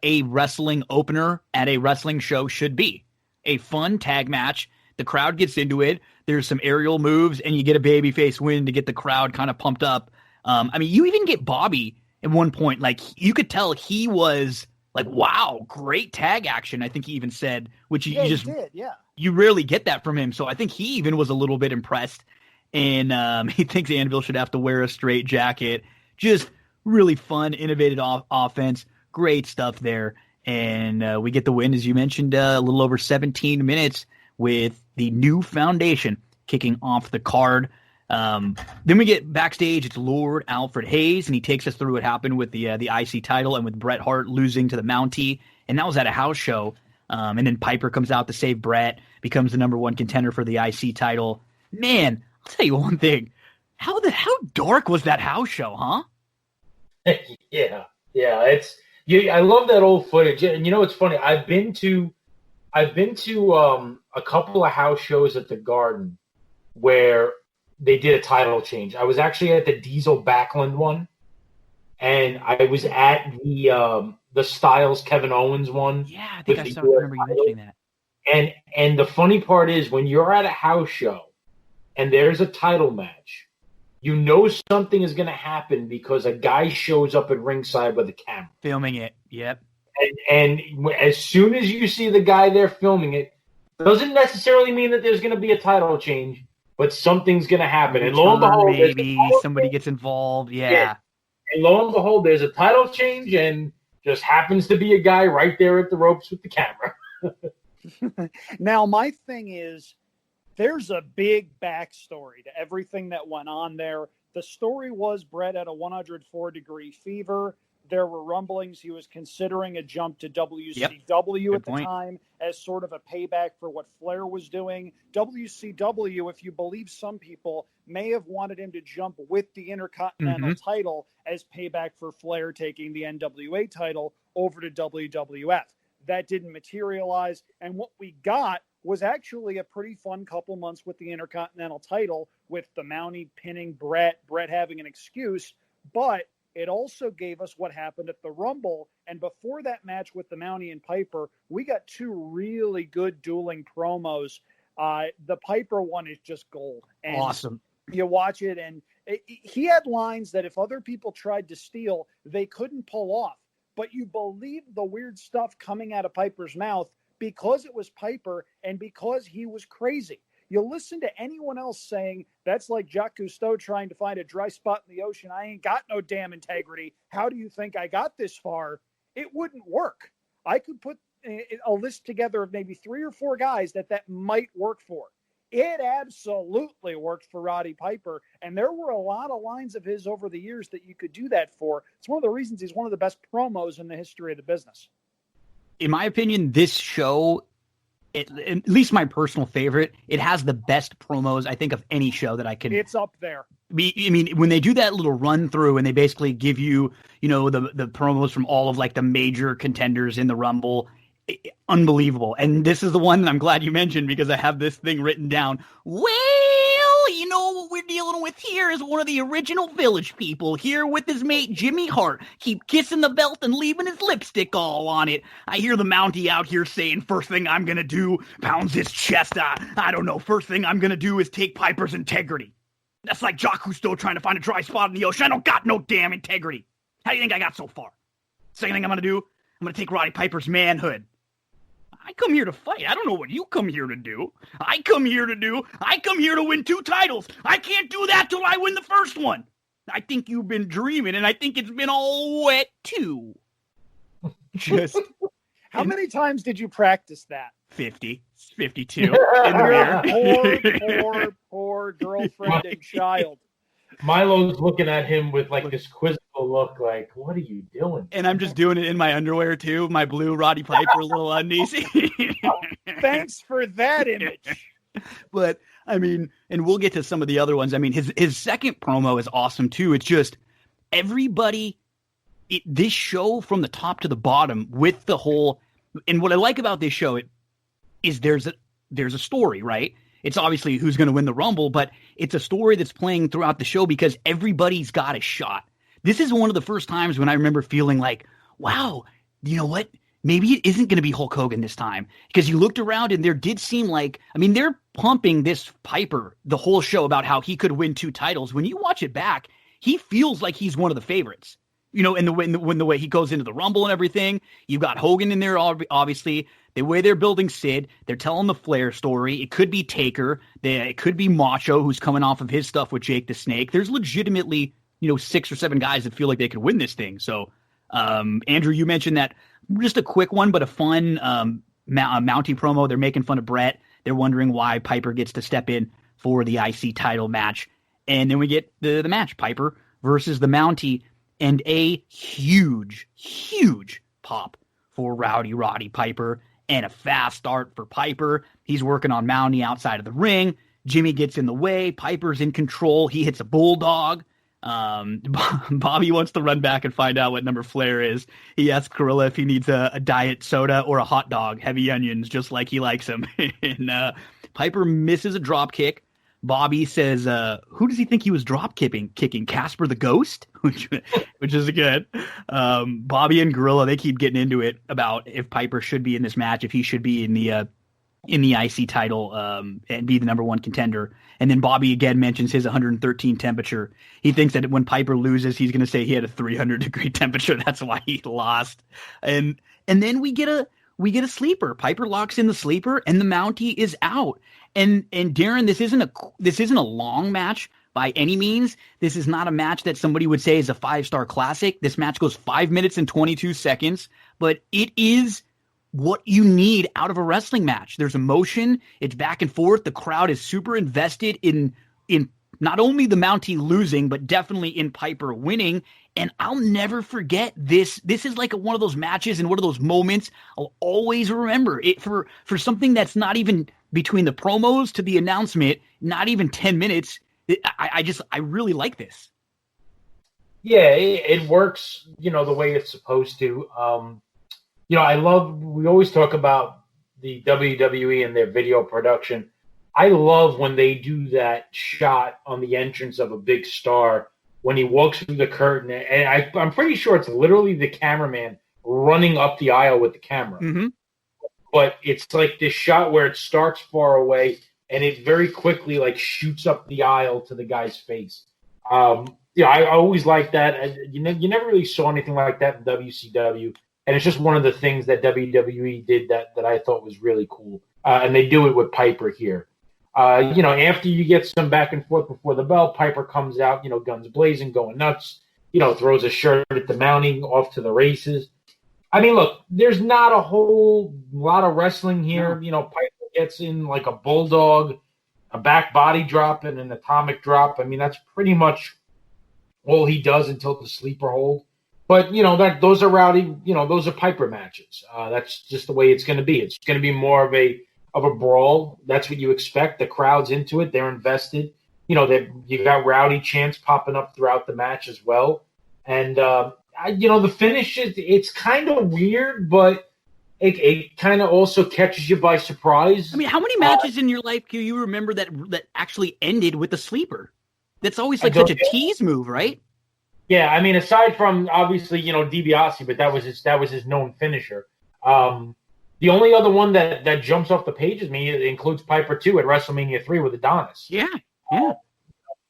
A: a wrestling opener at a wrestling show should be. A fun tag match. The crowd gets into it. There's some aerial moves, and you get a babyface win to get the crowd kind of pumped up. I mean, you even get Bobby at one point. Like, you could tell he was like, wow, great tag action. I think he even said, which you just did, yeah. You rarely get that from him. So I think he even was a little bit impressed. And he thinks Anvil should have to wear a straight jacket. Just really fun, innovative offense. Great stuff there. And we get the win, as you mentioned, a little over 17 minutes with the new foundation kicking off the card. Then we get backstage. It's Lord Alfred Hayes, and he takes us through what happened with the IC title and with Bret Hart losing to the Mountie. And that was at a house show. And then Piper comes out to save Bret, becomes the number one contender for the IC title. Man, I'll tell you one thing. How dark was that house show, huh?
E: Yeah. I love that old footage. And you know what's funny? I've been to a couple of house shows at the Garden where they did a title change. I was actually at the Diesel Backlund one, and I was at the Styles Kevin Owens one.
A: Yeah, I think I remember you mentioning that.
E: And the funny part is when you're at a house show and there's a title match, you know something is going to happen because a guy shows up at ringside with a camera.
A: Filming it, yep.
E: And as soon as you see the guy there filming it, doesn't necessarily mean that there's going to be a title change, but something's going to happen. And lo and behold,
A: maybe somebody gets involved. Yeah.
E: And lo and behold, there's a title change, and just happens to be a guy right there at the ropes with the camera.
D: Now, my thing is, there's a big backstory to everything that went on there. The story was Bret had a 104-degree fever. There were rumblings he was considering a jump to WCW at the time as sort of a payback for what Flair was doing. WCW, if you believe some people, may have wanted him to jump with the Intercontinental title as payback for Flair taking the NWA title over to WWF. That didn't materialize, and what we got was actually a pretty fun couple months with the Intercontinental title, with the Mountie pinning Bret having an excuse, but it also gave us what happened at the Rumble. And before that match with the Mountie and Piper, we got two really good dueling promos. The Piper one is just gold. And
A: awesome.
D: You watch it, and he had lines that if other people tried to steal, they couldn't pull off. But you believe the weird stuff coming out of Piper's mouth because it was Piper and because he was crazy. You listen to anyone else saying, that's like Jacques Cousteau trying to find a dry spot in the ocean. I ain't got no damn integrity. How do you think I got this far? It wouldn't work. I could put a list together of maybe 3 or 4 guys that might work for. It absolutely worked for Roddy Piper. And there were a lot of lines of his over the years that you could do that for. It's one of the reasons he's one of the best promos in the history of the business.
A: In my opinion, this show, at least my personal favorite, it has the best promos, I think, of any show that I can.
D: It's up there.
A: I mean, when they do that little run through and they basically give you, the promos from all of like the major contenders in the Rumble, unbelievable. And this is the one that I'm glad you mentioned because I have this thing written down. Well, you know what we're dealing with here is one of the original Village People, here with his mate Jimmy Hart. Keep kissing the belt and leaving his lipstick all on it. I hear the Mountie out here saying, first thing I'm gonna do, pounds his chest. I don't know, first thing I'm gonna do is take Piper's integrity. That's like Jacques Cousteau trying to find a dry spot in the ocean. I don't got no damn integrity. How do you think I got so far? Second thing I'm gonna do, I'm gonna take Roddy Piper's manhood. I come here to fight. I don't know what you come here to do. I come here to win 2 titles. I can't do that till I win the first one. I think you've been dreaming, and I think it's been all wet, too. Just...
D: How many times did you practice that?
A: 50. 52. In the
D: mirror. Poor girlfriend and child.
E: Milo's looking at him with like this quizzical look, like, what are you doing?
A: And I'm just doing it in my underwear, too. My blue Roddy Piper little undies.
D: Thanks for that image.
A: But, I mean, and we'll get to some of the other ones. I mean, his second promo is awesome, too. It's just everybody, this show from the top to the bottom with the whole, and what I like about this show is there's a story, right? It's obviously who's going to win the Rumble, but it's a story that's playing throughout the show because everybody's got a shot. This is one of the first times when I remember feeling like, wow, you know what? Maybe it isn't going to be Hulk Hogan this time. Because you looked around and there did seem like, I mean, they're pumping this Piper the whole show about how he could win 2 titles. When you watch it back, he feels like he's one of the favorites. You know, in the way he goes into the Rumble and everything. You've got Hogan in there, obviously. The way they're building Sid, they're telling the Flair story. It could be Taker. It could be Macho, who's coming off of his stuff with Jake the Snake. There's legitimately, 6 or 7 guys that feel like they could win this thing. So, Andrew, you mentioned that. Just a quick one, but a fun Mountie promo. They're making fun of Brett. They're wondering why Piper gets to step in for the IC title match. And then we get the match, Piper versus the Mountie, and a huge, huge pop for Roddy Piper. And a fast start for Piper. He's working on Mountie outside of the ring. Jimmy gets in the way. Piper's in control. He hits a bulldog. Bobby wants to run back and find out what number Flair is. He asks Gorilla if he needs a diet soda or a hot dog, heavy onions, just like he likes them. And Piper misses a drop kick. Bobby says, who does he think he was drop kicking? Gaspard the Ghost? which is good. Bobby and Gorilla, they keep getting into it about if Piper should be in this match, if he should be in the IC title and be the number 1 contender. And then Bobby again mentions his 113 temperature. He thinks that when Piper loses, he's going to say he had a 300-degree temperature. That's why he lost. And then we get a sleeper. Piper locks in the sleeper, and the Mountie is out. And Darin, this isn't a long match by any means. This is not a match that somebody would say is a 5-star classic. This match goes 5 minutes and 22 seconds, but it is what you need out of a wrestling match. There's emotion. It's back and forth. The crowd is super invested in not only the Mountie losing, but definitely in Piper winning. And I'll never forget this. This is like one of those matches and one of those moments I'll always remember. It for something that's not even between the promos to the announcement, not even 10 minutes. I really like this.
E: Yeah, it works, the way it's supposed to. We always talk about the WWE and their video production. I love when they do that shot on the entrance of a big star when he walks through the curtain. And I'm pretty sure it's literally the cameraman running up the aisle with the camera. Mm-hmm. But it's like this shot where it starts far away and it very quickly shoots up the aisle to the guy's face. I always like that. You never really saw anything like that in WCW. And it's just one of the things that WWE did that I thought was really cool. And they do it with Piper here. After you get some back and forth before the bell, Piper comes out, guns blazing, going nuts, throws a shirt at the Mountie, off to the races. I mean, look, there's not a whole lot of wrestling here. No. Piper gets in like a bulldog, a back body drop, and an atomic drop. I mean, that's pretty much all he does until the sleeper hold. But, those are rowdy, those are Piper matches. That's just the way it's going to be. It's going to be more of a brawl. That's what you expect. The crowd's into it. They're invested. You got rowdy chants popping up throughout the match as well. And, the finish, it's kind of weird, but it kind of also catches you by surprise.
A: I mean, how many matches in your life do you remember that actually ended with a sleeper? That's always like such a tease move, right?
E: Yeah, I mean, aside from obviously, DiBiase, but that was his known finisher. The only other one that jumps off the page at me, it includes Piper too at WrestleMania 3 with Adonis.
A: Yeah.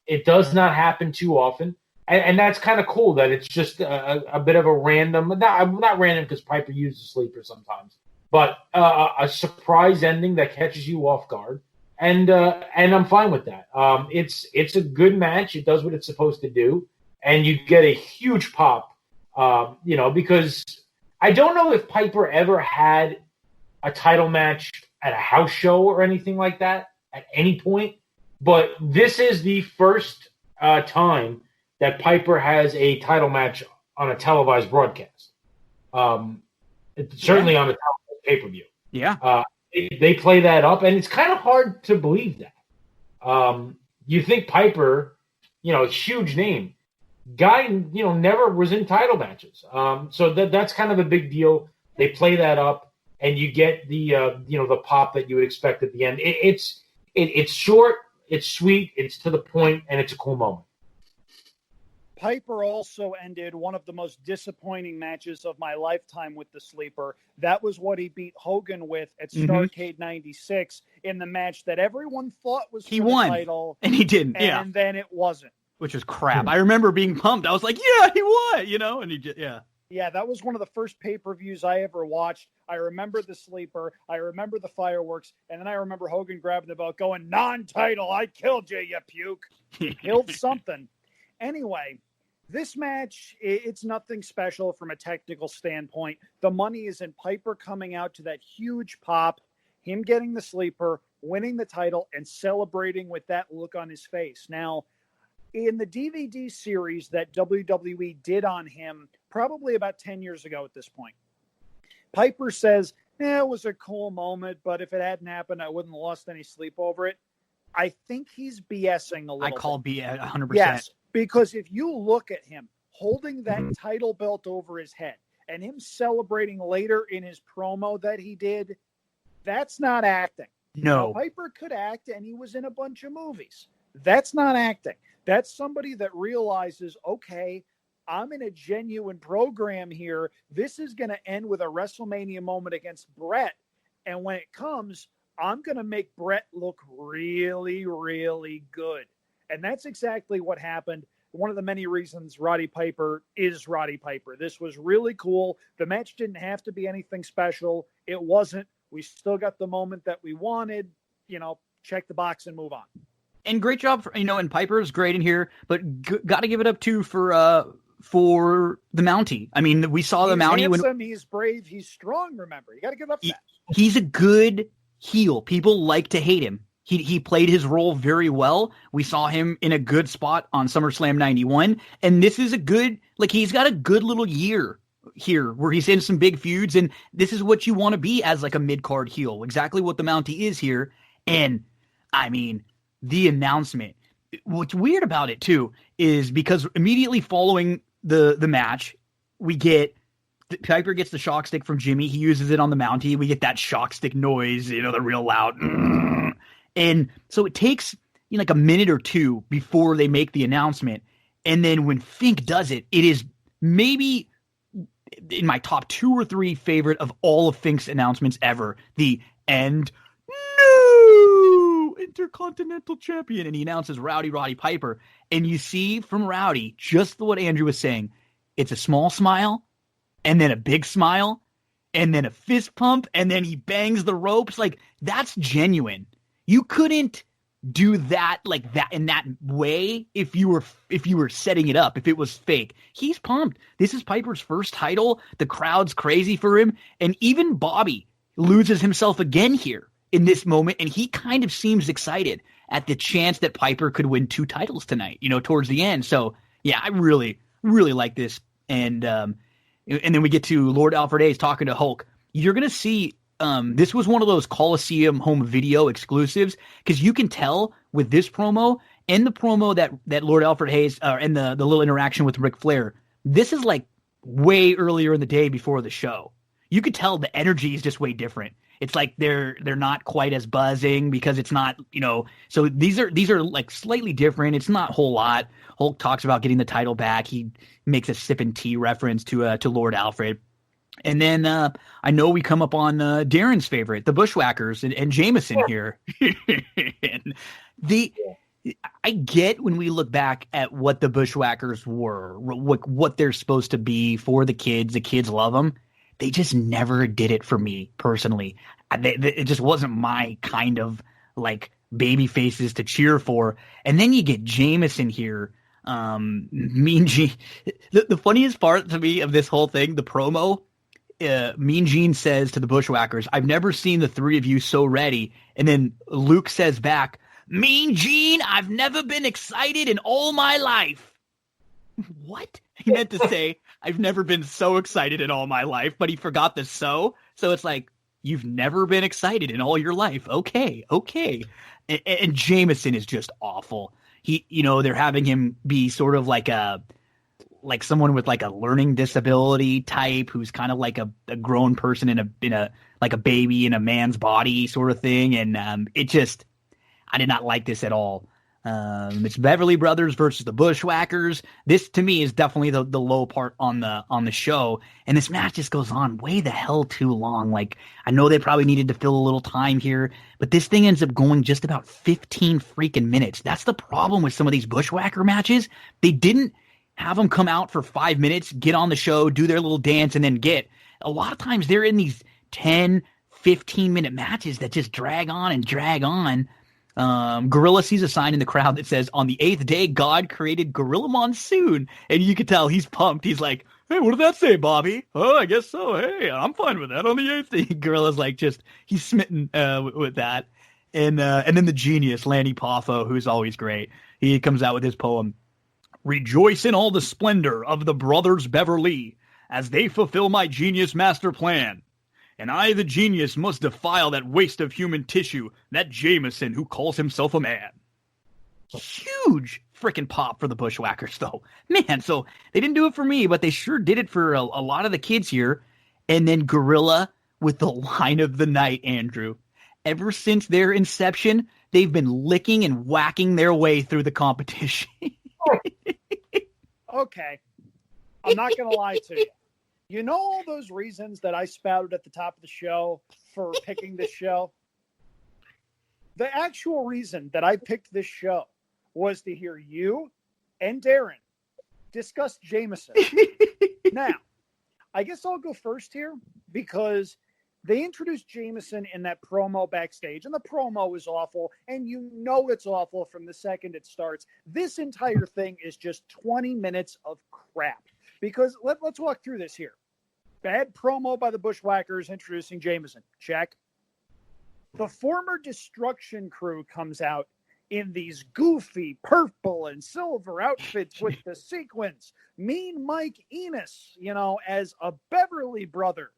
E: It does not happen too often, and that's kind of cool that it's just a bit of a random, not random because Piper uses sleeper sometimes, but a surprise ending that catches you off guard, and I'm fine with that. It's a good match. It does what it's supposed to do. And you get a huge pop, because I don't know if Piper ever had a title match at a house show or anything like that at any point. But this is the first time that Piper has a title match on a televised broadcast. Certainly on a televised pay-per-view.
A: Yeah.
E: They play that up, and it's kind of hard to believe that. You think Piper, huge name. Guy, never was in title matches. So that's kind of a big deal. They play that up, and you get the pop that you would expect at the end. It's short, it's sweet, it's to the point, and it's a cool moment.
D: Piper also ended one of the most disappointing matches of my lifetime with the sleeper. That was what he beat Hogan with at Starrcade 96 in the match that everyone thought was for the title.
A: And he didn't,
D: and then it wasn't.
A: Which was crap. I remember being pumped. I was like, yeah, he won, and he just, yeah.
D: Yeah, that was one of the first pay-per-views I ever watched. I remember the sleeper. I remember the fireworks. And then I remember Hogan grabbing the belt going, non-title, I killed you, you puke. Killed something. Anyway, this match, it's nothing special from a technical standpoint. The money is in Piper coming out to that huge pop, him getting the sleeper, winning the title, and celebrating with that look on his face. Now, in the DVD series that WWE did on him probably about 10 years ago at this point, Piper says, it was a cool moment, but if it hadn't happened, I wouldn't have lost any sleep over it. I think he's BSing a little
A: I call BS 100%.
D: Yes, because if you look at him holding that title belt over his head and him celebrating later in his promo that he did, that's not acting.
A: No.
D: Now, Piper could act, and he was in a bunch of movies. That's not acting. That's somebody that realizes, okay, I'm in a genuine program here. This is going to end with a WrestleMania moment against Brett. And when it comes, I'm going to make Brett look really, really good. And that's exactly what happened. One of the many reasons Roddy Piper is Roddy Piper. This was really cool. The match didn't have to be anything special. It wasn't. We still got the moment that we wanted. Check the box and move on.
A: And great job, and Piper's great in here, but got to give it up too for the Mountie. I mean, we saw the Mountie
D: when he's brave, he's strong. Remember, you got to give up that.
A: He's a good heel. People like to hate him. He played his role very well. We saw him in a good spot on SummerSlam 91, and this is he's got a good little year here where he's in some big feuds, and this is what you want to be as like a mid-card heel. Exactly what the Mountie is here, and I mean, the announcement. What's weird about it too is because immediately following the match, we get Piper gets the shock stick from Jimmy. He uses it on the Mountie. We get that shock stick noise, the real loud. And so it takes like a minute or two before they make the announcement. And then when Fink does it, it is maybe in my top 2 or 3 favorite of all of Fink's announcements ever. The end. Intercontinental champion, and he announces Roddy Piper, and you see from Rowdy just what Andrew was saying. It's a small smile, and then a big smile, and then a fist pump, and then he bangs the ropes. Like, that's genuine. You couldn't do that like that in that way if you were setting it up, if it was fake. He's pumped. This is Piper's first title. The crowd's crazy for him, and even Bobby loses himself again here in this moment, and he kind of seems excited at the chance that Piper could win 2 titles tonight, towards the end. So, yeah, I really, really like this. And then we get to Lord Alfred Hayes talking to Hulk. You're going to see this was one of those Coliseum home video exclusives, because you can tell with this promo and the promo that Lord Alfred Hayes and the little interaction with Ric Flair, this is like way earlier in the day before the show. You could tell the energy is just way different. It's like they're not quite as buzzing because it's not, so these are like slightly different. It's not a whole lot. Hulk talks about getting the title back. He makes a sipping tea reference to Lord Alfred. And then I know we come up on Darin's favorite, the Bushwhackers and Jameson here. And I get when we look back at what the Bushwhackers were, what they're supposed to be for the kids. The kids love them. They just never did it for me personally. It just wasn't my kind of like baby faces to cheer for. And then you get Jameson here. Mean Gene. The funniest part to me of this whole thing, the promo, Mean Gene says to the Bushwhackers, "I've never seen the three of you so ready." And then Luke says back, "Mean Gene, I've never been excited in all my life." What? He meant to say, "I've never been so excited in all my life," but he forgot the so. So it's like, you've never been excited in all your life. Okay. And Jameson is just awful. They're having him be sort of like someone with like a learning disability type who's kind of like a grown person in a like a baby in a man's body sort of thing. And I did not like this at all. It's Beverly Brothers versus the Bushwhackers. This to me is definitely the low part on the show. And this match just goes on way the hell too long. Like, I know they probably needed to fill a little time here, but this thing ends up going just about 15 freaking minutes. That's the problem with some of these Bushwhacker matches. They didn't have them come out for 5 minutes, get on the show, do their little dance, and then get. A lot of times they're in these 10, 15-minute matches that just drag on and drag on. Gorilla sees a sign in the crowd that says, "On the 8th day, God created Gorilla Monsoon." And you can tell he's pumped. He's like, "Hey, what did that say, Bobby?" "Oh, I guess so. Hey, I'm fine with that on the 8th day." Gorilla's like, he's smitten with that. And then the genius, Lanny Poffo, who's always great. He comes out with his poem, "Rejoice in all the splendor of the brothers Beverly as they fulfill my genius master plan. And I, the genius, must defile that waste of human tissue, that Jameson who calls himself a man." Huge freaking pop for the Bushwhackers, though. Man, so they didn't do it for me, but they sure did it for a lot of the kids here. And then Gorilla with the line of the night, Andrew. Ever since their inception, they've been licking and whacking their way through the competition.
D: Okay. I'm not going to lie to you. You know all those reasons that I spouted at the top of the show for picking this show? The actual reason that I picked this show was to hear you and Darin discuss Jameson. Now, I guess I'll go first here because they introduced Jameson in that promo backstage, and the promo is awful, and you know it's awful from the second it starts. This entire thing is just 20 minutes of crap. Because let's walk through this here. Bad promo by the Bushwhackers introducing Jameson. Check. The former Destruction Crew comes out in these goofy purple and silver outfits with the sequins. Mean Mike Enos, as a Beverly brother.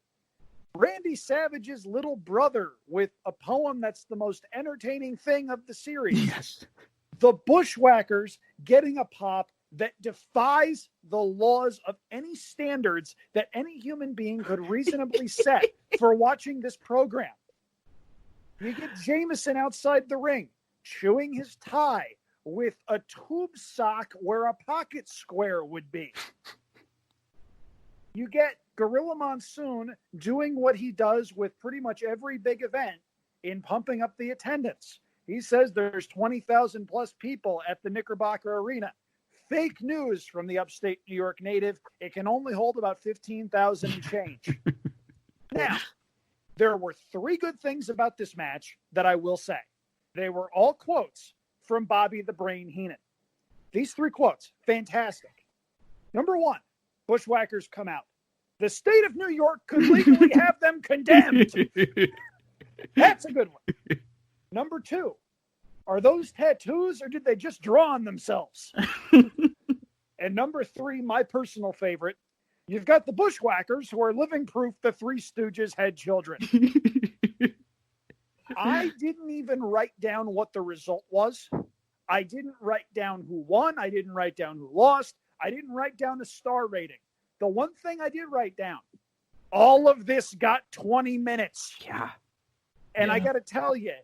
D: Randy Savage's little brother with a poem that's the most entertaining thing of the series.
A: Yes.
D: The Bushwhackers getting a pop that defies the laws of any standards that any human being could reasonably set for watching this program. You get Jameson outside the ring, chewing his tie with a tube sock where a pocket square would be. You get Gorilla Monsoon doing what he does with pretty much every big event in pumping up the attendance. He says there's 20,000 plus people at the Knickerbocker Arena. Fake news from the upstate New York native. It can only hold about 15,000 and change. Now, there were 3 good things about this match that I will say. They were all quotes from Bobby the Brain Heenan. These 3 quotes, fantastic. Number 1, Bushwhackers come out. The state of New York could legally have them condemned. That's a good one. Number 2, are those tattoos or did they just draw on themselves? And number 3, my personal favorite, you've got the Bushwhackers who are living proof the Three Stooges had children. I didn't even write down what the result was. I didn't write down who won. I didn't write down who lost. I didn't write down a star rating. The one thing I did write down, all of this got 20 minutes.
A: Yeah.
D: And I got to tell you,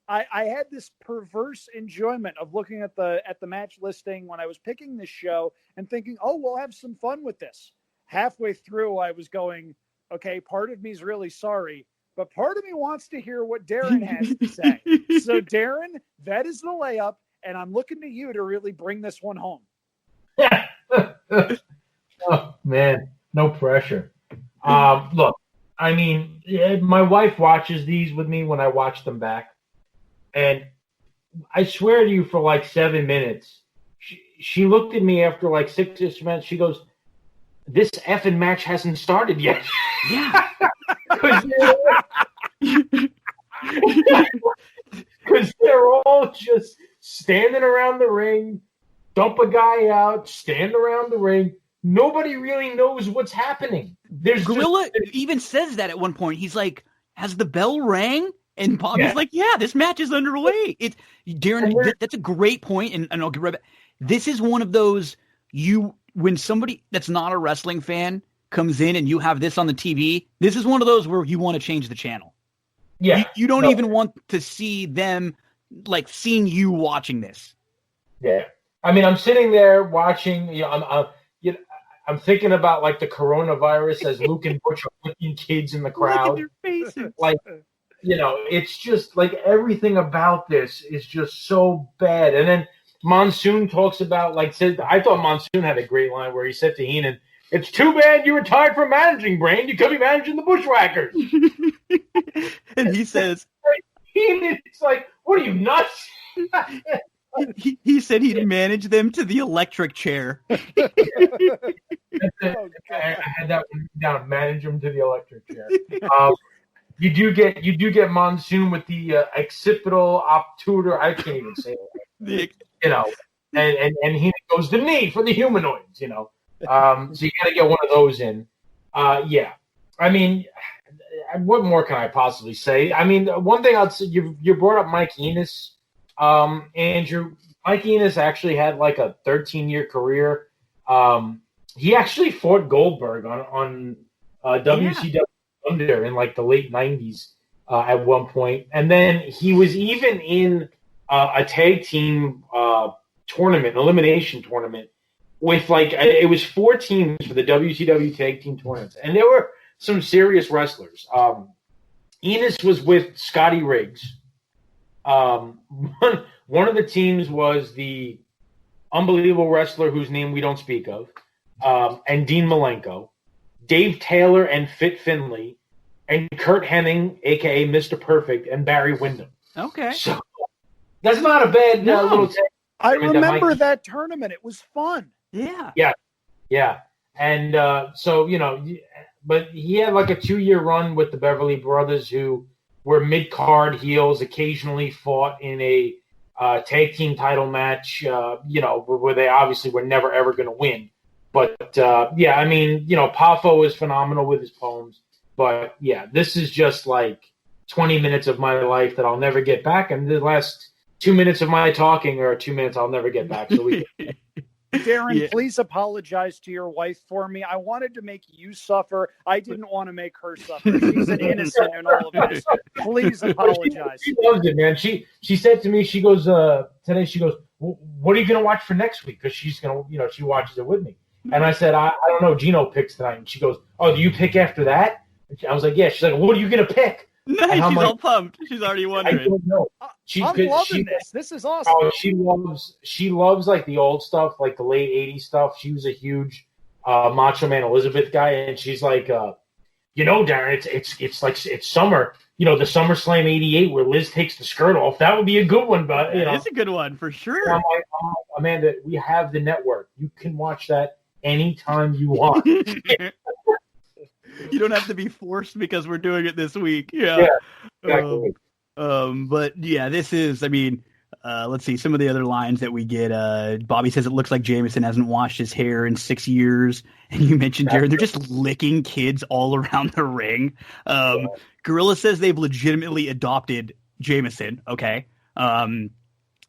D: I had this perverse enjoyment of looking at the match listing when I was picking this show and thinking, oh, we'll have some fun with this. Halfway through, I was going, okay, part of me is really sorry, but part of me wants to hear what Darin has to say. So, Darin, that is the layup, and I'm looking to you to really bring this one home.
E: Oh, man, no pressure. Look, I mean, my wife watches these with me when I watch them back. And I swear to you, for like 7 minutes, she looked at me after like 6 minutes. She goes, "This effing match hasn't started yet."
A: Yeah.
E: Because they're all just standing around the ring, dump a guy out, stand around the ring. Nobody really knows what's happening.
A: Gorilla even says that at one point. He's like, "Has the bell rang?" And Bobby's like, "Yeah, this match is underway." Darin, that's a great point, and I'll get right back. This is one of those when somebody that's not a wrestling fan comes in and you have this on the TV, this is one of those where you want to change the channel.
E: Yeah,
A: you don't even want to see them like seeing you watching this.
E: Yeah, I mean, I'm sitting there watching. I'm thinking about like the coronavirus as Luke and Butch are flicking kids in the crowd.
A: Look at their faces.
E: Like, it's just like everything about this is just so bad. And then Monsoon talks about I thought Monsoon had a great line where he said to Heenan, "It's too bad you retired from managing, Brain. You could be managing the Bushwhackers."
A: And he says,
E: Heenan's like, "What are you, nuts?"
A: He said he'd manage them to the electric chair.
E: I had that one down. Manage them to the electric chair. You do get Monsoon with the occipital obtutor. I can't even say it. And he goes the knee for the humanoids. So you got to get one of those in. Yeah. I mean, what more can I possibly say? I mean, one thing I'd say, you brought up Mike Enos. Andrew, Mike Enos actually had like a 13-year career. He actually fought Goldberg on WCW Thunder in like the late 90s at one point. And then he was even in a tag team tournament, elimination tournament with it was 4 teams for the WCW tag team tournaments. And there were some serious wrestlers. Enos was with Scotty Riggs. One of the teams was the unbelievable wrestler whose name we don't speak of, and Dean Malenko, Dave Taylor and Fit Finley, and Kurt Hennig, a.k.a. Mr. Perfect, and Barry Windham.
A: Okay.
E: So that's not a bad little tag.
D: I remember that tournament. It was fun.
A: Yeah.
E: Yeah. And but he had like a 2-year run with the Beverly Brothers, who were mid-card heels, occasionally fought in a tag team title match, where they obviously were never, ever going to win. But, I mean, Poffo is phenomenal with his poems. But, yeah, this is just like 20 minutes of my life that I'll never get back. And the last 2 minutes of my talking are 2 minutes I'll never get back. So
D: Darin, please apologize to your wife for me. I wanted to make you suffer. I didn't want to make her suffer. She's an innocent in all of this. Please apologize.
E: She loves it, man. She said to me, she goes, today, she goes, "What are you going to watch for next week?" Because she's going to, she watches it with me. And I said, I don't know. Gino picks tonight. And she goes, "Oh, do you pick after that?" And I was like, "Yeah." She's like, "What are you going to pick?"
A: Nice. She's all pumped. She's already wondering.
E: I don't know.
D: I'm loving this. This is awesome.
E: Oh, she loves like the old stuff, like the late 80s stuff. She was a huge Macho Man Elizabeth guy, and she's like, Darin, it's summer. The SummerSlam '88 where Liz takes the skirt off. That would be a good one, but
A: it's a good one for sure.
E: I'm like, Amanda, we have the network. You can watch that anytime you want.
A: You don't have to be forced because we're doing it this week. Yeah.
E: Exactly.
A: But yeah, this is, let's see some of the other lines that we get. Bobby says it looks like Jameson hasn't washed his hair in 6 years. And you mentioned, Darin, they're just licking kids all around the ring. Gorilla says they've legitimately adopted Jameson. Okay. And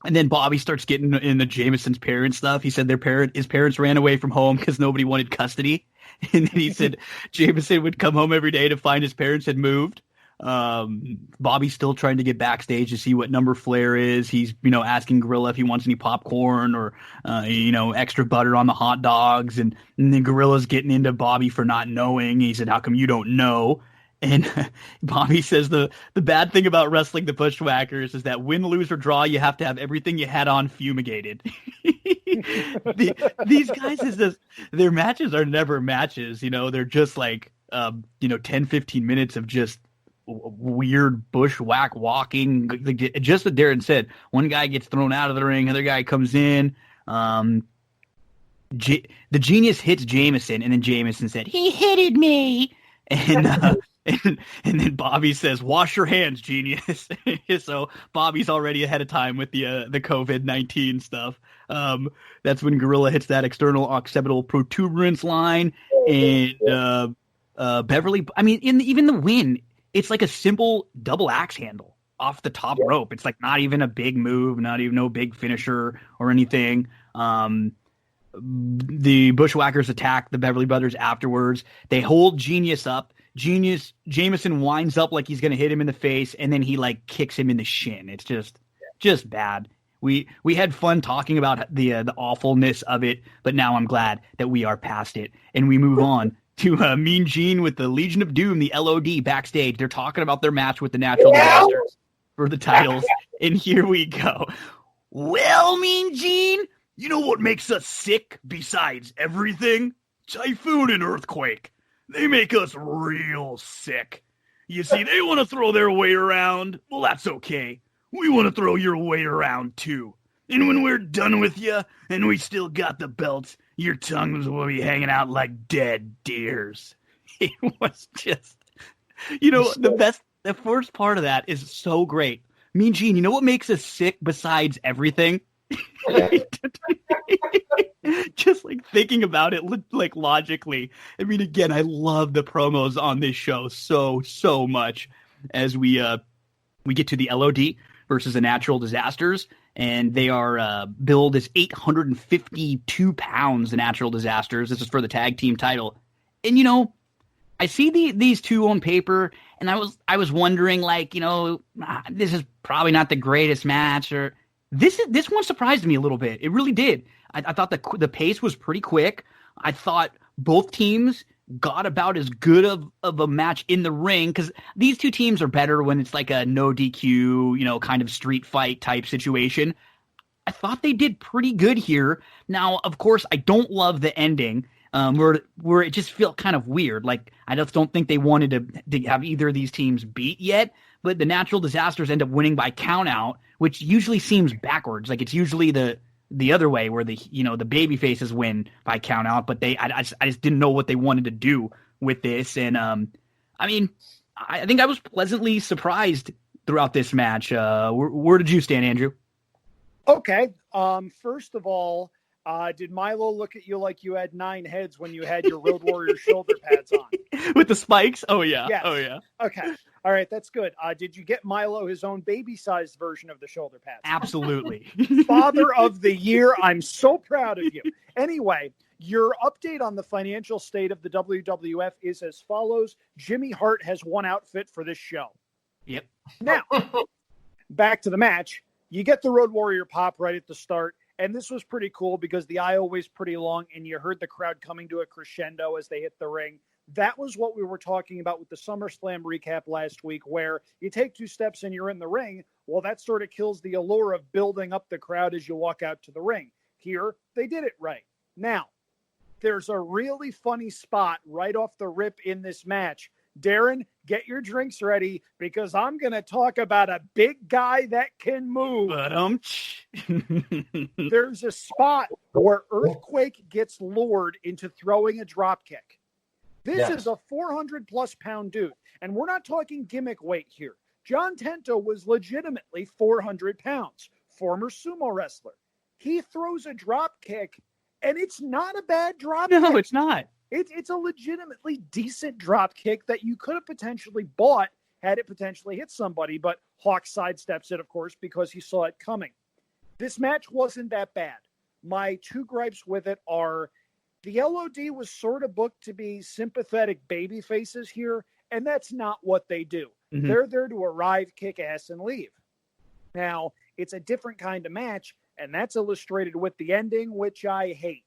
A: then Bobby starts getting into Jameson's parents stuff. He said his parents ran away from home because nobody wanted custody. And then he said Jameson would come home every day to find his parents had moved. Bobby's still trying to get backstage to see what number Flair is. He's, asking Gorilla if he wants any popcorn or, extra butter on the hot dogs. And then Gorilla's getting into Bobby for not knowing. He said, how come you don't know? And Bobby says the bad thing about wrestling the Bushwhackers is that win, lose, or draw, you have to have everything you had on fumigated. These guys their matches are never matches. They're just like, 10, 15 minutes of just weird bushwhack walking. Just what Darin said, one guy gets thrown out of the ring, other guy comes in. The genius hits Jameson, and then Jameson said, he hitted me. And then Bobby says, wash your hands, genius. So Bobby's already ahead of time with the COVID-19 stuff. That's when Gorilla hits that external occipital protuberance line. And Beverly, even the win, it's like a simple double axe handle off the top rope. It's like not even a big move, not even no big finisher or anything. The Bushwhackers attack the Beverly Brothers afterwards. They hold Genius up. Jameson winds up like he's going to hit him in the face, and then he like kicks him in the shin. It's just bad. We had fun talking about the awfulness of it, but now I'm glad that we are past it, and we move on to Mean Gene with the Legion of Doom, the LOD, backstage. They're talking about their match with the Natural Disasters for the titles, and here we go. Well, Mean Gene, you know what makes us sick besides everything? Typhoon and earthquake. They make us real sick. You see, they want to throw their weight around. Well, that's okay. We want to throw your weight around, too. And when we're done with you, and we still got the belts, your tongues will be hanging out like dead deers. It was just, the first part of that is so great. Mean Gene, you know what makes us sick besides everything? Just like thinking about it like logically. Again, I love the promos on this show so much as we get to the LOD versus the Natural Disasters, and they are billed as 852 pounds, the Natural Disasters. This is for the tag team title. And I see these two on paper, and I was wondering, this is probably not the greatest match, or this one surprised me a little bit. It really did. I thought the pace was pretty quick. I thought both teams got about as good of a match in the ring, because these two teams are better when it's like a no DQ, kind of street fight type situation. I thought they did pretty good here. Now, of course, I don't love the ending, where it just felt kind of weird. Like, I just don't think they wanted to have either of these teams beat yet. But the Natural Disasters end up winning by count out, which usually seems backwards. Like, it's usually the other way, where the baby faces win by count out, but I just didn't know what they wanted to do with this. And I think I was pleasantly surprised throughout this match. Where did you stand, Andrew?
D: Okay. First of all, did Milo look at you like you had 9 heads when you had your Road Warrior shoulder pads on?
A: With the spikes? Oh, yeah.
D: Yes.
A: Oh, yeah.
D: Okay. All right. That's good. Did you get Milo his own baby-sized version of the shoulder pads?
A: Absolutely.
D: Father of the year. I'm so proud of you. Anyway, your update on the financial state of the WWF is as follows. Jimmy Hart has one outfit for this show.
A: Yep.
D: Now, back to the match. You get the Road Warrior pop right at the start. And this was pretty cool because the aisle was pretty long and you heard the crowd coming to a crescendo as they hit the ring. That was what we were talking about with the SummerSlam recap last week, where you take 2 steps and you're in the ring. Well, that sort of kills the allure of building up the crowd as you walk out to the ring. Here, they did it right. Now, there's a really funny spot right off the rip in this match. Darin, get your drinks ready because I'm going to talk about a big guy that can move. There's a spot where Earthquake gets lured into throwing a drop kick. This is a 400-plus pound dude, and we're not talking gimmick weight here. John Tento was legitimately 400 pounds, former sumo wrestler. He throws a drop kick, and it's not a bad drop kick.
A: No, it's not.
D: It's a legitimately decent drop kick that you could have potentially bought had it potentially hit somebody, but Hawk sidesteps it, of course, because he saw it coming. This match wasn't that bad. My 2 gripes with it are the LOD was sort of booked to be sympathetic baby faces here, and that's not what they do. Mm-hmm. They're there to arrive, kick ass, and leave. Now, it's a different kind of match, and that's illustrated with the ending, which I hate.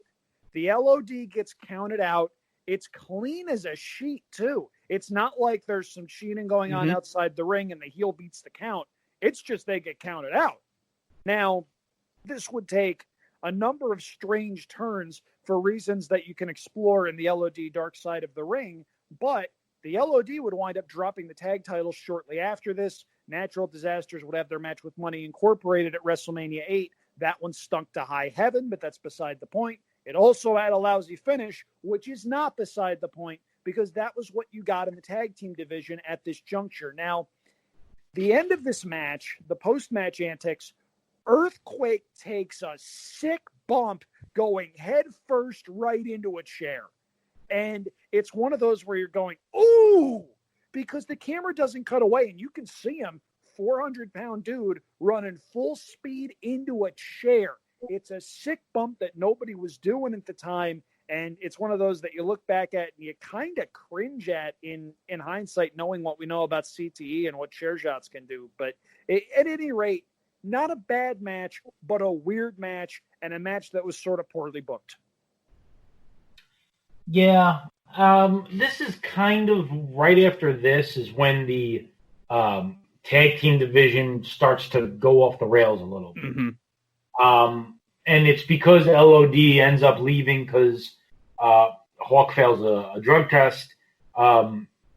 D: The LOD gets counted out. It's clean as a sheet, too. It's not like there's some cheating going on outside the ring and the heel beats the count. It's just they get counted out. Now, this would take a number of strange turns for reasons that you can explore in the LOD Dark Side of the Ring, but the LOD would wind up dropping the tag titles shortly after this. Natural Disasters would have their match with Money Incorporated at WrestleMania 8. That one stunk to high heaven, but that's beside the point. It also had a lousy finish, which is not beside the point, because that was what you got in the tag team division at this juncture. Now, the end of this match, the post-match antics, Earthquake takes a sick bump going head first right into a chair. And it's one of those where you're going, ooh, because the camera doesn't cut away, and you can see him, 400-pound dude, running full speed into a chair. It's a sick bump that nobody was doing at the time, and it's one of those that you look back at and you kind of cringe at in hindsight, knowing what we know about CTE and what chair shots can do. But at any rate, not a bad match, but a weird match, and a match that was sort of poorly booked.
E: Yeah, this is kind of right after this is when the tag team division starts to go off the rails a little bit. Mm-hmm. And it's because LOD ends up leaving because Hawk fails a drug test,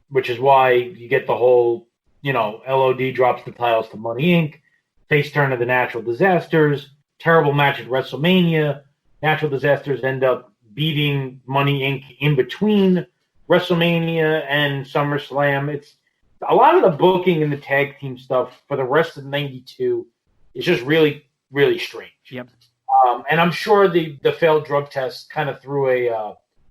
E: which is why you get the whole, LOD drops the titles to Money Inc., face turn of the Natural Disasters, terrible match at WrestleMania. Natural Disasters end up beating Money Inc. in between WrestleMania and SummerSlam. It's a lot of the booking and the tag team stuff for the rest of '92 is just really, really strange.
A: Yep.
E: And I'm sure the failed drug test kind of threw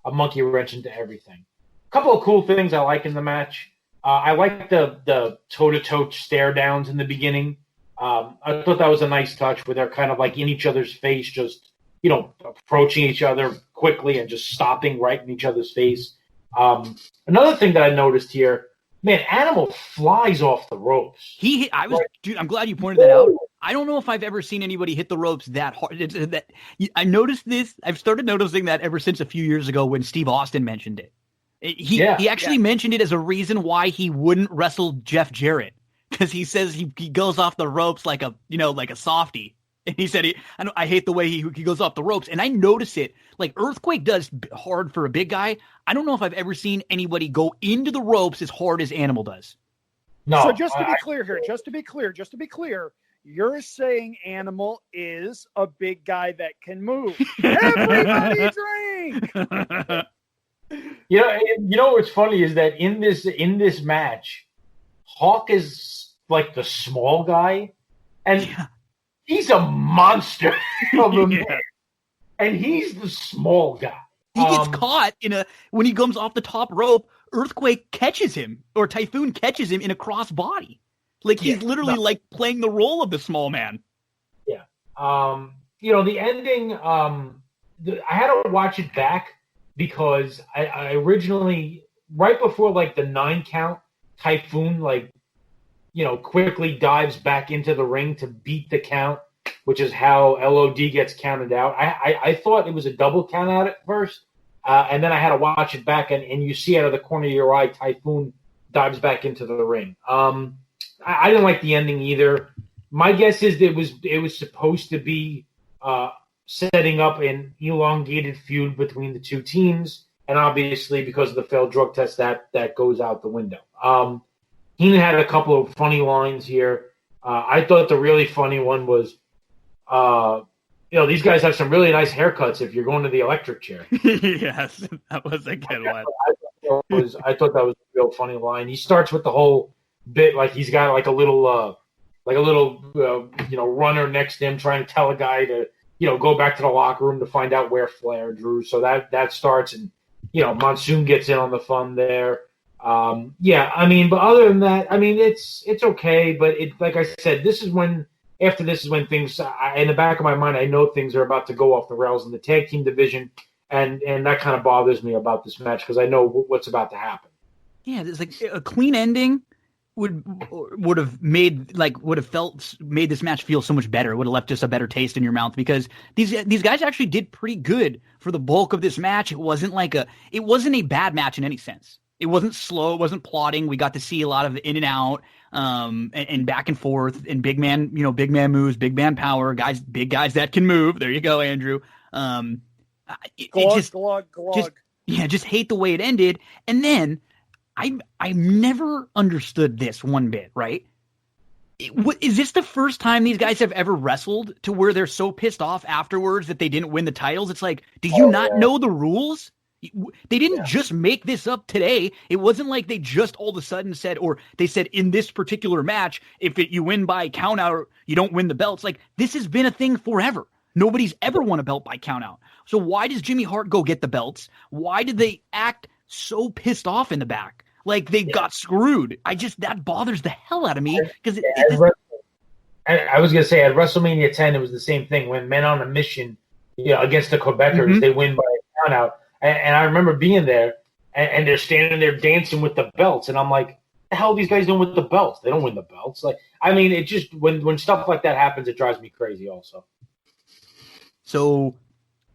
E: a monkey wrench into everything. A couple of cool things I like in the match. I like the toe-to-toe stare downs in the beginning. I thought that was a nice touch where they're kind of like in each other's face, just, approaching each other quickly and just stopping right in each other's face. Another thing that I noticed here, man, Animal flies off the ropes.
A: Dude, I'm glad you pointed that out. I don't know if I've ever seen anybody hit the ropes that hard. I noticed this. I've started noticing that ever since a few years ago when Steve Austin mentioned it. He actually mentioned it as a reason why he wouldn't wrestle Jeff Jarrett, because he says he goes off the ropes like a softie. And he said I hate the way he goes off the ropes. And I notice it like Earthquake does hard for a big guy. I don't know if I've ever seen anybody go into the ropes as hard as Animal does.
D: No. So just to be clear, you're saying Animal is a big guy that can move. Everybody drink.
E: What's funny is that in this match, Hawk is like the small guy, and he's a monster of a man, and he's the small guy.
A: He gets caught when he comes off the top rope. Earthquake catches him, or Typhoon catches him in a cross body. Like he's literally playing the role of the small man.
E: Yeah. The ending. I had to watch it back because I originally, right before the 9 count, Typhoon quickly dives back into the ring to beat the count, which is how LOD gets counted out. I thought it was a double count out at first, and then I had to watch it back, and you see out of the corner of your eye, Typhoon dives back into the ring. I didn't like the ending either. My guess is that it was supposed to be setting up an elongated feud between the two teams, and obviously because of the failed drug test, that goes out the window. Heenan had a couple of funny lines here. I thought the really funny one was, these guys have some really nice haircuts if you're going to the electric chair.
A: Yes, that was a good one.
E: I thought that was a real funny line. He starts with the whole bit like he's got a little runner next to him trying to tell a guy to go back to the locker room to find out where Flair drew. So that starts, and Monsoon gets in on the fun there. But other than that, it's okay. But like I said, after this is when things, in the back of my mind, I know things are about to go off the rails in the tag team division, and that kind of bothers me about this match because I know what's about to happen.
A: Yeah, there's a clean ending. would have made this match feel so much better. It would have left just a better taste in your mouth, because these guys actually did pretty good for the bulk of this match. It wasn't a bad match in any sense. It wasn't slow. It wasn't plodding. We got to see a lot of in and out, and back and forth, and big man moves, big man power, big guys that can move. There you go, Andrew.
D: Glug.
A: Just hate the way it ended. And then I never understood this one bit, right? Is this the first time these guys have ever wrestled to where they're so pissed off afterwards that they didn't win the titles? It's like, do you not know the rules? They didn't just make this up today. It wasn't like they just all of a sudden said, or they said in this particular match, if you win by count out, you don't win the belts. Like, this has been a thing forever. Nobody's ever won a belt by count out. So why does Jimmy Hart go get the belts? Why did they act so pissed off in the back? Like they got screwed. That bothers the hell out of me, because
E: I was going to say at WrestleMania 10, it was the same thing when Men on a Mission, against the Quebecers, they win by a count out. And I remember being there, and they're standing there dancing with the belts, and I'm like, the hell are these guys doing with the belts? They don't win the belts. Like, I mean, it just when stuff like that happens, it drives me crazy. Also,
A: so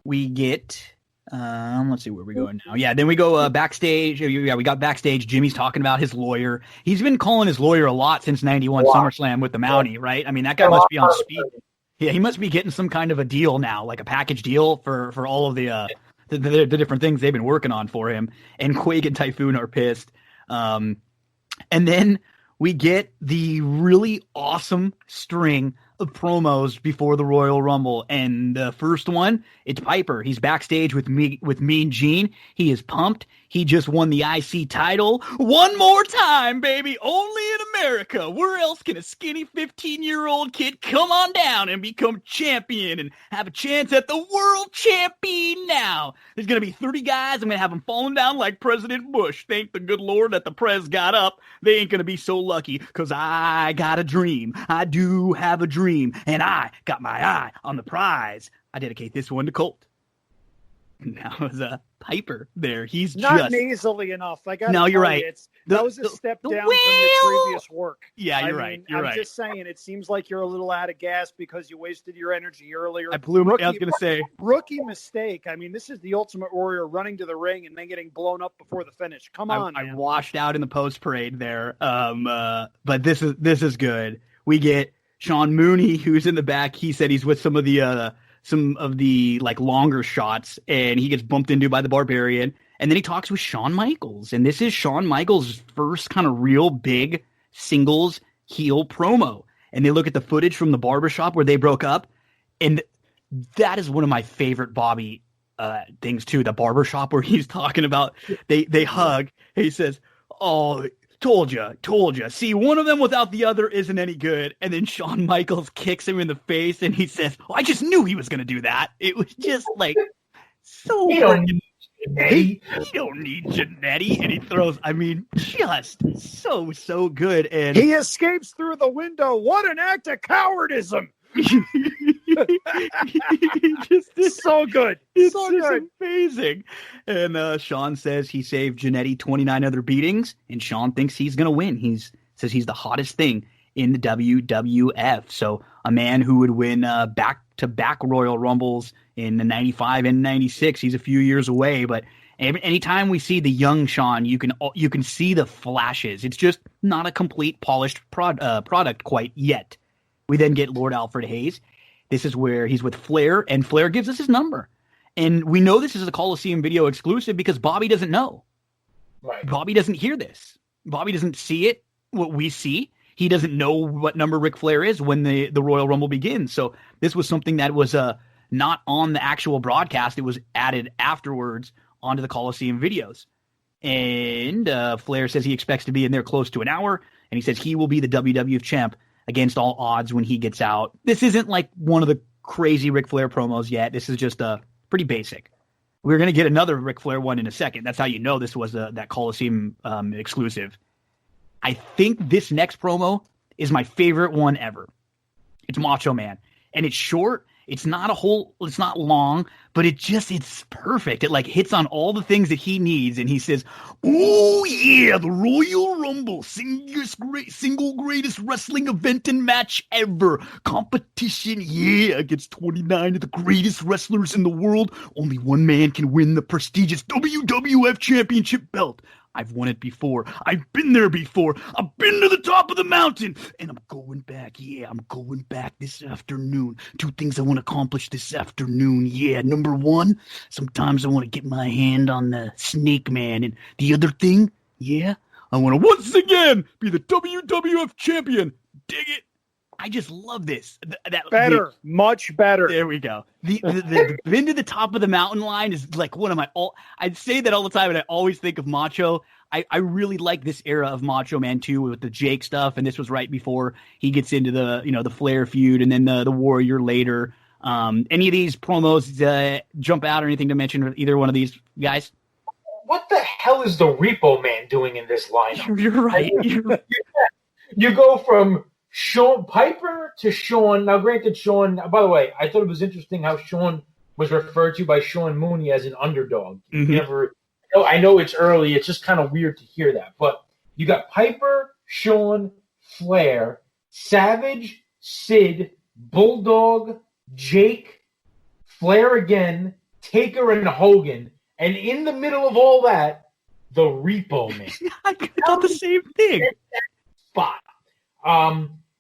A: we get. Let's see where we're going now. Yeah, then we go backstage. Yeah, we got backstage. Jimmy's talking about his lawyer. He's been calling his lawyer a lot since '91 SummerSlam with the Mountie, right? I mean, that guy must be on speed. Yeah, he must be getting some kind of a deal now, like a package deal for all of the different things they've been working on for him. And Quake and Typhoon are pissed. And then we get the really awesome string of promos before the Royal Rumble. And the first one, it's Piper. He's backstage with Mean Gene. He is pumped. He just won the IC title one more time, baby. Only in America. Where else can a skinny 15-year-old kid come on down and become champion and have a chance at the world champion now? There's going to be 30 guys. I'm going to have them falling down like President Bush. Thank the good Lord that the Prez got up. They ain't going to be so lucky, because I got a dream. I do have a dream, and I got my eye on the prize. I dedicate this one to Colt. Now is Piper there. He's
D: not
A: just
D: nasally enough. I got.
A: No, you're right.
D: That was a step down from your previous work.
A: Yeah, you're right. You're right.
D: I'm just saying, it seems like you're a little out of gas because you wasted your energy earlier.
A: I blew. I was going to say
D: rookie mistake. I mean, this is the Ultimate Warrior running to the ring and then getting blown up before the finish. Come on.
A: I washed out in the post parade there. But this is good. We get Sean Mooney, who's in the back. He said he's with some of the like longer shots, and he gets bumped into by the Barbarian, and then he talks with Shawn Michaels, and this is Shawn Michaels' first kind of real big singles heel promo. And they look at the footage from the barbershop where they broke up, and that is one of my favorite Bobby things too. The barbershop where he's talking about they hug. He says, "Oh, Told you. See, one of them without the other isn't any good." And then Shawn Michaels kicks him in the face, and he says, "Oh, I just knew he was going to do that." It was just like so.
E: He don't need
A: Jannetty, and he throws. I mean, just so good. And
D: he escapes through the window. What an act of cowardism! Just so good.
A: It's
D: so
A: just
D: good.
A: Amazing. And Sean says he saved Jannetty 29 other beatings, and Sean thinks he's going to win. He says he's the hottest thing in the WWF. So a man who would win back-to-back Royal Rumbles in the 95 and 96. He's a few years away, but anytime we see the young Sean, you can see the flashes. It's just not a complete polished product quite yet. We then get Lord Alfred Hayes. This is where he's with Flair, and Flair gives us his number. And we know this is a Coliseum video exclusive because Bobby doesn't know.
E: Right.
A: Bobby doesn't hear this. Bobby doesn't see it, what we see. He doesn't know what number Ric Flair is when the Royal Rumble begins. So this was something that was not on the actual broadcast. It was added afterwards onto the Coliseum videos. And Flair says he expects to be in there close to an hour, and he says he will be the WWF champ against all odds when he gets out. This isn't like one of the crazy Ric Flair promos yet. This is just pretty basic. We're going to get another Ric Flair one in a second. That's how you know this was that Coliseum exclusive. I think this next promo is my favorite one ever. It's Macho Man. And it's short, It's not long, but it's perfect. It like hits on all the things that he needs. And he says, "Oh yeah, the Royal Rumble, single greatest wrestling event and match ever. Competition, yeah, against 29 of the greatest wrestlers in the world. Only one man can win the prestigious WWF Championship belt. I've won it before. I've been there before. I've been to the top of the mountain. And I'm going back. Yeah, I'm going back this afternoon. 2 things I want to accomplish this afternoon. Yeah, number 1, sometimes I want to get my hand on the Snake Man. And the other thing, yeah, I want to once again be the WWF champion. Dig it. I just love this.
D: Much better.
A: There we go. The been to the top of the mountain line is like one of my I'd say that all the time, and I always think of Macho. I really like this era of Macho Man too, with the Jake stuff, and this was right before he gets into the Flair feud, and then the Warrior later. Any of these promos jump out or anything to mention with either one of these guys?
E: What the hell is the Repo Man doing in this lineup?
A: You're right.
E: You go from Sean Piper to Sean. Now, granted, Sean, by the way, I thought it was interesting how Sean was referred to by Sean Mooney as an underdog.
A: Mm-hmm.
E: I know it's early. It's just kind of weird to hear that. But you got Piper, Sean, Flair, Savage, Sid, Bulldog, Jake, Flair again, Taker, and Hogan. And in the middle of all that, the Repo Man.
A: I thought the same thing.
E: Spot.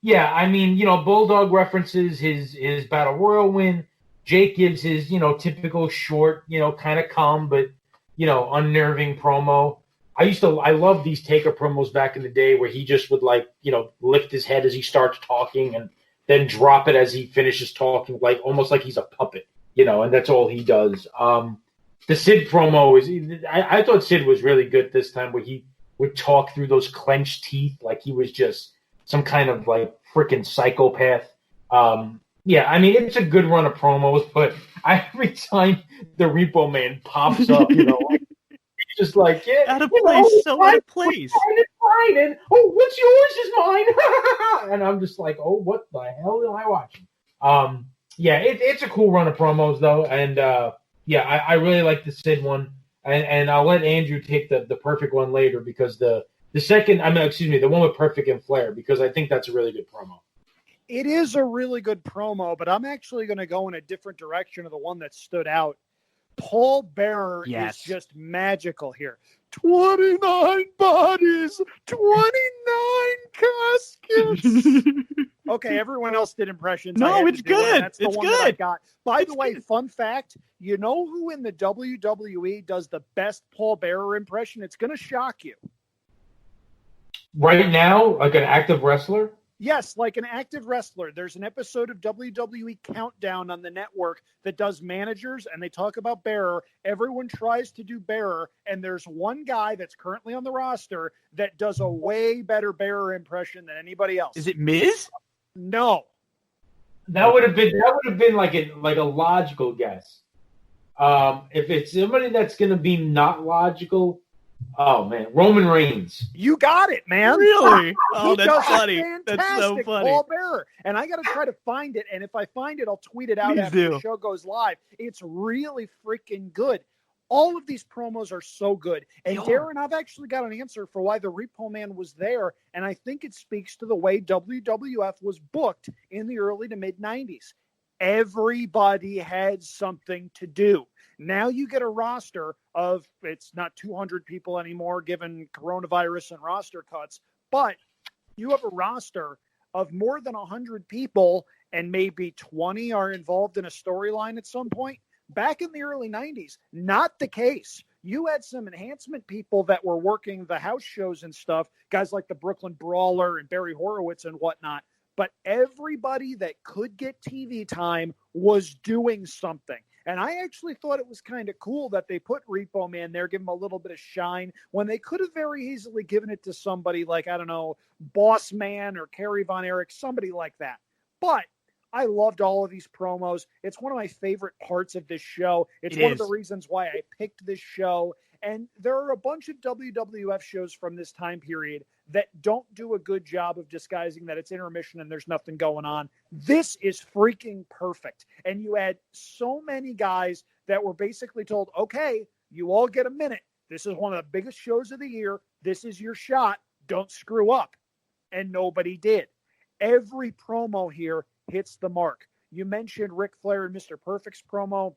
E: Yeah, I mean, Bulldog references his Battle Royal win. Jake gives his, typical short, kind of calm, but, unnerving promo. I love these Taker promos back in the day where he just would lift his head as he starts talking and then drop it as he finishes talking, almost like he's a puppet, and that's all he does. The Sid promo I thought Sid was really good this time, where he would talk through those clenched teeth like he was just some kind of freaking psychopath. Yeah, I mean, it's a good run of promos, but every time the Repo Man pops up, he's just
A: out of place, so out of place.
E: Mine, and what's yours is mine. And I'm just like, what the hell am I watching? Yeah, it's a cool run of promos though, and yeah, I really like the Sid one, and I'll let Andrew take the perfect one later, because the one with Perfect and Flair, because I think that's a really good promo.
D: It is a really good promo, but I'm actually going to go in a different direction of the one that stood out. Paul Bearer is just magical here. 29 bodies, 29 caskets. Okay, everyone else did impressions.
A: No, it's good.
D: That's the one that I got. By the way, fun fact, you know who in the WWE does the best Paul Bearer impression? It's going to shock you.
E: Right now, like an active wrestler?
D: Yes, like an active wrestler. There's an episode of WWE Countdown on the network that does managers, and they talk about Bearer. Everyone tries to do Bearer, and there's one guy that's currently on the roster that does a way better Bearer impression than anybody else.
A: Is it Miz?
D: No.
E: That would have been like a logical guess. If it's somebody that's going to be not logical, oh man, Roman Reigns.
D: You got it, man.
A: Really? Oh, that's funny. That's so funny.
D: Paul Bearer. And I got to try to find it. And if I find it, I'll tweet it out after the show goes live. It's really freaking good. All of these promos are so good. And Darren, I've actually got an answer for why the Repo Man was there. And I think it speaks to the way WWF was booked in the early to mid 90s. Everybody had something to do. Now you get a roster of, it's not 200 people anymore given coronavirus and roster cuts, but you have a roster of more than 100 people, and maybe 20 are involved in a storyline at some point. Back in the early 90s, not the case. You had some enhancement people that were working the house shows and stuff, guys like the Brooklyn Brawler and Barry Horowitz and whatnot. But everybody that could get TV time was doing something. And I actually thought it was kind of cool that they put Repo Man there, give him a little bit of shine, when they could have very easily given it to somebody like, I don't know, Boss Man or Kerry Von Erich, somebody like that. But I loved all of these promos. It's one of my favorite parts of this show. It's one of the reasons why I picked this show. And there are a bunch of WWF shows from this time period that don't do a good job of disguising that it's intermission and there's nothing going on. This is freaking perfect. And you had so many guys that were basically told, okay, you all get a minute. This is one of the biggest shows of the year. This is your shot. Don't screw up. And nobody did. Every promo here hits the mark. You mentioned Ric Flair and Mr. Perfect's promo.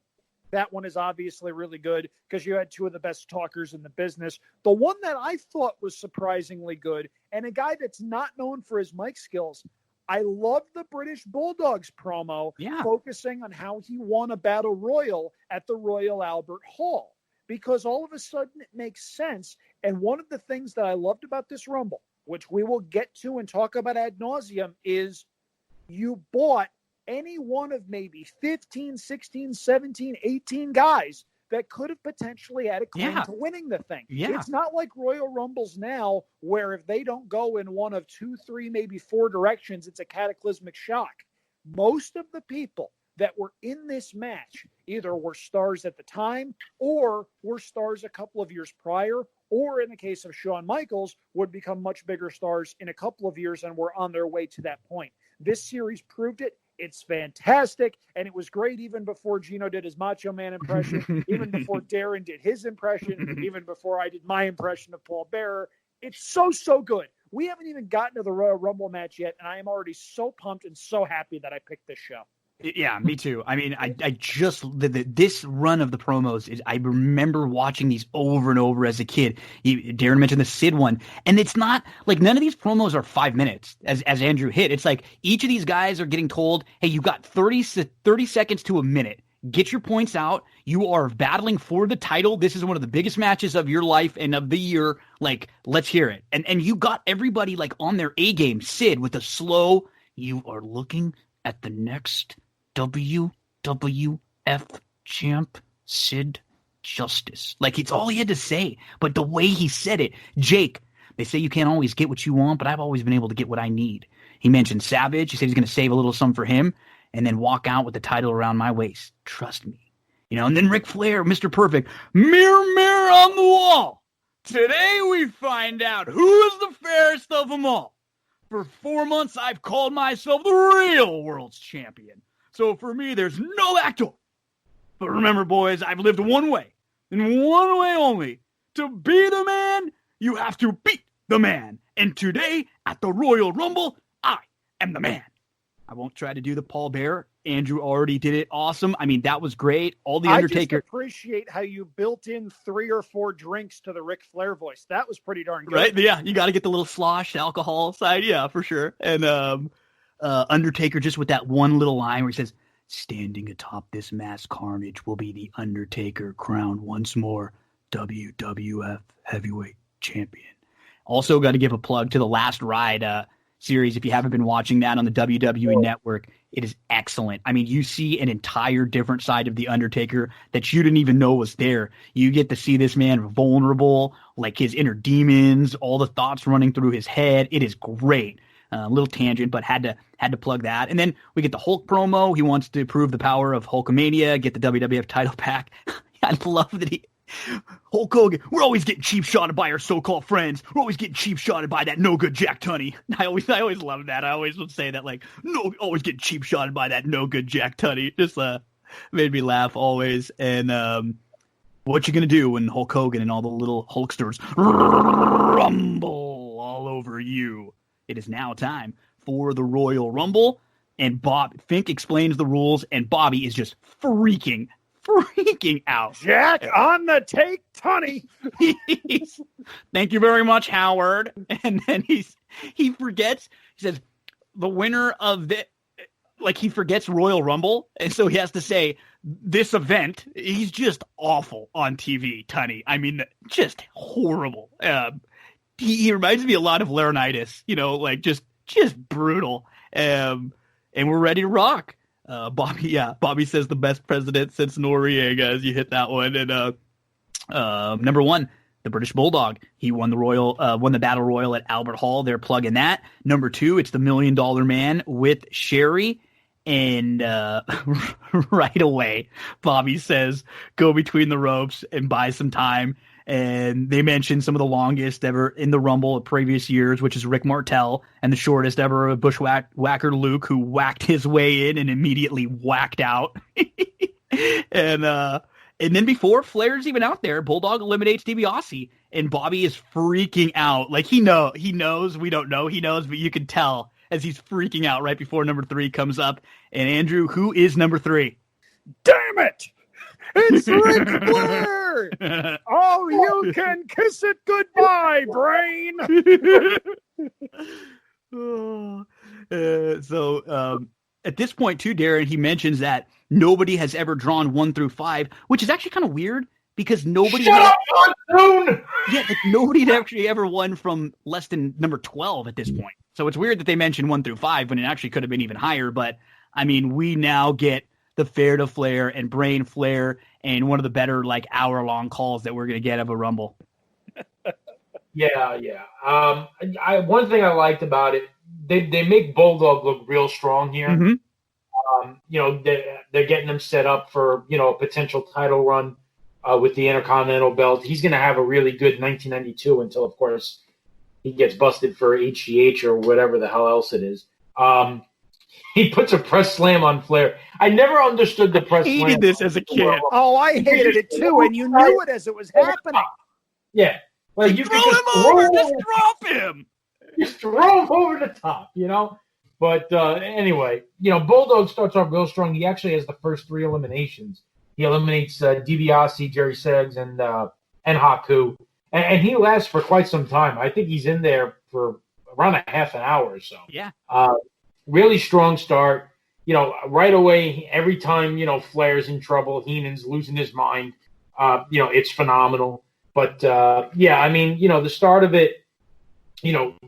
D: That one is obviously really good because you had two of the best talkers in the business. The one that I thought was surprisingly good, and a guy that's not known for his mic skills, I love the British Bulldog's promo, focusing on how he won a battle royal at the Royal Albert Hall, because all of a sudden it makes sense. And one of the things that I loved about this Rumble, which we will get to and talk about ad nauseum, is you bought any one of maybe 15, 16, 17, 18 guys that could have potentially had a claim to winning the thing. It's not like Royal Rumbles now, where if they don't go in one of 2, 3, maybe 4 directions, it's a cataclysmic shock. Most of the people that were in this match either were stars at the time or were stars a couple of years prior, or in the case of Shawn Michaels, would become much bigger stars in a couple of years and were on their way to that point. This series proved it. It's fantastic, and it was great even before Gino did his Macho Man impression, even before Darin did his impression, even before I did my impression of Paul Bearer. It's so, so good. We haven't even gotten to the Royal Rumble match yet, and I am already so pumped and so happy that I picked this show.
A: Yeah, me too. I mean, I just this run of the promos is, I remember watching these over and over as a kid. Darin mentioned the Sid one, and it's not like none of these promos are 5 minutes, as Andrew hit. It's like each of these guys are getting told, hey, you got 30 seconds to a minute. Get your points out. You are battling for the title. This is one of the biggest matches of your life and of the year. Like, let's hear it. And you got everybody like on their A game. Sid with a slow, you are looking at the next WWF champ, Sid Justice. Like, it's all he had to say, but the way he said it. Jake, they say you can't always get what you want, but I've always been able to get what I need. He mentioned Savage. He said he's going to save a little something for him and then walk out with the title around my waist. Trust me. You know, and then Ric Flair, Mr. Perfect. Mirror, mirror on the wall. Today we find out who is the fairest of them all. For 4 months, I've called myself the real world's champion. So for me, there's no actor. But remember, boys, I've lived one way, and one way only. To be the man, you have to beat the man. And today, at the Royal Rumble, I am the man. I won't try to do the Paul Bearer. Andrew already did it. Awesome. I mean, that was great. All the Undertaker.
D: I just appreciate how you built in 3 or 4 drinks to the Ric Flair voice. That was pretty darn good.
A: Right? Yeah, you got to get the little slosh alcohol side. Yeah, for sure. And Undertaker just with that one little line where he says, standing atop this mass carnage will be the Undertaker, crowned once more WWF heavyweight champion. Also got to give a plug to the Last Ride series. If you haven't been watching that on the WWE Network, it is excellent. I mean, you see an entire different side of the Undertaker that you didn't even know was there. You get to see this man vulnerable, like his inner demons, all the thoughts running through his head. It is great. A little tangent, but had to plug that. And then we get the Hulk promo. He wants to prove the power of Hulkamania, get the WWF title back. I love that Hulk Hogan, we're always getting cheap shotted by our so-called friends. We're always getting cheap shotted by that no-good Jack Tunney. I always love that. I always would say that, like, no, always getting cheap shotted by that no-good Jack Tunney. Just made me laugh always. And what you gonna do when Hulk Hogan and all the little Hulksters rumble all over you? It is now time for the Royal Rumble, and Fink explains the rules, and Bobby is just freaking out.
D: Jack on the take, Tunney.
A: Thank you very much, Howard. And then he forgets. He says the winner of the, like, he forgets Royal Rumble, and so he has to say this event. He's just awful on TV, Tunney. I mean, just horrible. He reminds me a lot of Laurinaitis, you know, like just brutal. And we're ready to rock. Bobby says the best president since Noriega, as you hit that one. And number 1, the British Bulldog. He won the Battle Royal at Albert Hall. They're plugging that. Number 2, it's the $1 Million Man with Sherry. And right away, Bobby says, go between the ropes and buy some time. And they mentioned some of the longest ever in the Rumble of previous years, which is Rick Martel, and the shortest ever of Bushwhacker Luke, who whacked his way in and immediately whacked out. And then before Flair's even out there, Bulldog eliminates DiBiase, and Bobby is freaking out. Like he knows, we don't know he knows, but you can tell as he's freaking out right before number 3 comes up. And Andrew, who is number 3?
D: Damn it! It's Ric Flair! Oh, you can kiss it goodbye, brain!
A: At this point, too, Darren, he mentions that nobody has ever drawn 1 through 5, which is actually kind of weird because nobody.
E: Shut up, Monsoon!
A: Yeah, like nobody had actually ever won from less than number 12 at this point. So it's weird that they mentioned 1 through 5 when it actually could have been even higher. But I mean, we now get the Fair to Flair and Brain Flair and one of the better like hour-long calls that we're going to get of a Rumble.
E: Yeah. One thing I liked about it, they make Bulldog look real strong here.
A: Mm-hmm.
E: They're getting him set up for, a potential title run with the Intercontinental belt. He's going to have a really good 1992 until, of course, he gets busted for HGH or whatever the hell else it is. He puts a press slam on Flair. I never understood the press slam.
A: I hated this as a kid.
D: Oh, I hated it too, and you knew it as it was happening.
E: Yeah. Like you
A: throw
E: could
A: him over, just drop him.
E: Just throw him over the top, But anyway, Bulldog starts off real strong. He actually has the first 3 eliminations. He eliminates DiBiase, Jerry Seggs, and Haku. And he lasts for quite some time. I think he's in there for around a half an hour or so.
A: Yeah.
E: Really strong start. Right away, every time, Flair's in trouble, Heenan's losing his mind. It's phenomenal. But, the start of it,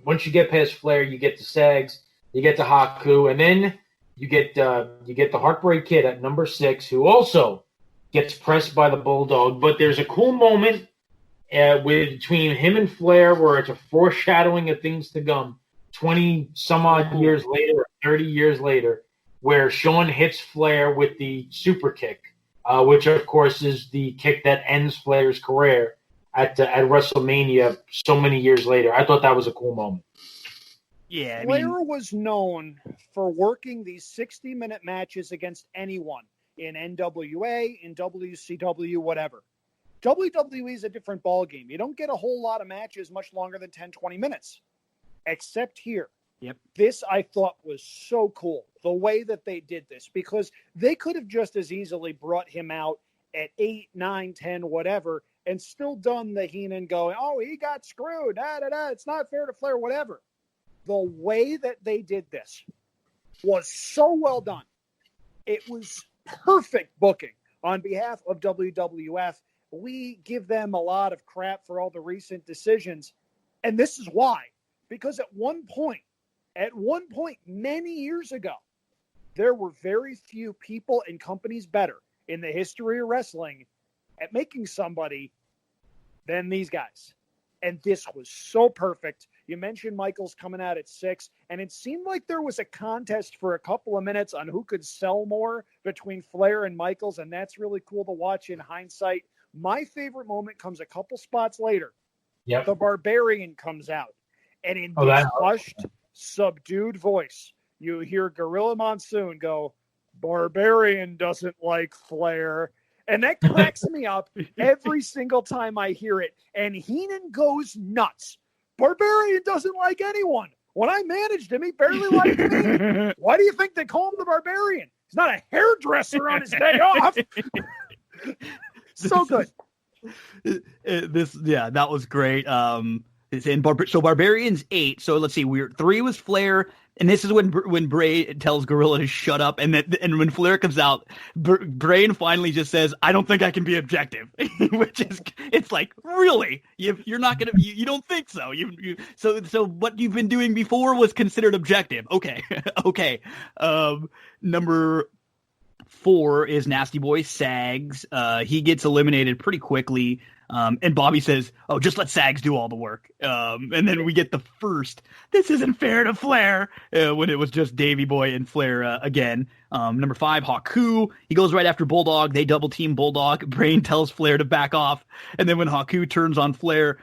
E: once you get past Flair, you get to Seggs, you get to Haku, and then you get the Heartbreak Kid at number 6, who also gets pressed by the Bulldog. But there's a cool moment between him and Flair where it's a foreshadowing of things to come 20-some-odd years later, or 30 years later, where Shawn hits Flair with the super kick, which, of course, is the kick that ends Flair's career at WrestleMania so many years later. I thought that was a cool moment.
A: Yeah,
D: Flair was known for working these 60-minute matches against anyone in NWA, in WCW, whatever. WWE is a different ballgame. You don't get a whole lot of matches much longer than 10, 20 minutes, except here.
A: Yep.
D: This, I thought, was so cool, the way that they did this, because they could have just as easily brought him out at 8, 9, 10, whatever, and still done the Heenan going, oh, he got screwed, it's not fair to Flair, whatever. The way that they did this was so well done. It was perfect booking on behalf of WWF. We give them a lot of crap for all the recent decisions, and this is why. Because at one point many years ago, there were very few people and companies better in the history of wrestling at making somebody than these guys. And this was so perfect. You mentioned Michaels coming out at 6, and it seemed like there was a contest for a couple of minutes on who could sell more between Flair and Michaels, and that's really cool to watch in hindsight. My favorite moment comes a couple spots later.
E: Yep.
D: The Barbarian comes out, and in this hushed, subdued voice, you hear Gorilla Monsoon go, Barbarian doesn't like Flair. And that cracks me up every single time I hear it. And Heenan goes nuts. Barbarian doesn't like anyone. When I managed him, he barely liked me. Why do you think they call him the Barbarian? He's not a hairdresser on his day off. So good.
A: That was great. So Barbarian's 8. So let's see, 3 was Flair, and this is when Bray tells Gorilla to shut up, and when Flair comes out, Brain finally just says, "I don't think I can be objective," which is, it's like, really, you're not gonna, you don't think so? So what you've been doing before was considered objective. Okay, okay. Number 4 is Nasty Boy Sags. He gets eliminated pretty quickly. And Bobby says, "Oh, just let Sags do all the work." And then we get the first, "This isn't fair to Flair," when it was just Davey Boy and Flair again. Number 5, Haku. He goes right after Bulldog. They double team Bulldog. Brain tells Flair to back off. And then when Haku turns on Flair,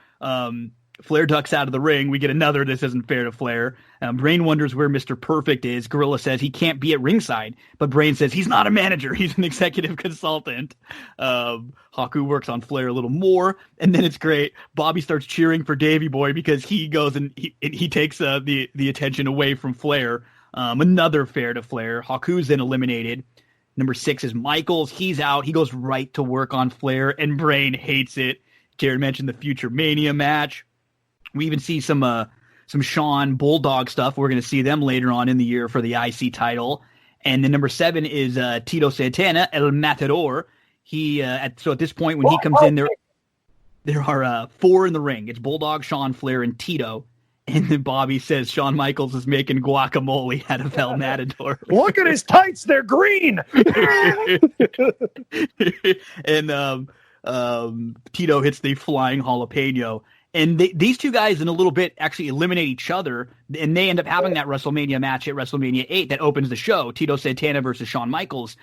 A: Flair ducks out of the ring. We get another "This isn't fair to Flair." Brain wonders where Mr. Perfect is. Gorilla says he can't be at ringside, but Brain says he's not a manager. He's an executive consultant. Haku works on Flair a little more, and then it's great. Bobby starts cheering for Davey Boy because he goes and he takes the attention away from Flair. Another fair to Flair. Haku's then eliminated. Number 6 is Michaels. He's out. He goes right to work on Flair, and Brain hates it. Jared mentioned the Future Mania match. We even see some Shawn Bulldog stuff. We're going to see them later on in the year for the IC title. And then number 7 is Tito Santana, El Matador. So at this point when he comes in, there are 4 in the ring. It's Bulldog, Shawn, Flair, and Tito. And then Bobby says Shawn Michaels is making guacamole out of El Matador.
D: Look at his tights; they're green.
A: And Tito hits the flying jalapeno. And these two guys in a little bit actually eliminate each other, and they end up having that WrestleMania match at WrestleMania 8 that opens the show, Tito Santana versus Shawn Michaels.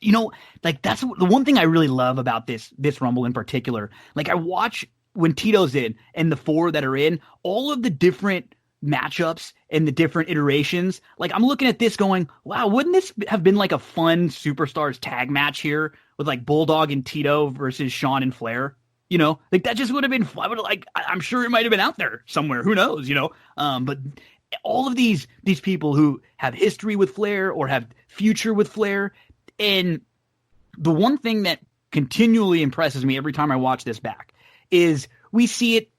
A: You know, like that's the one thing I really love about this Rumble in particular. Like I watch when Tito's in and the 4 that are in, all of the different matchups and the different iterations. Like I'm looking at this going, wow, wouldn't this have been like a fun Superstars tag match here with like Bulldog and Tito versus Shawn and Flair? You know, like that just would have been fun. Like I'm sure it might have been out there somewhere. Who knows? You know, but all of these people who have history with Flair or have future with Flair, and the one thing that continually impresses me every time I watch this back is we see it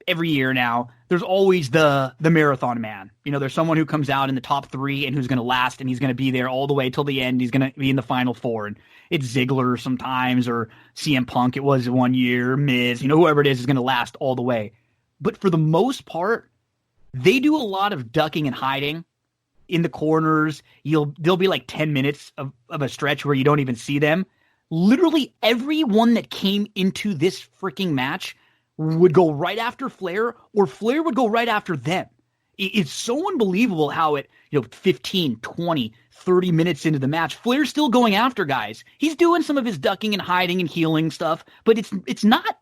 A: every year now. There's always the marathon man. You know, there's someone who comes out in the top 3 and who's going to last, and he's going to be there all the way till the end. He's going to be in the final 4. And it's Ziggler sometimes, or CM Punk. It was one year, Miz, whoever it is going to last all the way. But for the most part, they do a lot of ducking and hiding in the corners. There'll be like 10 minutes of a stretch where you don't even see them. Literally everyone that came into this freaking match would go right after Flair, or Flair would go right after them. It's so unbelievable how 15, 20, 30 minutes into the match, Flair's still going after guys. He's doing some of his ducking and hiding and healing stuff, but it's not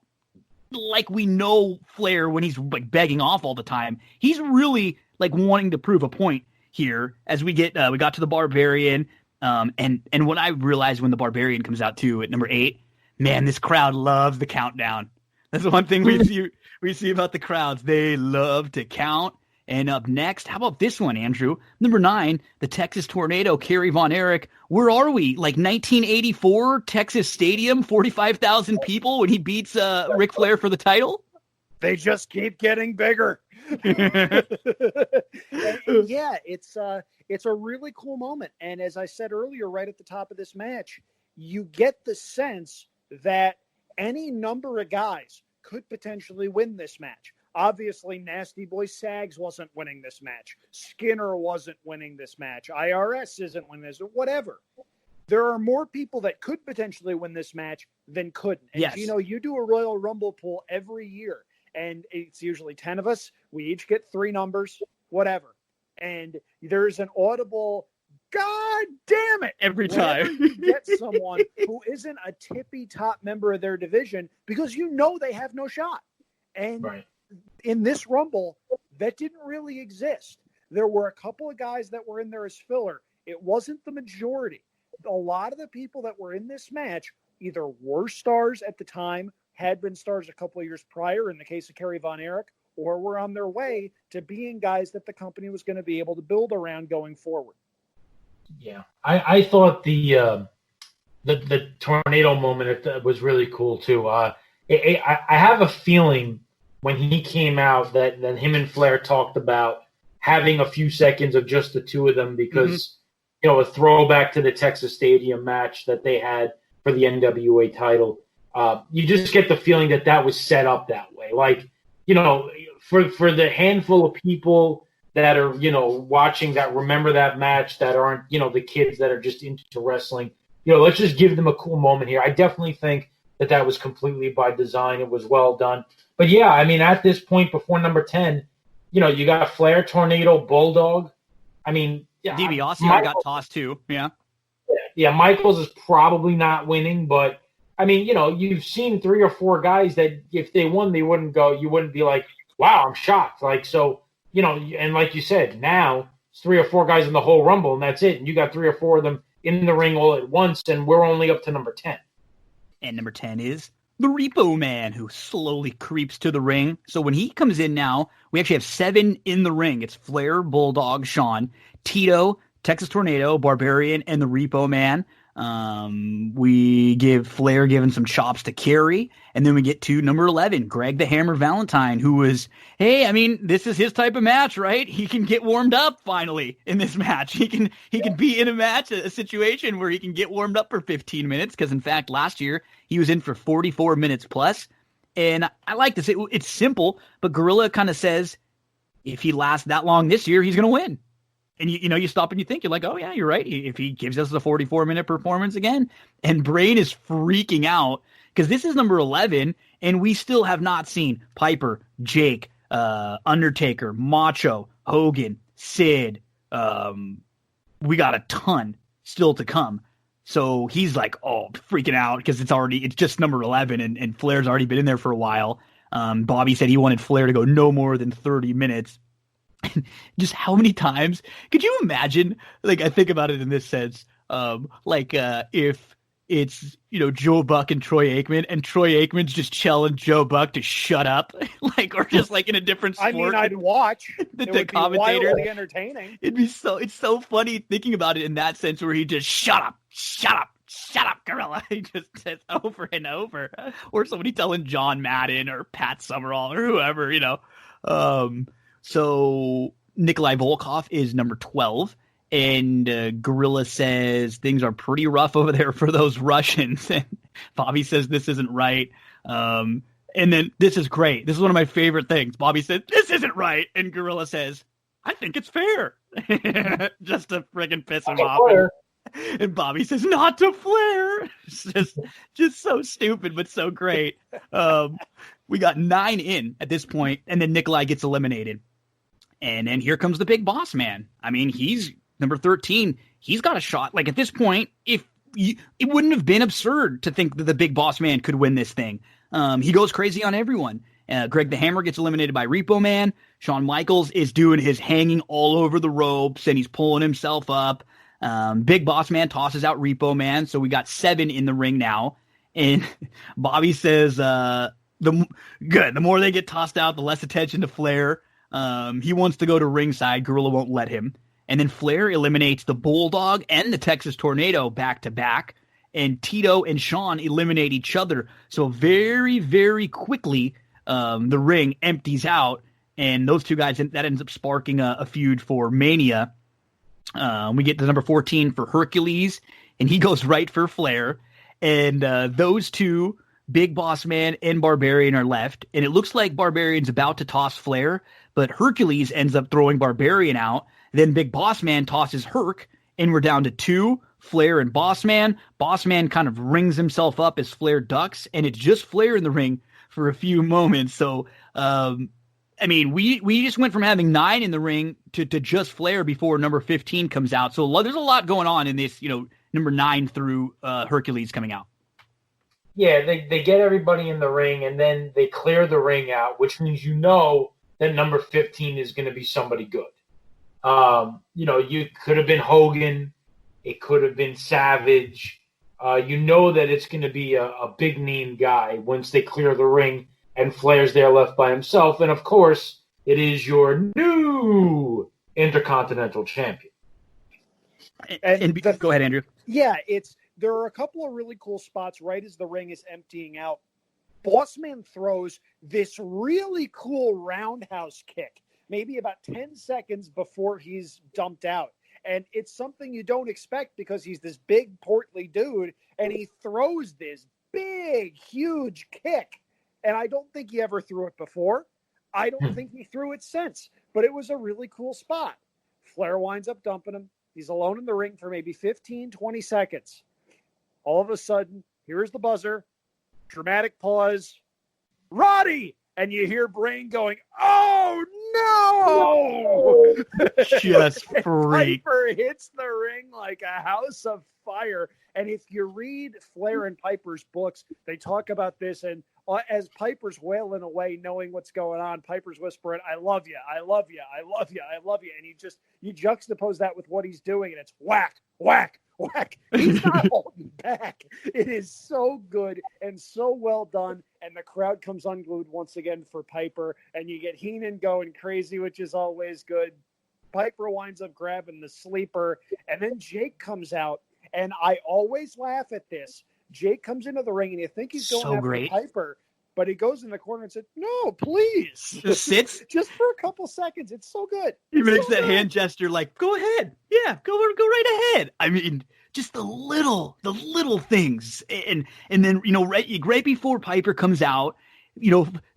A: like we know Flair when he's like begging off all the time. He's really like wanting to prove a point here as we got to the Barbarian. And what I realized when the Barbarian comes out too at number 8, man, this crowd loves the countdown. That's the one thing we see about the crowds. They love to count. And up next, how about this one, Andrew? Number 9, the Texas Tornado, Kerry Von Erich. Where are we? Like 1984, Texas Stadium, 45,000 people when he beats Ric Flair for the title?
D: They just keep getting bigger. Yeah, it's a really cool moment. And as I said earlier, right at the top of this match, you get the sense that any number of guys could potentially win this match. Obviously, Nasty Boy Sags wasn't winning this match. Skinner wasn't winning this match. IRS isn't winning this. Whatever. There are more people that could potentially win this match than couldn't. And,
A: yes.
D: You do a Royal Rumble pool every year, and it's usually 10 of us. We each get 3 numbers, whatever. And there's an audible, God damn it,
A: every time
D: you get someone who isn't a tippy top member of their division because they have no shot. And
E: right.
D: In this Rumble, that didn't really exist. There were a couple of guys that were in there as filler. It wasn't the majority. A lot of the people that were in this match either were stars at the time, had been stars a couple of years prior, in the case of Kerry Von Erich, or were on their way to being guys that the company was going to be able to build around going forward.
E: Yeah, I thought the tornado moment was really cool too. I have a feeling when he came out that him and Flair talked about having a few seconds of just the two of them because a throwback to the Texas Stadium match that they had for the NWA title. You just get the feeling that was set up that way. Like, for the handful of people that are, watching that remember that match that aren't, the kids that are just into wrestling, let's just give them a cool moment here. I definitely think that was completely by design. It was well done. But yeah, I mean, at this point before number 10, you got Flair, Tornado, Bulldog. I mean, yeah,
A: DiBiase got tossed too. Yeah.
E: Yeah, Michaels is probably not winning, but I mean, you've seen 3 or 4 guys that if they won, you wouldn't be like, wow, I'm shocked. Like, so, and like you said, now it's 3 or 4 guys in the whole Rumble, and that's it. And you got 3 or 4 of them in the ring all at once, and we're only up to number 10.
A: And number 10 is the Repo Man, who slowly creeps to the ring. So when he comes in now, we actually have 7 in the ring. It's Flair, Bulldog, Shawn, Tito, Texas Tornado, Barbarian, and the Repo Man. We give Flair giving some chops to Kerry, and then we get to number 11, Greg the Hammer Valentine, who was, hey, I mean, this is his type of match, right? He can get warmed up finally in this match. He can be in a match, a situation where he can get warmed up for 15 minutes, because in fact, last year he was in for 44 minutes plus. And I like this. It's simple, but Gorilla kind of says if he lasts that long this year, he's going to win. And you stop and you think, you're like, oh yeah, you're right. If he gives us a 44-minute performance again, and Brain is freaking out because this is number 11, and we still have not seen Piper, Jake, Undertaker, Macho, Hogan, Sid. We got a ton still to come. So he's like, oh, freaking out because it's just number 11, and Flair's already been in there for a while. Bobby said he wanted Flair to go no more than 30 minutes. Just how many times could you imagine? Like, I think about it in this sense, if it's Joe Buck and Troy Aikman, and Troy Aikman's just telling Joe Buck to shut up, or just like in a different sport.
D: I mean, I'd watch.
A: The commentator,
D: be entertaining.
A: It's so funny thinking about it in that sense, where he just shut up, Gorilla. He just says over and over, or somebody telling John Madden or Pat Summerall or whoever, So Nikolai Volkov is number 12, and Gorilla says things are pretty rough over there for those Russians. And Bobby says this isn't right. And then this is great. This is one of my favorite things. Bobby said, this isn't right. And Gorilla says, I think it's fair. Just to friggin' piss him off. And Bobby says, not to Flair. It's just so stupid, but so great. We got 9 in at this point, and then Nikolai gets eliminated. And then here comes the Big Boss Man. I mean, he's number 13. He's got a shot. Like, at this point, it wouldn't have been absurd to think that the Big Boss Man could win this thing. He goes crazy on everyone. Greg the Hammer gets eliminated by Repo Man. Shawn Michaels is doing his hanging all over the ropes, and he's pulling himself up. Big Boss Man tosses out Repo Man. So we got 7 in the ring now. And Bobby says, the more they get tossed out, the less attention to Flair. He wants to go to ringside. Gorilla won't let him. And then Flair eliminates the Bulldog and the Texas Tornado back to back. And Tito and Shawn eliminate each other. So very, very quickly, the ring empties out. And those two guys, that ends up sparking a feud for Mania. We get to number 14 for Hercules. And he goes right for Flair. And those two, Big Boss Man and Barbarian, are left. And it looks like Barbarian's about to toss Flair. But Hercules ends up throwing Barbarian out. Then Big Boss Man tosses Herc, and we're down to 2, Flair and Boss Man. Boss Man kind of rings himself up as Flair ducks, and it's just Flair in the ring for a few moments. So, I mean, we just went from having 9 in the ring to just Flair before number 15 comes out. So there's a lot going on in this, number 9 through Hercules coming out.
E: Yeah, they get everybody in the ring, and then they clear the ring out, which means that number 15 is going to be somebody good. You could have been Hogan. It could have been Savage. That it's going to be a big name guy once they clear the ring and Flair's there left by himself. And of course, it is your new Intercontinental Champion.
A: Go ahead, Andrew.
D: Yeah, there are a couple of really cool spots right as the ring is emptying out. Bossman throws this really cool roundhouse kick, maybe about 10 seconds before he's dumped out. And it's something you don't expect because he's this big, portly dude, and he throws this big, huge kick. And I don't think he ever threw it before. I don't think he threw it since. But it was a really cool spot. Flair winds up dumping him. He's alone in the ring for maybe 15, 20 seconds. All of a sudden, here's the buzzer, dramatic pause, Roddy! And you hear Brain going, oh, no!
A: Just freak.
D: Piper hits the ring like a house of fire. And if you read Flair and Piper's books, they talk about this. And as Piper's wailing away, knowing what's going on, Piper's whispering, I love you, I love you, I love you, I love you. And you juxtapose that with what he's doing, and it's whack, whack, whack. He's not holding back. It is so good and so well done. And the crowd comes unglued once again for Piper. And you get Heenan going crazy, which is always good. Piper winds up grabbing the sleeper. And then Jake comes out. And I always laugh at this. Jake comes into the ring, and you think he's going
A: so
D: after
A: great.
D: Piper. But he goes in the corner and said, no, please.
A: Just sits.
D: Just for a couple seconds. It's so good.
A: He makes
D: so
A: that
D: good.
A: hand gesture like, go ahead. Yeah, go right ahead. I mean, just the little things. And then, right before Piper comes out,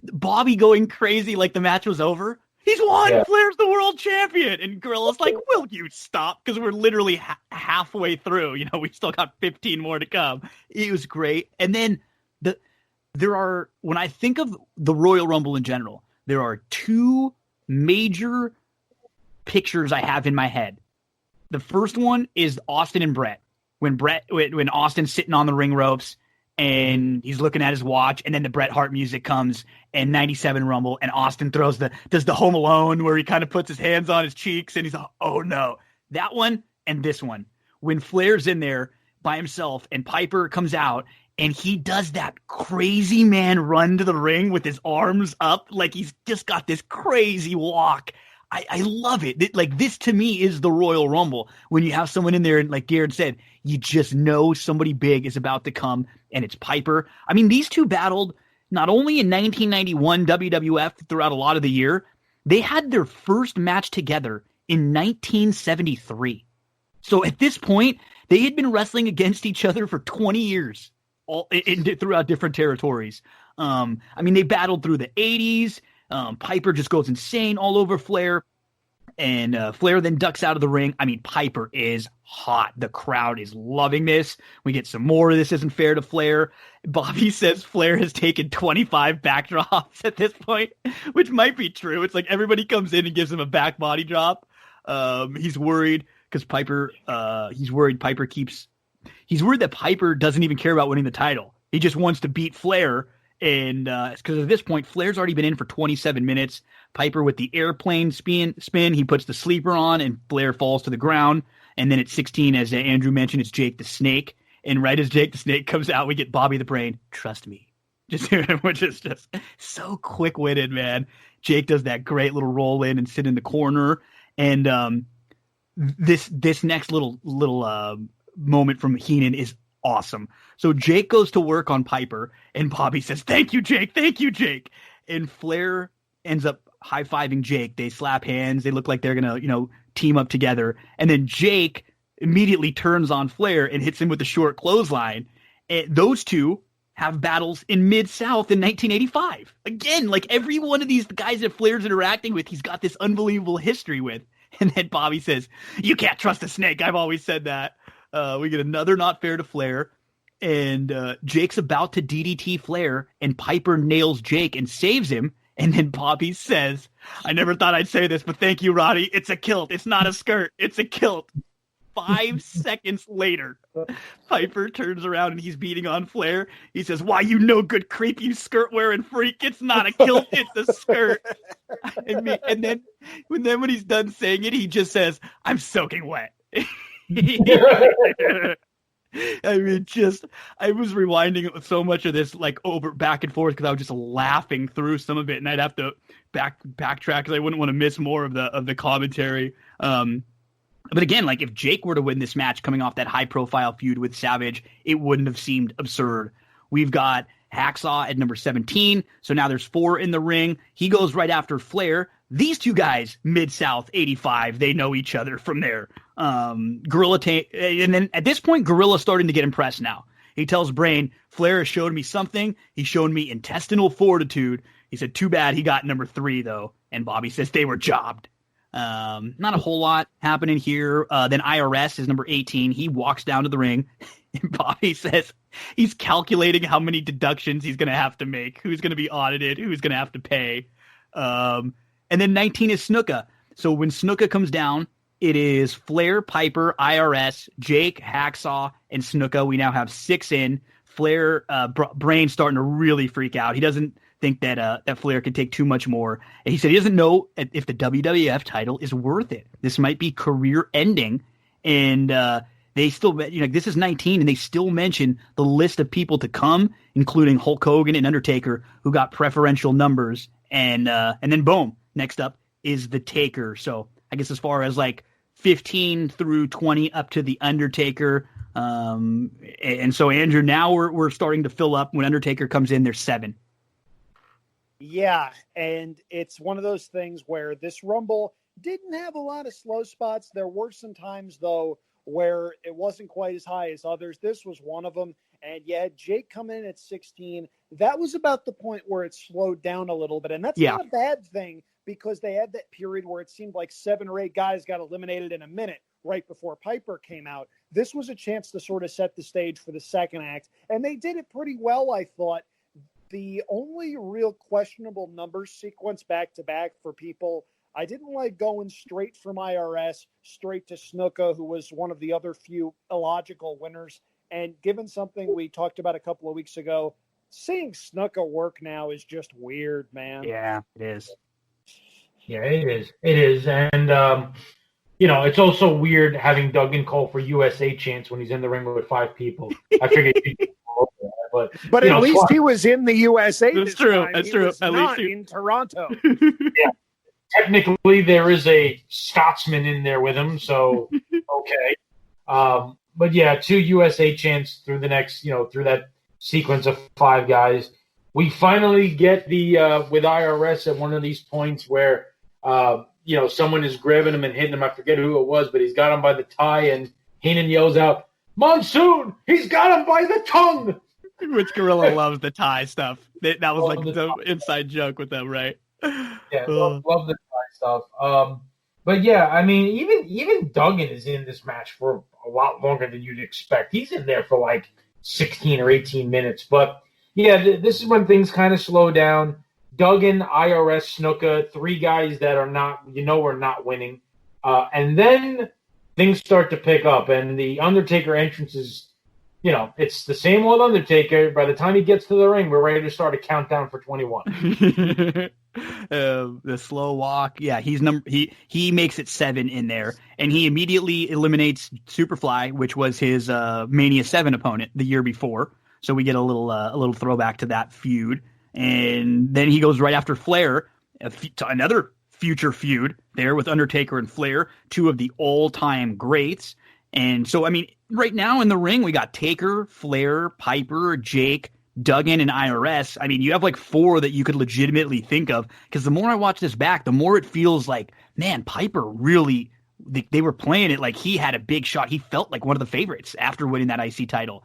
A: Bobby going crazy like the match was over. He's won. Yeah. Flair's the world champion. And Gorilla's like, will you stop? Because we're literally halfway through. We still got 15 more to come. It was great. And then when I think of the Royal Rumble in general, there are two major pictures I have in my head. The first one is Austin and Brett. When Austin's sitting on the ring ropes and he's looking at his watch, and then the Bret Hart music comes and 97 Rumble, and Austin does the Home Alone where he kind of puts his hands on his cheeks and he's like, oh no. That one and this one. When Flair's in there by himself and Piper comes out and he does that crazy man run to the ring with his arms up like he's just got this crazy walk. I love it. Like, this to me is the Royal Rumble. When you have someone in there, and like Garrett said, you just know somebody big is about to come, and it's Piper. I mean, these two battled not only in 1991 WWF throughout a lot of the year, they had their first match together in 1973. So at this point, they had been wrestling against each other for 20 years, all throughout different territories. I mean, they battled through the 80s. Piper just goes insane all over Flair, and Flair then ducks out of the ring. I mean, Piper is hot. The crowd is loving this. We get some more of This Isn't Fair to Flair. Bobby says Flair has taken 25 backdrops at this point, which might be true. It's like everybody comes in and gives him a back body drop. He's worried because Piper, he's worried that Piper doesn't even care about winning the title. He just wants to beat Flair. And because at this point, Flair's already been in for 27 minutes. Piper with the airplane spin, he puts the sleeper on, and Flair falls to the ground. And then at 16, as Andrew mentioned, it's Jake the Snake. And right as Jake the Snake comes out, we get Bobby the Brain. Trust me. Which is just so quick-witted, man. Jake does that great little roll in and sit in the corner. And this next little moment from Heenan is awesome. So Jake goes to work on Piper, and Bobby says, thank you, Jake. Thank you, Jake. And Flair ends up high-fiving Jake. They slap hands. They look like they're going to, team up together. And then Jake immediately turns on Flair and hits him with a short clothesline. And those two have battles in Mid-South in 1985. Again, like every one of these guys that Flair's interacting with, he's got this unbelievable history with. And then Bobby says, you can't trust a snake. I've always said that. We get another not fair to Flair. And Jake's about to DDT Flair, and Piper nails Jake and saves him. And then Bobby says, I never thought I'd say this, but thank you, Roddy. It's a kilt. It's not a skirt. It's a kilt. 5 seconds later, Piper turns around and he's beating on Flair. He says, why, you no good creep, you skirt-wearing freak. It's not a kilt. It's a skirt. And then when he's done saying it, he just says, I'm soaking wet. I mean, I was rewinding so much of this, like, over back and forth, because I was just laughing through some of it, and I'd have to backtrack because I wouldn't want to miss more of the commentary. But again, like, if Jake were to win this match coming off that high profile feud with Savage, it wouldn't have seemed absurd. We've got Hacksaw at number 17, so now there's 4 in the ring. He goes right after Flair. These two guys, Mid-South 85, they know each other from there. And then at this point, Gorilla's starting to get impressed now. He tells Brain, Flair has showed me something. He showed me intestinal fortitude. He said, too bad he got number 3, though. And Bobby says they were jobbed. Not a whole lot happening here. Then IRS is number 18. He walks down to the ring, and Bobby says he's calculating how many deductions he's going to have to make, who's going to be audited, who's going to have to pay. And then 19 is Snuka. So when Snuka comes down, it is Flair, Piper, IRS, Jake, Hacksaw, and Snuka. We now have 6 in. Flair, Brain's starting to really freak out. He doesn't think that that Flair can take too much more. And he said he doesn't know if the WWF title is worth it. This might be career ending. And they still, this is 19, and they still mention the list of people to come, including Hulk Hogan and Undertaker, who got preferential numbers. And then boom, next up is the Taker. So I guess as far as like 15 through 20 up to the Undertaker. And so Andrew, now we're starting to fill up. When Undertaker comes in, there's 7.
D: Yeah, and it's one of those things where this Rumble didn't have a lot of slow spots. There were some times, though, where it wasn't quite as high as others. This was one of them. And you had Jake come in at 16. That was about the point where it slowed down a little bit. And that's not a bad thing, because they had that period where it seemed like 7 or 8 guys got eliminated in a minute right before Piper came out. This was a chance to sort of set the stage for the second act. And they did it pretty well, I thought. The only real questionable number sequence back-to-back for people, I didn't like going straight from IRS straight to Snuka, who was one of the other few illogical winners. And given something we talked about a couple of weeks ago, seeing Snuka work now is just weird, man.
A: Yeah, it is.
E: Yeah, it is. It is. And, it's also weird having Duggan call for USA chants when he's in the ring with 5 people. I figured
D: But at least he was in the USA.
A: That's true.
D: Time.
A: That's
D: he
A: true.
D: Was
A: at
D: not
A: least
D: in Toronto.
E: Yeah. Technically, there is a Scotsman in there with him, so okay. But yeah, 2 USA chants through the next, through that sequence of 5 guys. We finally get the with IRS at one of these points where someone is grabbing him and hitting him. I forget who it was, but he's got him by the tie, and Heenan yells out, "Monsoon! He's got him by the tongue!"
A: Which Gorilla loves the tie stuff. That was like the inside joke with them, right?
E: Yeah, love the tie stuff. But yeah, I mean, even Duggan is in this match for a lot longer than you'd expect. He's in there for like 16 or 18 minutes. But yeah, this is when things kind of slow down. Duggan, IRS, Snuka, 3 guys that are not, are not winning. And then things start to pick up, and the Undertaker entrance is, it's the same old Undertaker. By the time he gets to the ring, we're ready to start a countdown for 21.
A: The slow walk. Yeah, he makes it 7 in there, and he immediately eliminates Superfly, which was his Mania 7 opponent the year before. So we get a little throwback to that feud. And then he goes right after Flair, to another future feud there with Undertaker and Flair, 2 of the all-time greats. And so, I mean, right now in the ring, we got Taker, Flair, Piper, Jake, Duggan, and IRS. I mean, you have like 4 that you could legitimately think of, because the more I watch this back, the more it feels like, man, Piper really, they were playing it like he had a big shot. He felt like one of the favorites after winning that IC title.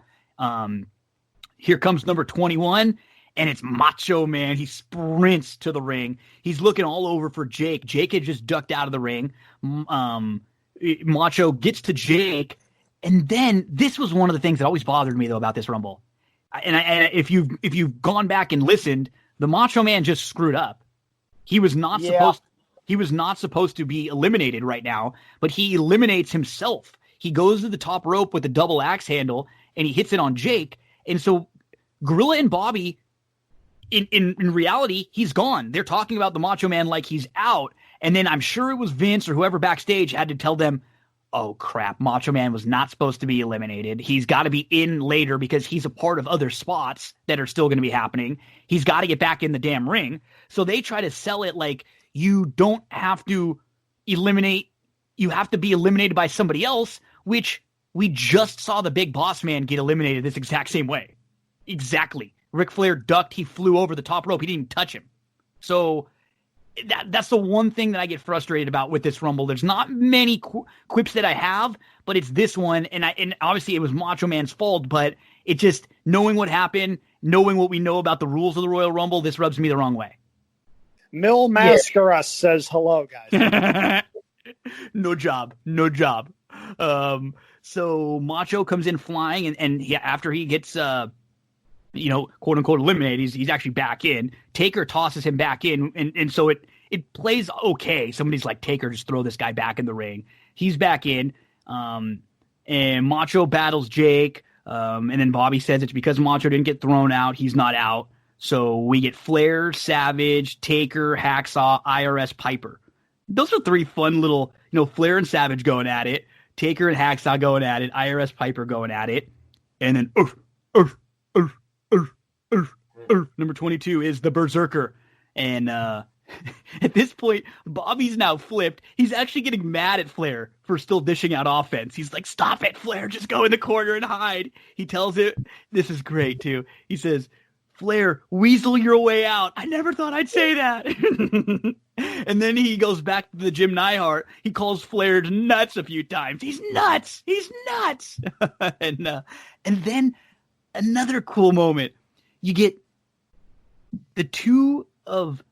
A: Here comes number 21. And it's Macho Man. He sprints to the ring. He's looking all over for Jake. Jake had just ducked out of the ring. Macho gets to Jake. And then this was one of the things that always bothered me, though, about this Rumble. And if you've gone back and listened, the Macho Man just screwed up. He was not supposed to be eliminated right now, but he eliminates himself. He goes to the top rope with the double axe handle, and he hits it on Jake. And so Gorilla and Bobby, in reality, he's gone. They're talking about the Macho Man like he's out. And then I'm sure it was Vince or whoever backstage had to tell them, oh, crap, Macho Man was not supposed to be eliminated. He's got to be in later because he's a part of other spots that are still going to be happening. He's got to get back in the damn ring. So they try to sell it like you don't have to eliminate. You have to be eliminated by somebody else, which we just saw the Big Boss Man get eliminated this exact same way. Exactly. Ric Flair ducked. He flew over the top rope. He didn't even touch him. So that's the one thing that I get frustrated about with this Rumble. There's not many quips that I have, but it's this one. And obviously it was Macho Man's fault, but it just, knowing what happened, knowing what we know about the rules of the Royal Rumble, this rubs me the wrong way.
D: Mil Mascaras says hello, guys.
A: No job. So Macho comes in flying, and after he gets, quote unquote eliminated, he's actually back in. Taker tosses him back in, and so it plays okay. Somebody's like, Taker, just throw this guy back in the ring. He's back in, and Macho battles Jake, and then Bobby says it's because Macho didn't get thrown out, he's not out. So we get Flair, Savage, Taker, Hacksaw, IRS, Piper. Those are three fun little, Flair and Savage going at it, Taker and Hacksaw going at it, IRS, Piper going at it, and then number 22 is the Berserker. And at this point, Bobby's now flipped. He's actually getting mad at Flair for still dishing out offense. He's like, stop it, Flair, just go in the corner and hide. He tells it, this is great too. He says, Flair, weasel your way out. I never thought I'd say that. And then he goes back to the Jim Neihart. He calls Flair nuts a few times. He's nuts. And then another cool moment. You get the two of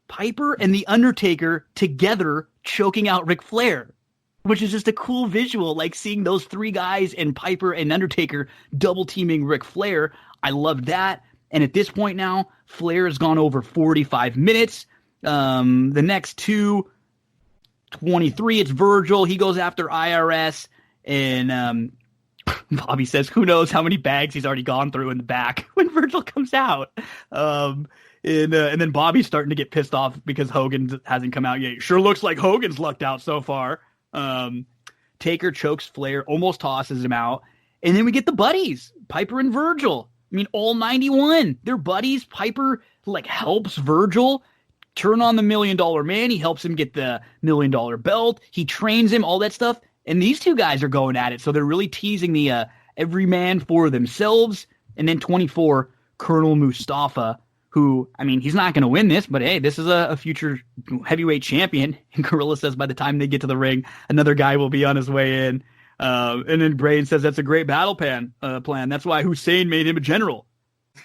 A: Piper and the Undertaker together choking out Ric Flair, which is just a cool visual, like seeing those three guys and Piper and Undertaker double teaming Ric Flair. I love that. And at this point now, Flair has gone over 45 minutes. The next 23, it's Virgil. He goes after IRS. And Bobby says, who knows how many bags he's already gone through in the back when Virgil comes out. And then Bobby's starting to get pissed off because Hogan hasn't come out yet. Sure looks like Hogan's lucked out so far. Taker chokes Flair, almost tosses him out. And then we get the buddies, Piper and Virgil. I mean, all 91. They're buddies. Piper, helps Virgil turn on the $1 Million Man. He helps him get the $1 Million belt. He trains him, all that stuff. And these two guys are going at it. So they're really teasing the every man for themselves. And then 24, Colonel Mustafa, who, he's not going to win this, but hey, this is a future heavyweight champion. And Gorilla says by the time they get to the ring, another guy will be on his way in. And then Brain says that's a great battle plan. That's why Hussein made him a general.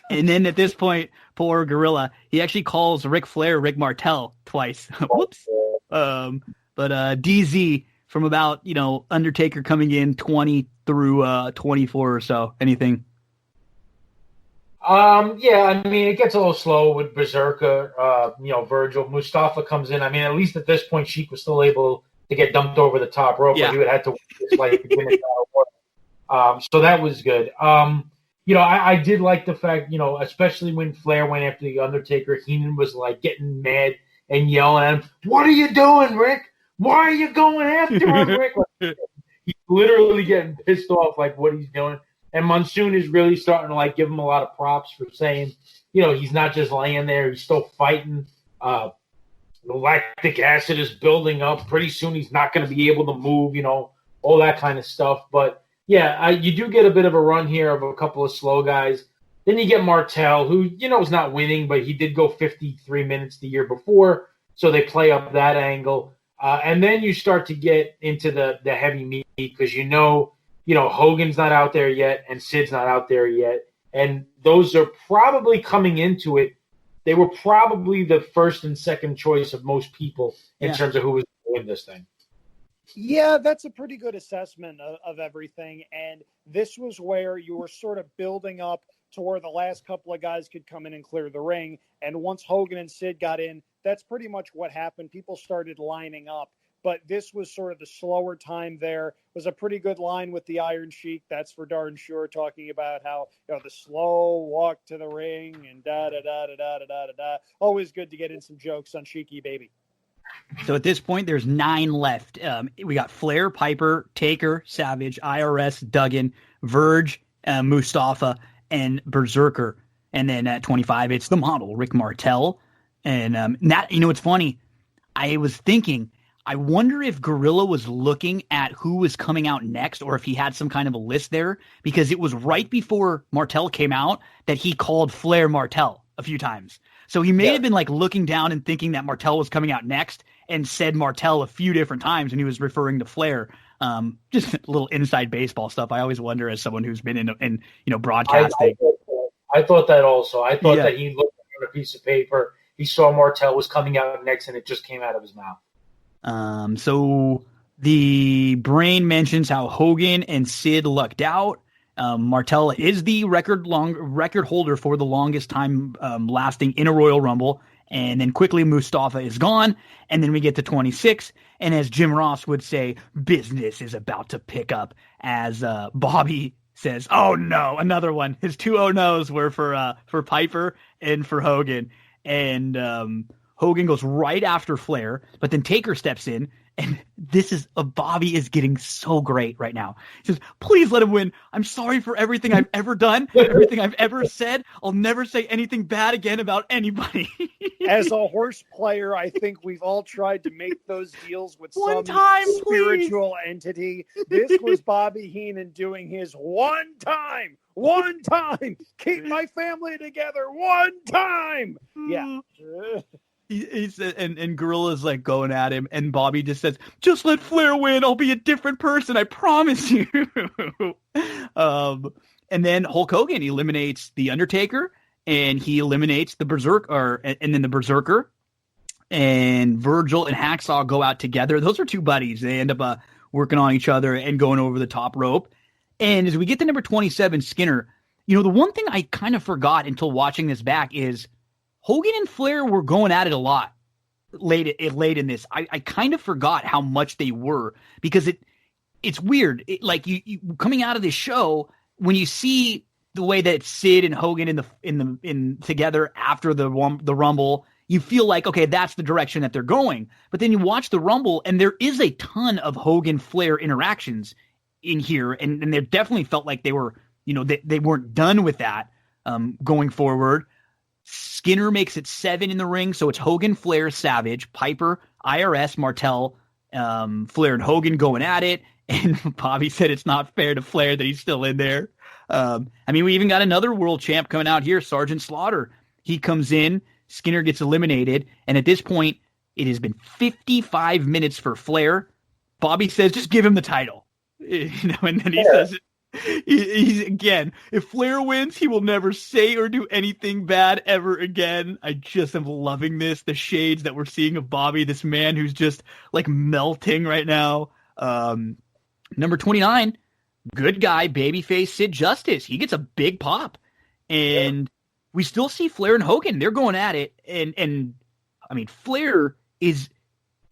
A: And then at this point, poor Gorilla, he actually calls Ric Flair Rick Martel twice. Whoops. But DZ from about, Undertaker coming in 20 through 24 or so. Anything?
E: It gets a little slow with Berserker, Virgil. Mustafa comes in. At least at this point, Sheik was still able to get dumped over the top rope, but he would have to win his life to win it. So that was good. I did like the fact, especially when Flair went after the Undertaker, Heenan was getting mad and yelling at him, "What are you doing, Rick? Why are you going after him, Rick?" He's literally getting pissed off, what he's doing. And Monsoon is really starting to give him a lot of props for saying, he's not just laying there, he's still fighting. The lactic acid is building up. Pretty soon he's not going to be able to move, all that kind of stuff. But, you do get a bit of a run here of a couple of slow guys. Then you get Martel, who, is not winning, but he did go 53 minutes the year before, so they play up that angle. And then you start to get into the heavy meat because Hogan's not out there yet and Sid's not out there yet. And those are probably coming into it. They were probably the first and second choice of most people in terms of who was doing this thing.
D: Yeah, that's a pretty good assessment of everything. And this was where you were sort of building up to where the last couple of guys could come in and clear the ring. And once Hogan and Sid got in, that's pretty much what happened. People started lining up. But this was sort of the slower time there. It was a pretty good line with the Iron Sheik. That's for darn sure, talking about how the slow walk to the ring and da-da-da-da-da-da-da-da. Always good to get in some jokes on Sheiky, baby.
A: So at this point, there's 9 left. We got Flair, Piper, Taker, Savage, IRS, Duggan, Verge, Mustafa, and Berserker. And then at 25, it's the model, Rick Martel. And that, it's funny. I was thinking, I wonder if Gorilla was looking at who was coming out next or if he had some kind of a list there, because it was right before Martel came out that he called Flair Martel a few times. So he may have been looking down and thinking that Martel was coming out next and said Martel a few different times when he was referring to Flair. Just a little inside baseball stuff. I always wonder, as someone who's been in broadcasting.
E: I thought that also. I thought that he looked at a piece of paper. He saw Martel was coming out next and it just came out of his mouth.
A: So The Brain mentions how Hogan and Sid lucked out. Martel is the record holder for the longest time lasting in a Royal Rumble. And then quickly Mustafa is gone. And then we get to 26. And as Jim Ross would say, business is about to pick up as Bobby says, oh no, another one. His 2 oh no's were for Piper and for Hogan. And Hogan goes right after Flair, but then Taker steps in. And Bobby is getting so great right now. He says, please let him win. I'm sorry for everything I've ever done, everything I've ever said. I'll never say anything bad again about anybody.
D: As a horse player, I think we've all tried to make those deals with
A: one
D: some
A: time,
D: spiritual entity. This was Bobby Heenan doing his one time, keep my family together, one time. Yeah.
A: He said, and Gorilla's like going at him, and Bobby just says, just let Flair win. I'll be a different person. I promise you. And then Hulk Hogan eliminates The Undertaker, and he eliminates the Berserker, and then the Berserker, and Virgil and Hacksaw go out together. Those are two buddies. They end up working on each other and going over the top rope. And as we get to number 27, Skinner, the one thing I kind of forgot until watching this back is Hogan and Flair were going at it a lot late in this. I kind of forgot how much they were, because it's weird. You coming out of this show, when you see the way that Sid and Hogan in together after the Rumble, you feel like, okay, that's the direction that they're going. But then you watch the Rumble, and there is a ton of Hogan Flair interactions in here, and they definitely felt like they were, they weren't done with that going forward. Skinner makes it 7 in the ring, so it's Hogan, Flair, Savage, Piper, IRS, Martel, Flair and Hogan going at it, and Bobby said it's not fair to Flair that he's still in there. We even got another world champ coming out here, Sergeant Slaughter. He comes in, Skinner gets eliminated, and at this point, it has been 55 minutes for Flair. Bobby says, just give him the title. And then he says, he's again, if Flair wins, he will never say or do anything bad ever again. I just am loving this. The shades that we're seeing of Bobby, this man who's just like melting right now. Number 29, good guy, babyface Sid Justice. He gets a big pop. And we still see Flair and Hogan. They're going at it. And Flair is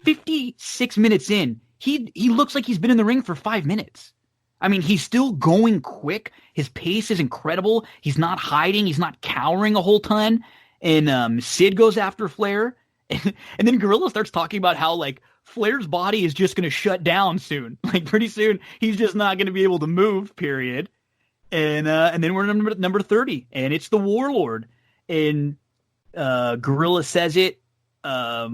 A: 56 minutes in. He looks like he's been in the ring for 5 minutes. He's still going quick. His pace is incredible. He's not hiding. He's not cowering a whole ton. And Sid goes after Flair. And then Gorilla starts talking about how, Flair's body is just going to shut down soon. Pretty soon, he's just not going to be able to move, period. And then we're number 30. And it's the Warlord. And Gorilla says it. But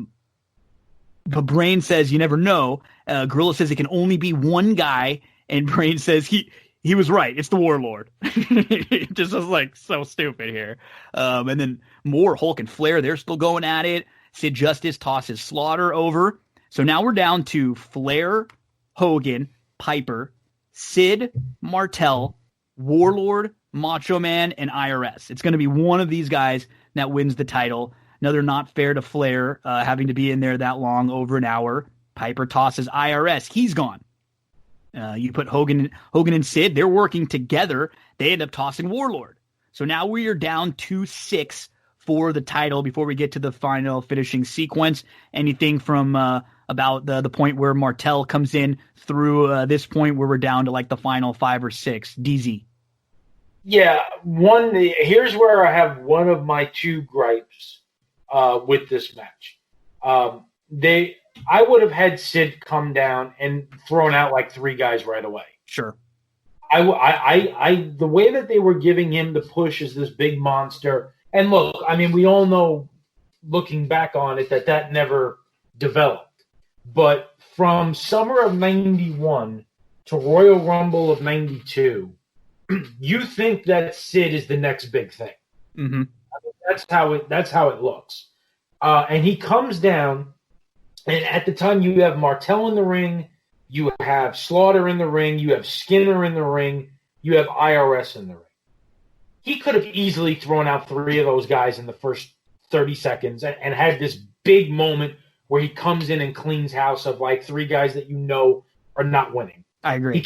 A: Brain says, you never know. Gorilla says it can only be one guy. And Brain says he was right. It's the Warlord. It just was so stupid here. And then more Hulk and Flair. They're still going at it. Sid Justice tosses Slaughter over. So now we're down to Flair, Hogan, Piper, Sid, Martel, Warlord, Macho Man, and IRS. It's going to be one of these guys that wins the title. Another not fair to Flair, having to be in there that long, over an hour. Piper tosses IRS. He's gone. You put Hogan and Sid, they're working together. They end up tossing Warlord. So now we are down to 6 for the title before we get to the final finishing sequence. Anything from about the point where Martel comes in through this point where we're down to the final 5 or 6. DZ.
E: Yeah, here's where I have one of my 2 gripes with this match. I would have had Sid come down and thrown out 3 guys right away. Sure. The way that they were giving him the push as this big monster, and look, we all know, looking back on it, that never developed. But from summer of 91 to Royal Rumble of 92, you think that Sid is the next big thing. Mm-hmm. That's how it looks. And he comes down. And at the time, you have Martel in the ring, you have Slaughter in the ring, you have Skinner in the ring, you have IRS in the ring. He could have easily thrown out 3 of those guys in the first 30 seconds and had this big moment where he comes in and cleans house of 3 guys that are not winning.
A: I agree.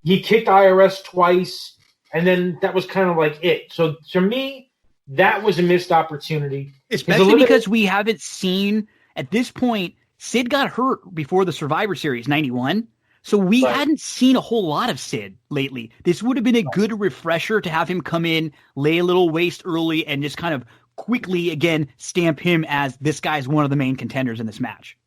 E: He kicked IRS twice, and then that was kind of like it. So to me, that was a missed opportunity.
A: Especially because we haven't seen, at this point, Sid got hurt before the Survivor Series, 91. So we hadn't seen a whole lot of Sid lately. This would have been a good refresher to have him come in, lay a little waste early, and just kind of quickly, again, stamp him as this guy's one of the main contenders in this match.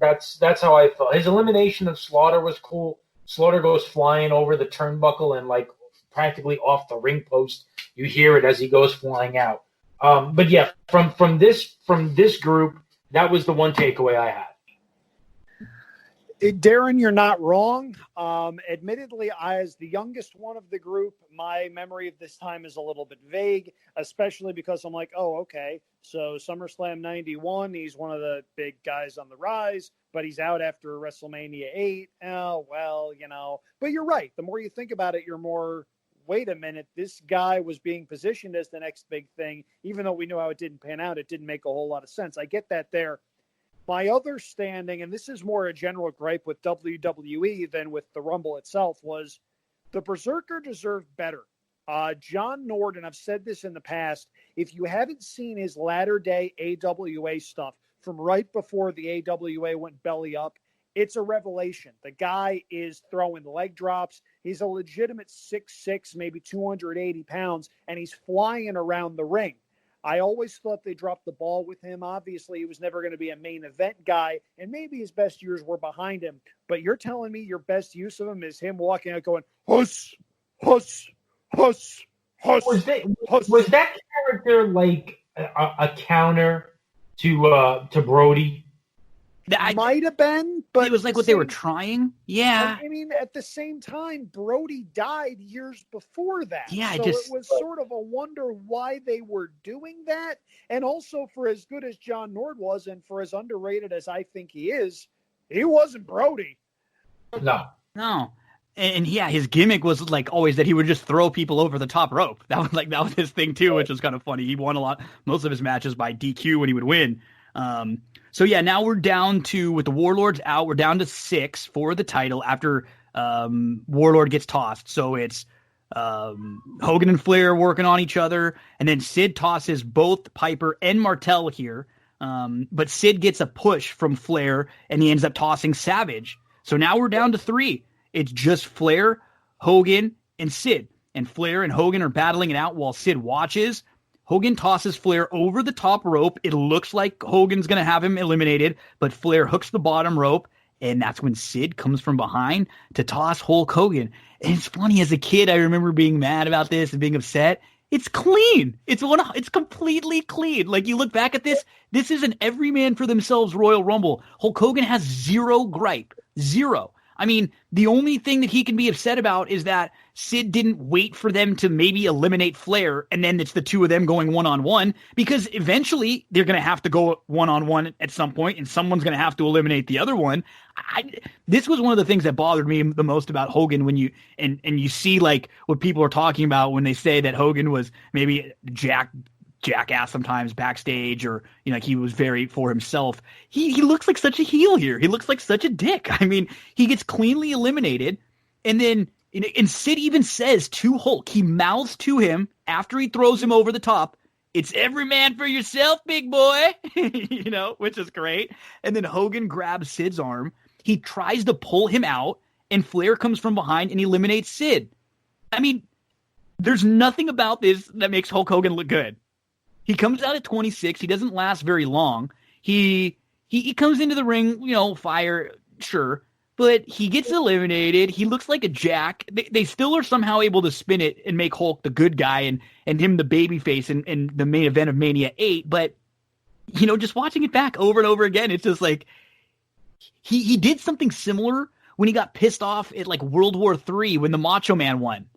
E: That's how I felt. His elimination of Slaughter was cool. Slaughter goes flying over the turnbuckle and like practically off the ring post. You hear it as he goes flying out. But yeah, from this group, that was the one takeaway I had.
D: Darin, you're not wrong. Admittedly, as the youngest one of the group, my memory of this time is a little bit vague, especially because I'm like, oh, okay, so SummerSlam 91, he's one of the big guys on the rise, but he's out after WrestleMania 8. Oh, well, But you're right. The more you think about it, you're more, wait a minute, this guy was being positioned as the next big thing. Even though we knew how it didn't pan out, it didn't make a whole lot of sense. I get that there. My other standing, and this is more a general gripe with WWE than with the Rumble itself, was the Berserker deserved better. John Norden, I've said this in the past, if you haven't seen his latter-day AWA stuff from right before the AWA went belly up, it's a revelation. The guy is throwing leg drops. He's a legitimate 6'6", maybe 280 pounds, and he's flying around the ring. I always thought they dropped the ball with him. Obviously, he was never going to be a main event guy, and maybe his best years were behind him. But you're telling me your best use of him is him walking out going, huss, huss, huss, huss.
E: Was that character like a counter to Brody?
D: Might have been, but
A: it was like what they were trying. Yeah.
D: I mean, at the same time, Brody died years before that.
A: Yeah,
D: so it was sort of a wonder why they were doing that. And also, for as good as John Nord was, and for as underrated as I think he is, he wasn't Brody.
E: No.
A: And yeah, his gimmick was like always that he would just throw people over the top rope. That was his thing too, which was kind of funny. He won most of his matches by DQ when he would win. So yeah, now we're down to, with the Warlords out, we're down to 6 for the title after Warlord gets tossed. So it's Hogan and Flair working on each other, and then Sid tosses both Piper and Martel here. But Sid gets a push from Flair, and he ends up tossing Savage. So now we're down to 3. It's just Flair, Hogan, and Sid. And Flair and Hogan are battling it out while Sid watches. Hogan tosses Flair over the top rope. It looks like Hogan's going to have him eliminated, but Flair hooks the bottom rope, and that's when Sid comes from behind to toss Hulk Hogan. And it's funny, as a kid, I remember being mad about this and being upset. It's clean. It's completely clean. Like, you look back at this is an every man for themselves Royal Rumble. Hulk Hogan has zero gripe. Zero. I mean, the only thing that he can be upset about is that Sid didn't wait for them to maybe eliminate Flair, and then it's the two of them going one-on-one, because eventually they're going to have to go one-on-one at some point, and someone's going to have to eliminate the other one. This was one of the things that bothered me the most about Hogan, when you you see like what people are talking about when they say that Hogan was maybe jackass sometimes backstage, or like he was very for himself. He looks like such a heel here. He looks like such a dick. I mean, he gets cleanly eliminated, and then and Sid even says to Hulk, he mouths to him after he throws him over the top, "It's every man for yourself, big boy." Which is great. And then Hogan grabs Sid's arm. He tries to pull him out, and Flair comes from behind and eliminates Sid. I mean, there's nothing about this that makes Hulk Hogan look good. He comes out at 26. He doesn't last very long. He comes into the ring, fire, sure, but he gets eliminated. He looks like a jack. They still are somehow able to spin it and make Hulk the good guy and him the babyface in the main event of Mania 8. But, just watching it back over and over again, it's just like he did something similar when he got pissed off at like World War III when the Macho Man won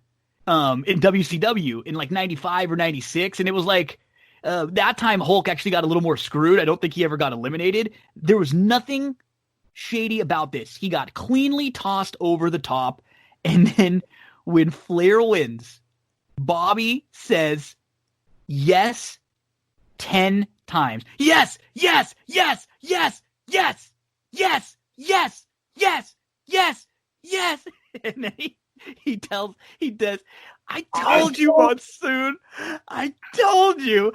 A: in WCW in like 95 or 96. And it was like, that time Hulk actually got a little more screwed. I don't think he ever got eliminated. There was nothing shady about this. He got cleanly tossed over the top. And then when Flair wins, Bobby says, yes, 10 times. Yes, yes, yes, yes, yes, yes, yes, yes, yes, and then he does. I told you, Monsoon. I told you.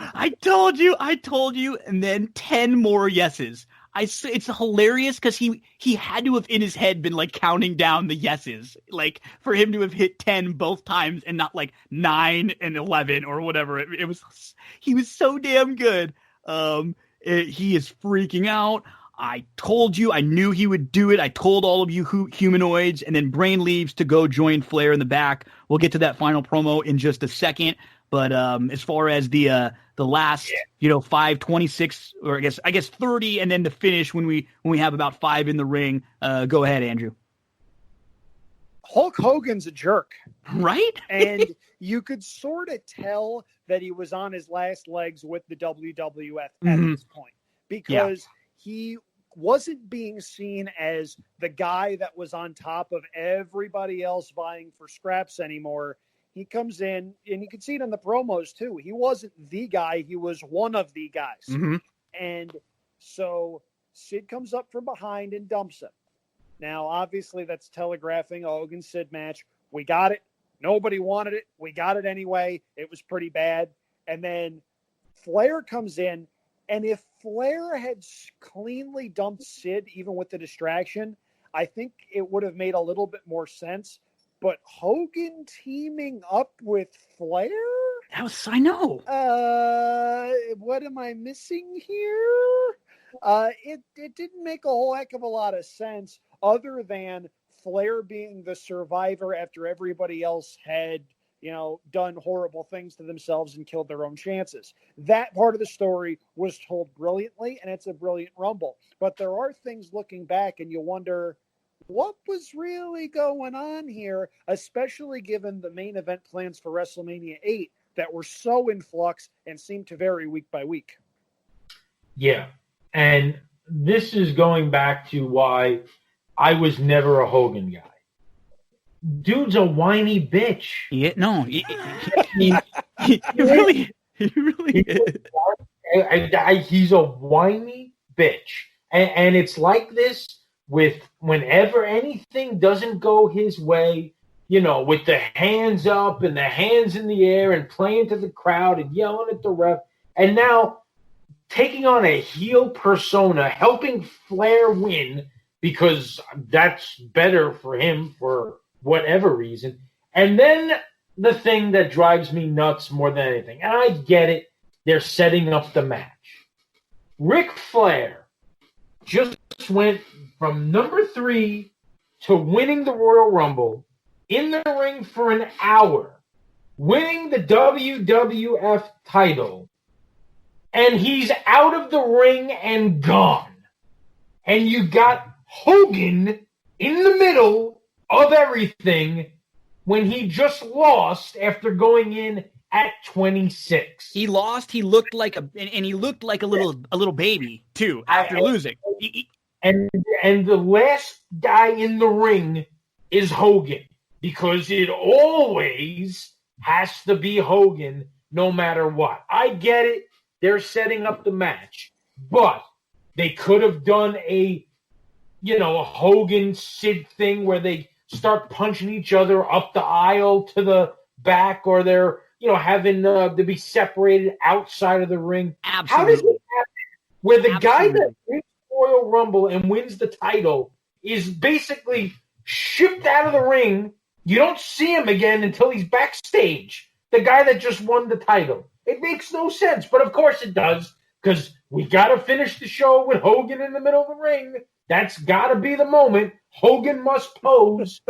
A: And then 10 more yeses. It's hilarious because he had to have in his head been like counting down the yeses, like for him to have hit 10 both times and not like 9 and 11 or whatever. He was so damn good. He is freaking out. I told you, I knew he would do it. I told all of you humanoids, and then Brain leaves to go join Flair in the back. We'll get to that final promo in just a second. But as far as the last, 5:26 or I guess 30, and then the finish when we have about 5 in the ring. Go ahead, Andrew.
D: Hulk Hogan's a jerk,
A: right?
D: And you could sort of tell that he was on his last legs with the WWF at this point because he wasn't being seen as the guy that was on top of everybody else vying for scraps anymore. He comes in, and you can see it in the promos too. He wasn't the guy. He was one of the guys.
A: Mm-hmm.
D: And so Sid comes up from behind and dumps him. Now, obviously, that's telegraphing a Hogan-Sid match. We got it. Nobody wanted it. We got it anyway. It was pretty bad. And then Flair comes in, and if Flair had cleanly dumped Sid, even with the distraction, I think it would have made a little bit more sense. But Hogan teaming up with Flair?
A: I know.
D: What am I missing here? It didn't make a whole heck of a lot of sense other than Flair being the survivor after everybody else had, done horrible things to themselves and killed their own chances. That part of the story was told brilliantly, and it's a brilliant Rumble. But there are things looking back, and you wonder, what was really going on here, especially given the main event plans for WrestleMania 8 that were so in flux and seemed to vary week by week?
E: Yeah. And this is going back to why I was never a Hogan guy. Dude's a whiny bitch.
A: Yeah, no. He really is.
E: He's a whiny bitch. And it's like this with whenever anything doesn't go his way, with the hands up and the hands in the air and playing to the crowd and yelling at the ref. And now taking on a heel persona, helping Flair win because that's better for him for whatever reason. And then the thing that drives me nuts more than anything, and I get it, they're setting up the match. Ric Flair just went from number 3 to winning the Royal Rumble in the ring for an hour, winning the WWF title, and he's out of the ring and gone. And you got Hogan in the middle of everything when he just lost after going in at 26.
A: He lost. He looked like a little baby too after losing.
E: And the last guy in the ring is Hogan because it always has to be Hogan no matter what. I get it. They're setting up the match, but they could have done a Hogan Sid thing where they start punching each other up the aisle to the back, or they're having to be separated outside of the ring.
A: Absolutely.
E: How does it happen where the guy that wins Royal Rumble and wins the title is basically shipped out of the ring? You don't see him again until he's backstage. The guy that just won the title. It makes no sense, but of course it does, because we got to finish the show with Hogan in the middle of the ring. That's got to be the moment. Hogan must pose.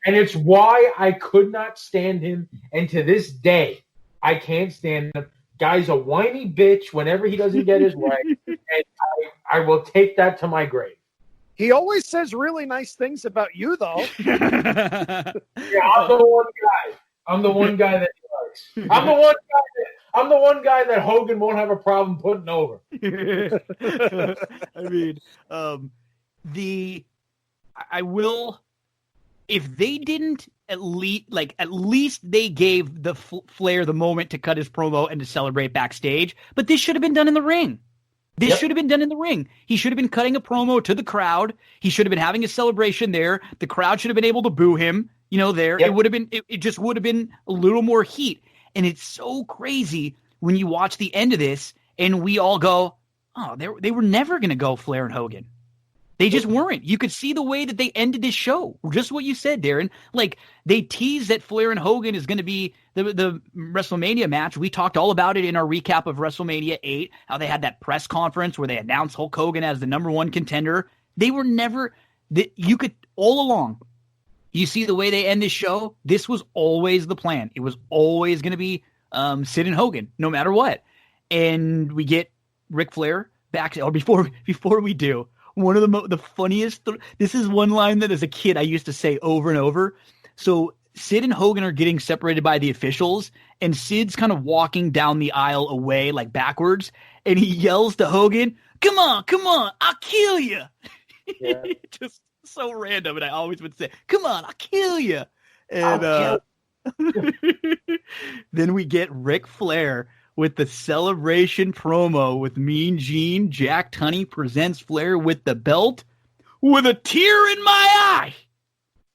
E: And it's why I could not stand him. And to this day, I can't stand him. Guy's a whiny bitch whenever he doesn't get his way. And I will take that to my grave.
D: He always says really nice things about you, though.
E: Yeah, I'm the one guy. I'm the one guy that he likes. I'm the one guy that Hogan won't have a problem putting over.
A: I mean, I will, if they didn't at least they gave the Flair the moment to cut his promo and to celebrate backstage, but this should have been done in the ring. This should have been done in the ring. He should have been cutting a promo to the crowd. He should have been having a celebration there. The crowd should have been able to boo him, there. Yep. It would have been, it just would have been a little more heat. And it's so crazy when you watch the end of this and we all go, oh, they were never going to go Flair and Hogan. They just weren't. You could see the way that they ended this show. Just what you said, Darin. Like, they teased that Flair and Hogan is going to be the WrestleMania match. We talked all about it in our recap of WrestleMania 8, how they had that press conference where they announced Hulk Hogan as the #1 contender. They were never – you could – all along, you see the way they end this show, this was always the plan. It was always going to be Sid and Hogan, no matter what. And we get Ric Flair back – or before we do – one of the funniest, this is one line that as a kid I used to say over and over. So Sid and Hogan are getting separated by the officials, and Sid's kind of walking down the aisle away, like backwards, and he yells to Hogan, come on, I'll kill you. Yeah. Just so random, and I always would say, come on, I'll kill you. And then we get Ric Flair with the celebration promo with Mean Gene. Jack Tunney presents Flair with the belt with a tear in my eye.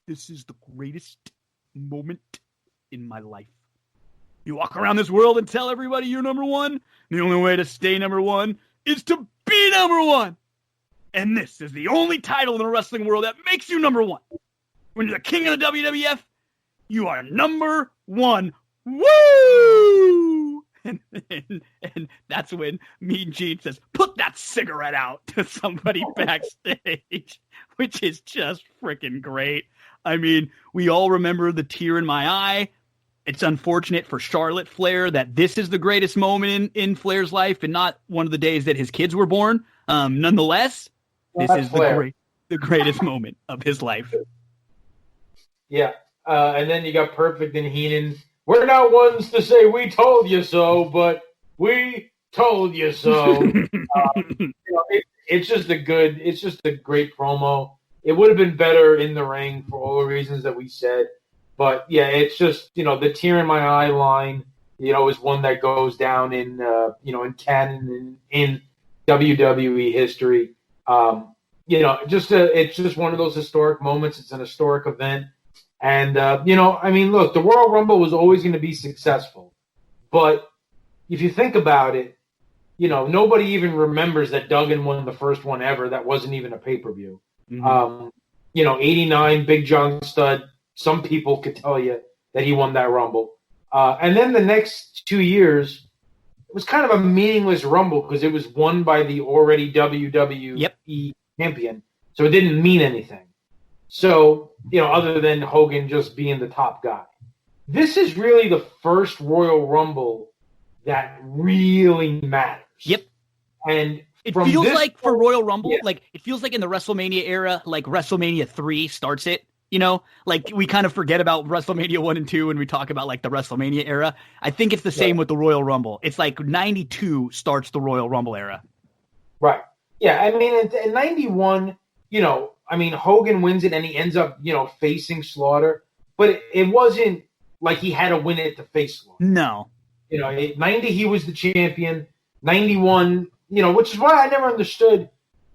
A: This is the greatest moment in my life. You walk around this world and tell everybody you're #1. The only way to stay #1 is to be #1. And this is the only title in the wrestling world that makes you #1. When you're the king of the WWF, you are #1. Woo! And that's when Mean Gene says, put that cigarette out to somebody backstage, which is just freaking great. I mean, we all remember the tear in my eye. It's unfortunate for Charlotte Flair that this is the greatest moment in Flair's life and not one of the days that his kids were born. Nonetheless, this is the greatest moment of his life.
E: Yeah. And then you got Perfect and Heenan. We're not ones to say we told you so, but we told you so. It's just a great promo. It would have been better in the ring for all the reasons that we said. But yeah, it's just, the tear in my eye line, is one that goes down in, in canon in WWE history. It's just one of those historic moments. It's an historic event. And, look, the Royal Rumble was always going to be successful. But if you think about it, nobody even remembers that Duggan won the first one ever. That wasn't even a pay-per-view. Mm-hmm. 89, Big John Studd. Some people could tell you that he won that Rumble. And then the next 2 years, it was kind of a meaningless Rumble because it was won by the already WWE champion. So it didn't mean anything. So, other than Hogan just being the top guy. This is really the first Royal Rumble that really matters.
A: Yep.
E: And
A: it feels like for Royal Rumble, like it feels like in the WrestleMania era, like WrestleMania 3 starts it. Like we kind of forget about WrestleMania 1 and 2 when we talk about like the WrestleMania era. I think it's the same with the Royal Rumble. It's like 92 starts the Royal Rumble era.
E: Right. Yeah. I mean, in 91, Hogan wins it and he ends up, facing Slaughter. But it wasn't like he had to win it to face Slaughter.
A: No.
E: 90, he was the champion. 91, which is why I never understood,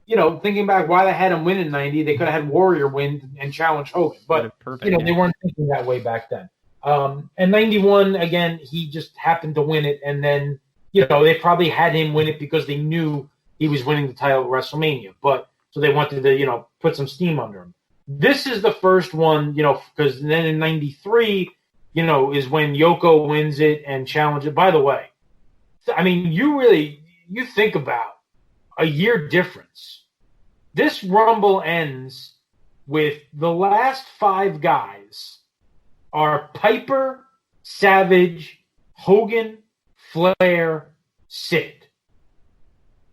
E: thinking back why they had him win in 90. They could have had Warrior win and challenge Hogan. But, they weren't thinking that way back then. And 91, again, he just happened to win it. And then, they probably had him win it because they knew he was winning the title at WrestleMania. But so they wanted to, put some steam under him. This is the first one, because then in 93, is when Yoko wins it and challenges it. By the way, I mean, you think about a year difference. This Rumble ends with the last 5 guys are Piper, Savage, Hogan, Flair, Sid.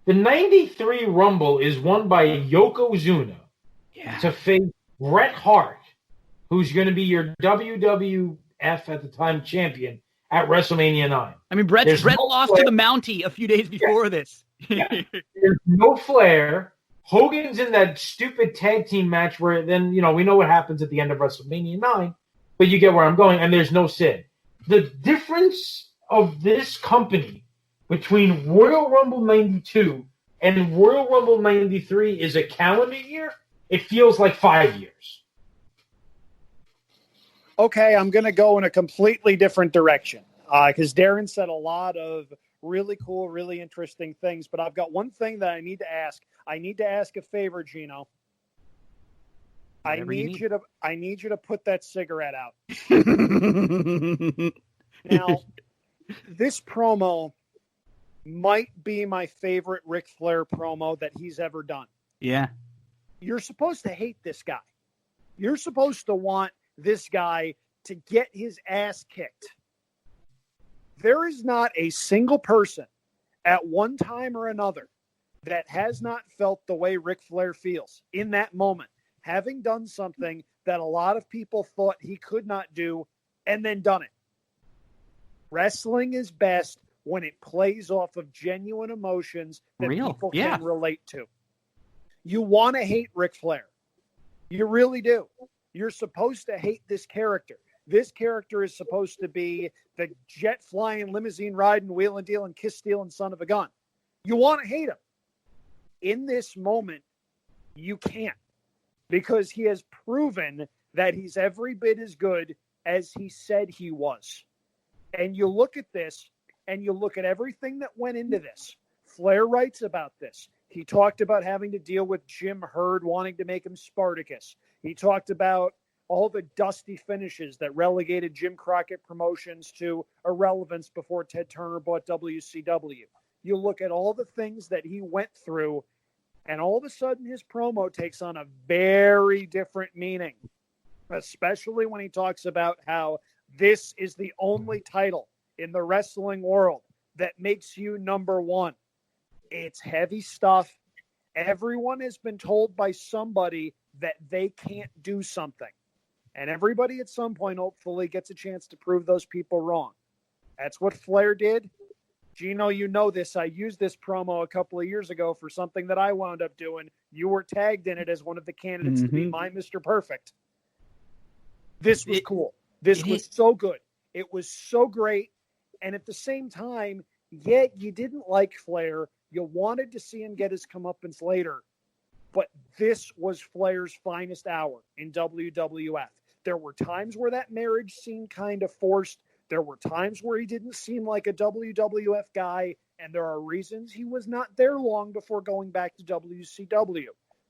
E: The 93 Rumble is won by Yokozuna to face Bret Hart, who's going to be your WWF at the time champion at WrestleMania 9.
A: I mean, Bret lost to the Mountie a few days before this.
E: There's no Flair. Hogan's in that stupid tag team match where then, we know what happens at the end of WrestleMania 9, but you get where I'm going, and there's no Sid. The difference of this company between Royal Rumble 92 And Royal Rumble 93 is a calendar year. It feels like 5 years.
D: Okay, I'm going to go in a completely different direction because Darin said a lot of really cool, really interesting things. But I've got one thing that I need to ask. I need to ask a favor, Gino. I need you to put that cigarette out. Now, this promo might be my favorite Ric Flair promo that he's ever done.
A: Yeah.
D: You're supposed to hate this guy. You're supposed to want this guy to get his ass kicked. There is not a single person at one time or another that has not felt the way Ric Flair feels in that moment, having done something that a lot of people thought he could not do and then done it. Wrestling is best when it plays off of genuine emotions that people can relate to. You want to hate Ric Flair. You really do. You're supposed to hate this character. This character is supposed to be the jet-flying, limousine-riding, wheel-and-dealing, kiss-stealing son of a gun. You want to hate him. In this moment, you can't, because he has proven that he's every bit as good as he said he was. And you look at this, and you look at everything that went into this. Flair writes about this. He talked about having to deal with Jim Herd wanting to make him Spartacus. He talked about all the dusty finishes that relegated Jim Crockett Promotions to irrelevance before Ted Turner bought WCW. You look at all the things that he went through, and all of a sudden his promo takes on a very different meaning, especially when he talks about how this is the only title in the wrestling world that makes you number one. It's heavy stuff. Everyone has been told by somebody that they can't do something. And everybody at some point hopefully gets a chance to prove those people wrong. That's what Flair did. Gino, you know this. I used this promo a couple of years ago for something that I wound up doing. You were tagged in it as one of the candidates to be my Mr. Perfect. This was cool. This was so good. It was so great. And at the same time, yet you didn't like Flair. You wanted to see him get his comeuppance later. But this was Flair's finest hour in WWF. There were times where that marriage seemed kind of forced. There were times where he didn't seem like a WWF guy, and there are reasons he was not there long before going back to WCW.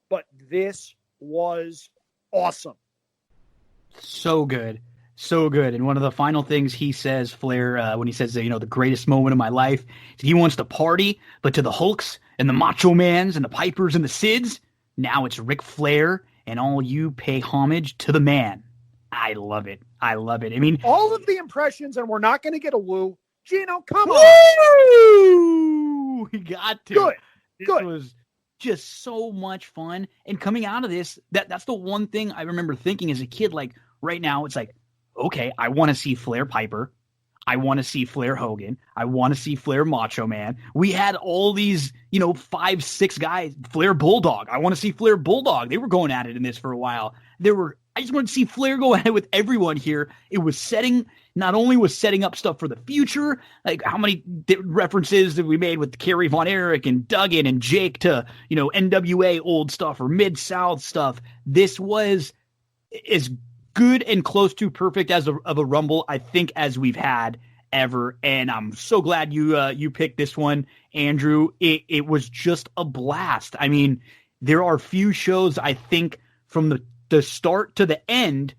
D: But this was awesome.
A: So good. So good. And one of the final things he says, Flair, when he says, the greatest moment of my life, he wants to party, but to the Hulks and the Macho Mans and the Pipers and the Sids, now it's Ric Flair, and all you pay homage to the man. I love it. I love it. I mean,
D: all of the impressions, and we're not going to get a woo. Gino, come on.
A: We got to.
D: Good.
A: This was just so much fun. And coming out of this, that's the one thing I remember thinking as a kid, like right now, it's like, okay, I want to see Flair Piper. I want to see Flair Hogan. I want to see Flair Macho Man. We had all these, 5, 6 guys. Flair Bulldog. I want to see Flair Bulldog. They were going at it in this for a while. I just wanted to see Flair go at it with everyone here. It was not only was setting up stuff for the future, like how many references that we made with Kerry Von Erich and Duggan and Jake to, NWA old stuff or Mid-South stuff. This was as good and close to perfect of a Rumble, I think, as we've had ever. And I'm so glad you picked this one, Andrew. It was just a blast. I mean, there are few shows, I think, from the start to the end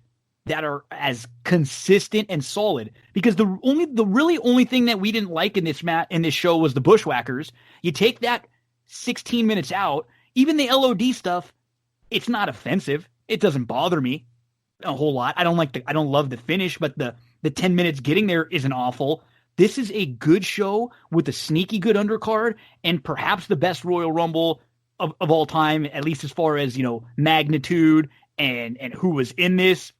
A: that are as consistent and solid, because the really only thing that we didn't like in this show was the Bushwhackers. You take that 16 minutes out, even the LOD stuff, it's not offensive. It doesn't bother me a whole lot. I don't love the finish, but the 10 minutes getting there isn't awful. This is a good show with a sneaky good undercard and perhaps the best Royal Rumble of all time, at least as far as, magnitude and who was in this.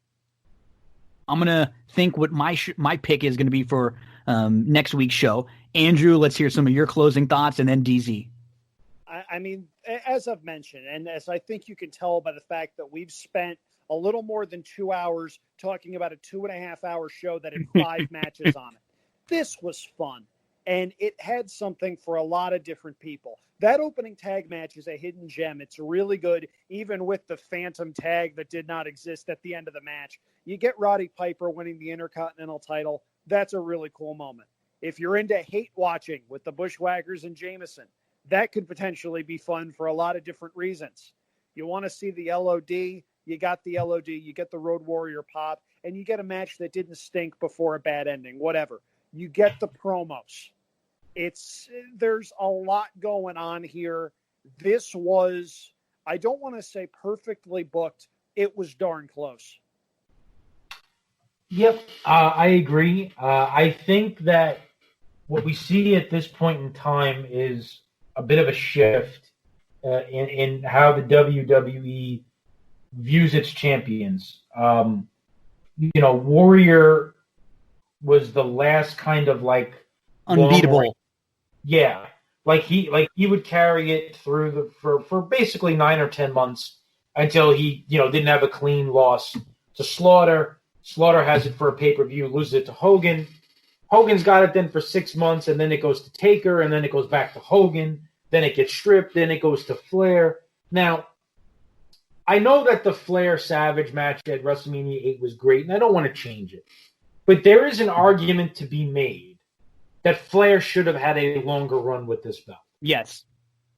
A: I'm going to think what my pick is going to be for next week's show. Andrew, let's hear some of your closing thoughts, and then DZ.
D: I mean, as I've mentioned, and as I think you can tell by the fact that we've spent a little more than 2 hours talking about a 2.5 hour show that had 5 matches on it. This was fun. and it had something for a lot of different people. That opening tag match is a hidden gem. It's really good, even with the phantom tag that did not exist at the end of the match. You get Roddy Piper winning the Intercontinental title. That's a really cool moment. If you're into hate watching with the Bushwhackers and Jameson, that could potentially be fun for a lot of different reasons. You want to see the LOD, you got the LOD, you get the Road Warrior pop, and you get a match that didn't stink before a bad ending, whatever. You get the promos. There's a lot going on here. This was, I don't want to say perfectly booked. It was darn close.
E: Yep, I agree. I think that what we see at this point in time is a bit of a shift in how the WWE views its champions. Warrior was the last kind of like
A: unbeatable.
E: Yeah, like he would carry it through for basically 9 or 10 months until he didn't have a clean loss to Slaughter. Slaughter has it for a pay-per-view, loses it to Hogan. Hogan's got it then for 6 months, and then it goes to Taker, and then it goes back to Hogan. Then it gets stripped, then it goes to Flair. Now, I know that the Flair-Savage match at WrestleMania 8 was great, and I don't want to change it. But there is an argument to be made that Flair should have had a longer run with this belt.
A: Yes.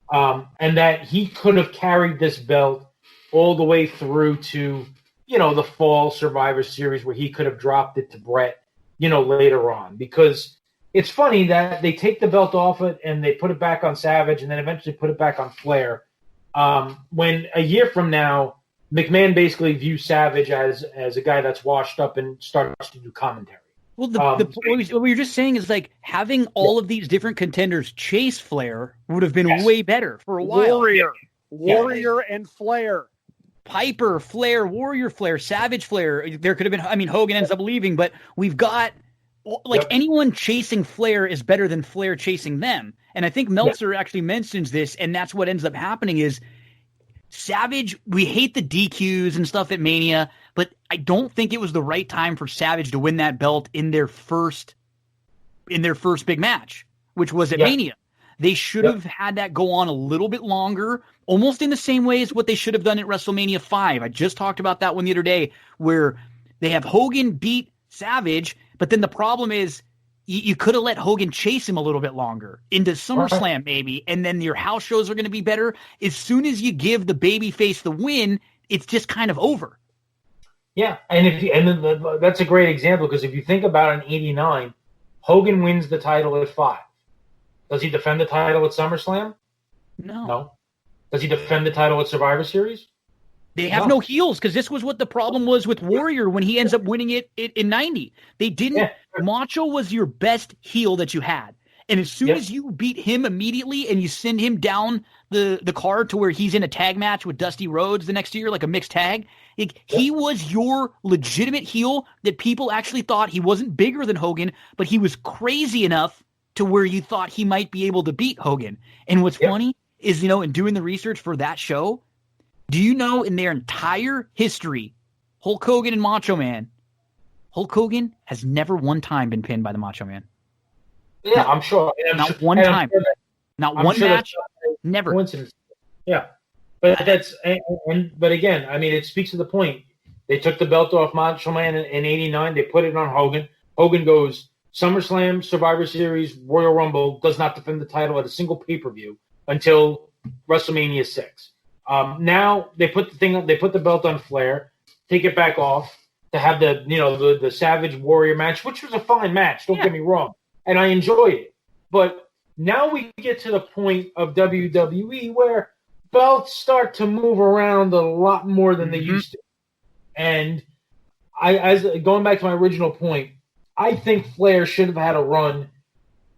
E: And that he could have carried this belt all the way through to, the fall Survivor Series where he could have dropped it to Brett, later on. Because it's funny that they take the belt off it and they put it back on Savage and then eventually put it back on Flair. When a year from now, McMahon basically views Savage as a guy that's washed up and starts to do commentary.
A: Well, what you're just saying is like having all of these different contenders chase Flair would have been way better for a while.
D: Warrior and Flair.
A: Piper, Flair, Warrior Flair, Savage Flair. There could have been, Hogan ends up leaving, but we've got, anyone chasing Flair is better than Flair chasing them. And I think Meltzer actually mentions this, and that's what ends up happening is Savage, we hate the DQs and stuff at Mania, but I don't think it was the right time for Savage to win that belt in their first big match, which was at Mania. They should have had that go on a little bit longer, almost in the same way as what they should have done at WrestleMania 5. I just talked about that one the other day, where they have Hogan beat Savage, but then the problem is you could have let Hogan chase him a little bit longer into SummerSlam maybe, and then your house shows are going to be better. As soon as you give the babyface the win, it's just kind of over.
E: Yeah, and that's a great example because if you think about it in '89, Hogan wins the title at 5. Does he defend the title at SummerSlam? No. Does he defend the title at Survivor Series?
A: They have no heels because this was what the problem was with Warrior when he ends up winning it in 90. They didn't. Yeah. Macho was your best heel that you had. And as soon as you beat him immediately and you send him down the card to where he's in a tag match with Dusty Rhodes the next year, like a mixed tag, he was your legitimate heel that people actually thought he wasn't bigger than Hogan, but he was crazy enough to where you thought he might be able to beat Hogan. And what's funny is, in doing the research for that show, do you know in their entire history, Hulk Hogan and Macho Man, Hulk Hogan has never one time been pinned by the Macho Man.
E: Yeah, I'm sure.
A: Not one time. Not one match. Never.
E: Coincidence. Yeah. But but again, it speaks to the point. They took the belt off Macho Man in '89. They put it on Hogan. Hogan goes SummerSlam, Survivor Series, Royal Rumble, does not defend the title at a single pay-per-view until WrestleMania 6. Now they put the belt on Flair, take it back off to have the Savage Warrior match, which was a fine match. Don't get me wrong, and I enjoyed it. But now we get to the point of WWE where belts start to move around a lot more than they used to. And going back to my original point, I think Flair should have had a run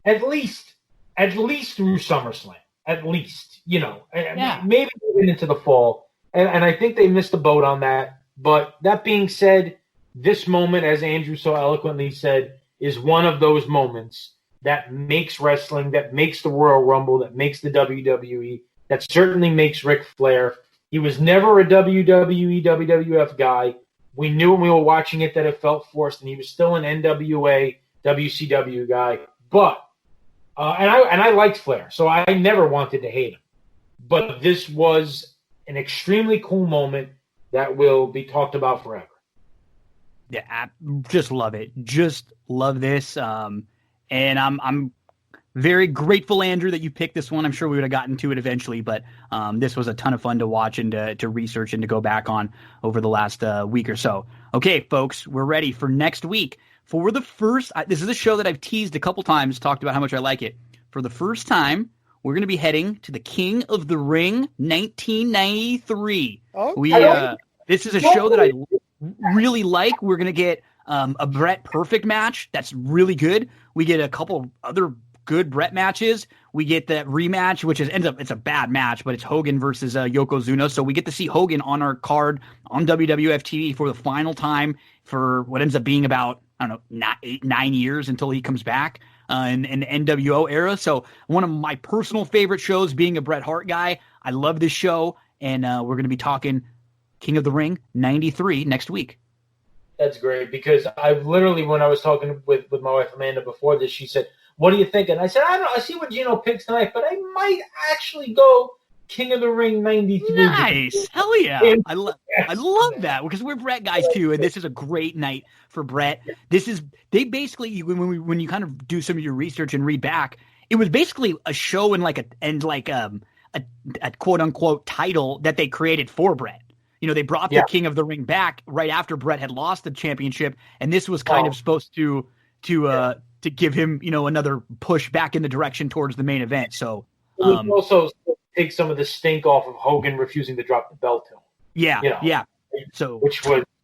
E: at least through SummerSlam. At least, maybe even into the fall. And I think they missed the boat on that. But that being said, this moment, as Andrew so eloquently said, is one of those moments that makes wrestling, that makes the Royal Rumble, that makes the WWE, that certainly makes Ric Flair. He was never a WWE, WWF guy. We knew when we were watching it that it felt forced, and he was still an NWA, WCW guy. But And I liked Flair, so I never wanted to hate him. But this was an extremely cool moment that will be talked about forever.
A: Yeah, I just love it. Just love this. And I'm very grateful, Andrew, that you picked this one. I'm sure we would have gotten to it eventually, but this was a ton of fun to watch and to research and to go back on over the last week or so. Okay, folks, we're ready for next week. For the first, this is a show that I've teased a couple times, talked about how much I like it. For the first time, we're going to be heading to the King of the Ring 1993.
D: Okay.
A: This is a show that I really like. We're going to get a Brett Perfect match that's really good. We get a couple other good Brett matches. We get that rematch, which ends up it's a bad match, but it's Hogan versus Yokozuna. So we get to see Hogan on our card on WWF TV for the final time for what ends up being about, I don't know, 9 years until he comes back in the NWO era. So one of my personal favorite shows, being a Bret Hart guy. I love this show, and we're going to be talking King of the Ring 93 next week.
E: That's great, because I've literally, when I was talking with my wife Amanda before this, she said, "What do you think?" And I said, "I don't know. I see what Gino picks tonight, but I might actually go King of the Ring 93.
A: Nice. Hell yeah. I love that, because we're Brett guys too, and this is a great night for Brett. They basically, when you kind of do some of your research and read back, it was basically a show and a quote unquote title that they created for Brett. You know, they brought the King of the Ring back right after Brett had lost the championship, and this was kind of supposed to give him, another push back in the direction towards the main event. So
E: also take some of the stink off of Hogan refusing to drop the belt to him.
A: Yeah. So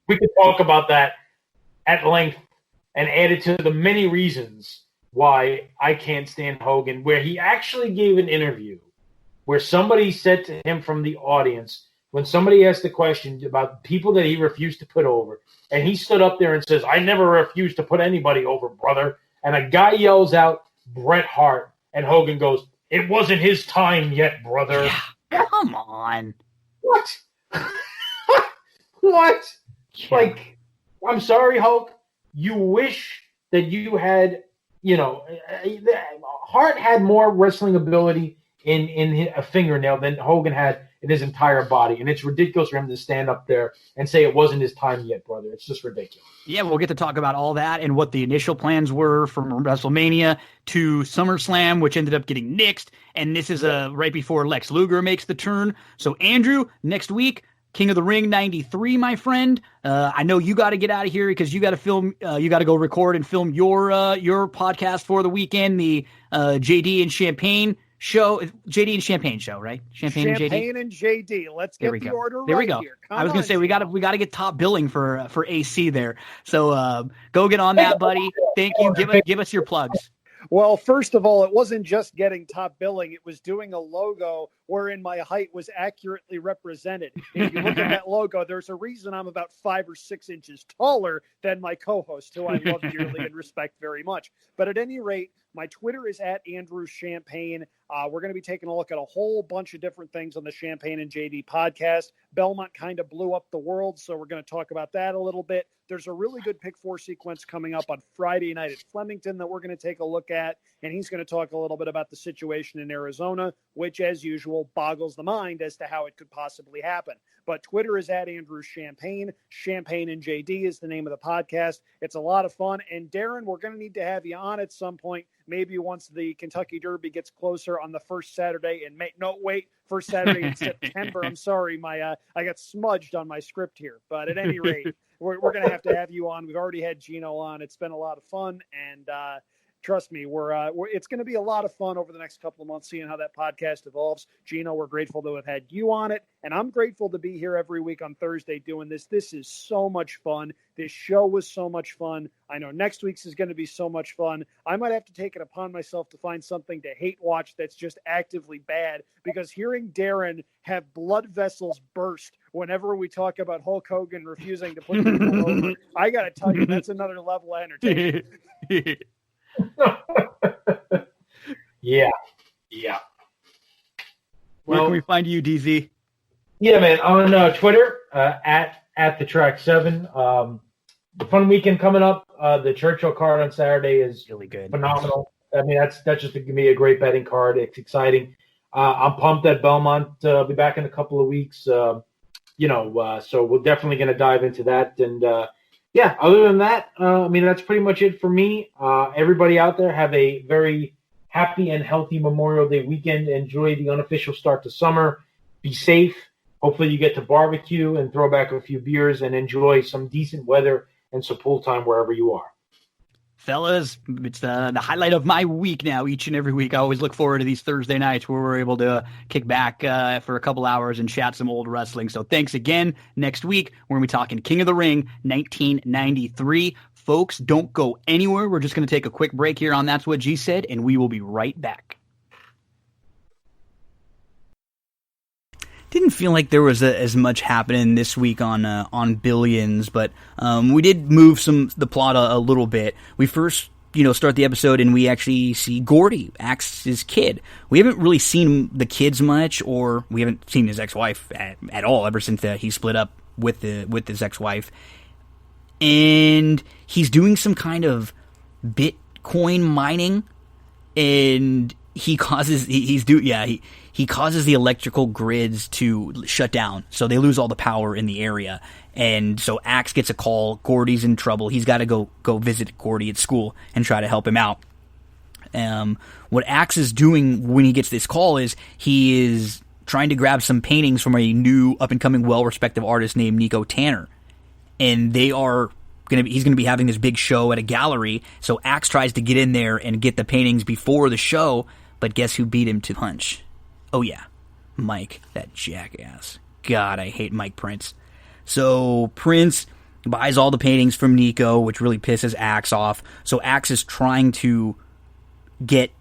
E: we could talk about that at length and add it to the many reasons why I can't stand Hogan, where he actually gave an interview where somebody said to him from the audience, when somebody asked the question about people that he refused to put over, and he stood up there and says, "I never refused to put anybody over, brother." And a guy yells out, "Bret Hart," and Hogan goes, "It wasn't his time yet, brother."
A: Yeah, come on.
E: What? What? Yeah. Like, I'm sorry, Hulk. You wish that you had, Hart had more wrestling ability in a fingernail than Hogan had in his entire body. And it's ridiculous for him to stand up there and say it wasn't his time yet, brother. It's just ridiculous.
A: Yeah, we'll get to talk about all that and what the initial plans were from WrestleMania to SummerSlam, which ended up getting nixed. And this is right before Lex Luger makes the turn. So, Andrew, next week, King of the Ring 93, my friend. I know you got to get out of here because you got to film. You got to go record and film your podcast for the weekend, the JD and Champagne show, JD and Champagne show, right? Champagne and
D: JD. Let's get the order
A: there we go.
D: Here.
A: I was going to say we got to get top billing for AC there. So go get on that, buddy. Thank you. Give us your plugs.
D: Well, first of all, it wasn't just getting top billing. It was doing a logo wherein my height was accurately represented. If you look at that logo, there's a reason I'm about 5 or 6 inches taller than my co-host, who I love dearly and respect very much. But at any rate, my Twitter is at Andrew Champagne. We're going to be taking a look at a whole bunch of different things on the Champagne and JD podcast. Belmont kind of blew up the world, so we're going to talk about that a little bit. There's a really good pick 4 sequence coming up on Friday night at Flemington that we're going to take a look at, and he's going to talk a little bit about the situation in Arizona, which, as usual, boggles the mind as to how it could possibly happen. But Twitter is at Andrew Champagne. Champagne and JD is the name of the podcast. It's a lot of fun. And Darin, we're going to need to have you on at some point, maybe once the Kentucky Derby gets closer on the first Saturday in May. No, wait, first Saturday in September. I'm sorry, I got smudged on my script here. But at any rate, we're going to have you on. We've already had Gino on. It's been a lot of fun. And trust me, it's going to be a lot of fun over the next couple of months, seeing how that podcast evolves. Gino, we're grateful to have had you on it, and I'm grateful to be here every week on Thursday doing this. This is so much fun. This show was so much fun. I know next week's is going to be so much fun. I might have to take it upon myself to find something to hate watch that's just actively bad, because hearing Darin have blood vessels burst whenever we talk about Hulk Hogan refusing to put people over, I got to tell you, that's another level of entertainment.
E: Yeah.
A: Where can we find you, DZ?
E: Yeah, man, on Twitter at the track 7. The fun weekend coming up. The Churchill card on Saturday is
A: really good,
E: phenomenal. I mean, that's just going to be a great betting card. It's exciting. I'm pumped that Belmont will be back in a couple of weeks. So we're definitely going to dive into that. And other than that, I mean, that's pretty much it for me. Everybody out there, have a very happy and healthy Memorial Day weekend. Enjoy the unofficial start to summer. Be safe. Hopefully you get to barbecue and throw back a few beers and enjoy some decent weather and some pool time wherever you are.
A: Fellas, it's the highlight of my week now. Each and every week, I always look forward to these Thursday nights where we're able to kick back for a couple hours and chat some old wrestling. So thanks again. Next week, we're going to be talking King of the Ring 1993. Folks, don't go anywhere. We're just going to take a quick break here on That's What G Said, and we will be right back. Didn't feel like there was as much happening this week on Billions, but we did move the plot a little bit. We first, start the episode and we actually see Gordy, Axe's kid. We haven't really seen the kids much, or we haven't seen his ex-wife at all ever since he split up with his ex-wife. And he's doing some kind of Bitcoin mining, and he causes he causes the electrical grids to shut down, so they lose all the power in the area. And so Axe gets a call. Gordy's in trouble. He's got to go visit Gordy at school and try to help him out. What Axe is doing when he gets this call is he is trying to grab some paintings from a new up-and-coming, well-respected artist named Nico Tanner. And he's going to be having this big show at a gallery, so Axe tries to get in there and get the paintings before the show, but guess who beat him to the punch? Oh yeah, Mike, that jackass. God, I hate Mike Prince. So Prince buys all the paintings from Nico, which really pisses Axe off. So Axe is trying to get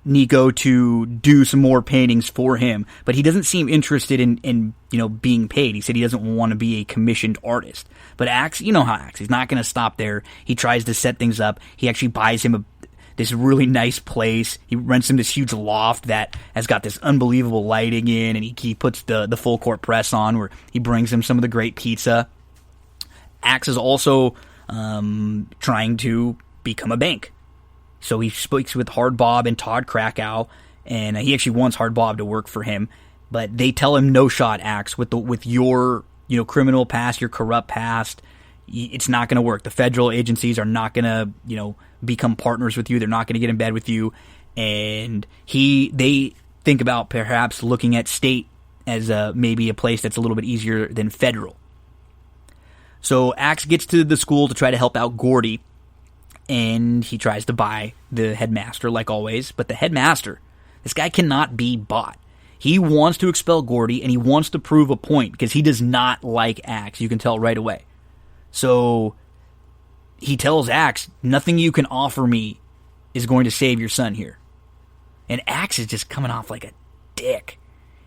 A: Nico to do some more paintings for him, but he doesn't seem interested in being paid. He said he doesn't want to be a commissioned artist. But Axe, you know how Axe, he's not going to stop there. He tries to set things up. He actually buys him this really nice place. He rents him this huge loft that has got this unbelievable lighting in, and he puts the full court press on where he brings him some of the great pizza. Axe is also trying to become a bank. So he speaks with Hard Bob and Todd Krakow, and he actually wants Hard Bob to work for him, but they tell him no shot, Axe, with your criminal past, your corrupt past. It's not going to work. The federal agencies are not going to become partners with you. They're not going to get in bed with you. And they think about perhaps looking at state as maybe a place that's a little bit easier than federal. So Axe gets to the school to try to help out Gordy, and he tries to buy the headmaster like always. But the headmaster, this guy cannot be bought. He wants to expel Gordy, and he wants to prove a point because he does not like Axe. You can tell right away. So he tells Axe, nothing you can offer me is going to save your son here. And Axe is just coming off like a dick.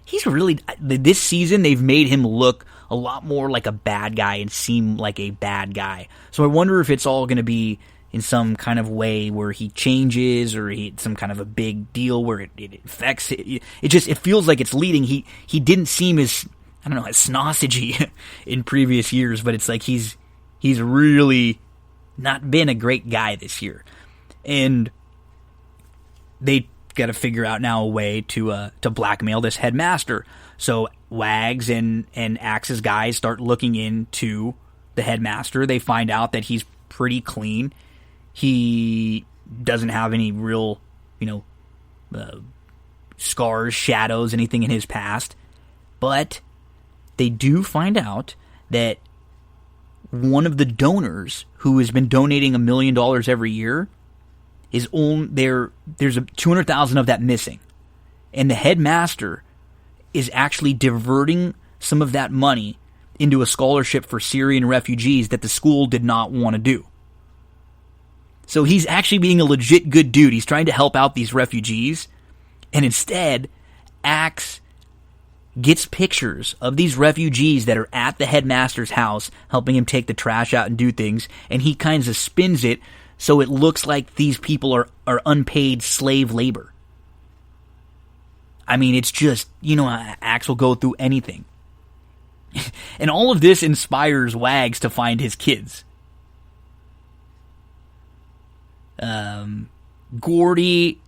A: He's really, this season, they've made him look a lot more like a bad guy and seem like a bad guy. So I wonder if it's all going to be in some kind of way where he changes, or some kind of a big deal where it affects it. It feels like it's leading. He didn't seem as, I don't know, as sausagey in previous years, but it's like he's really not been a great guy this year. And they got to figure out now a way to blackmail this headmaster. So Wags and Axe's guys start looking into the headmaster. They find out that he's pretty clean. He doesn't have any real, scars, shadows, anything in his past. But they do find out that one of the donors who has been donating $1 million every year is there's 200,000 of that missing. And the headmaster is actually diverting some of that money into a scholarship for Syrian refugees that the school did not want to do. So he's actually being a legit good dude. He's trying to help out these refugees. And instead, Axe gets pictures of these refugees that are at the headmaster's house, helping him take the trash out and do things. And he kind of spins it so it looks like these people are unpaid slave labor. I mean, it's just, Axe will go through anything. And all of this inspires Wags to Gordy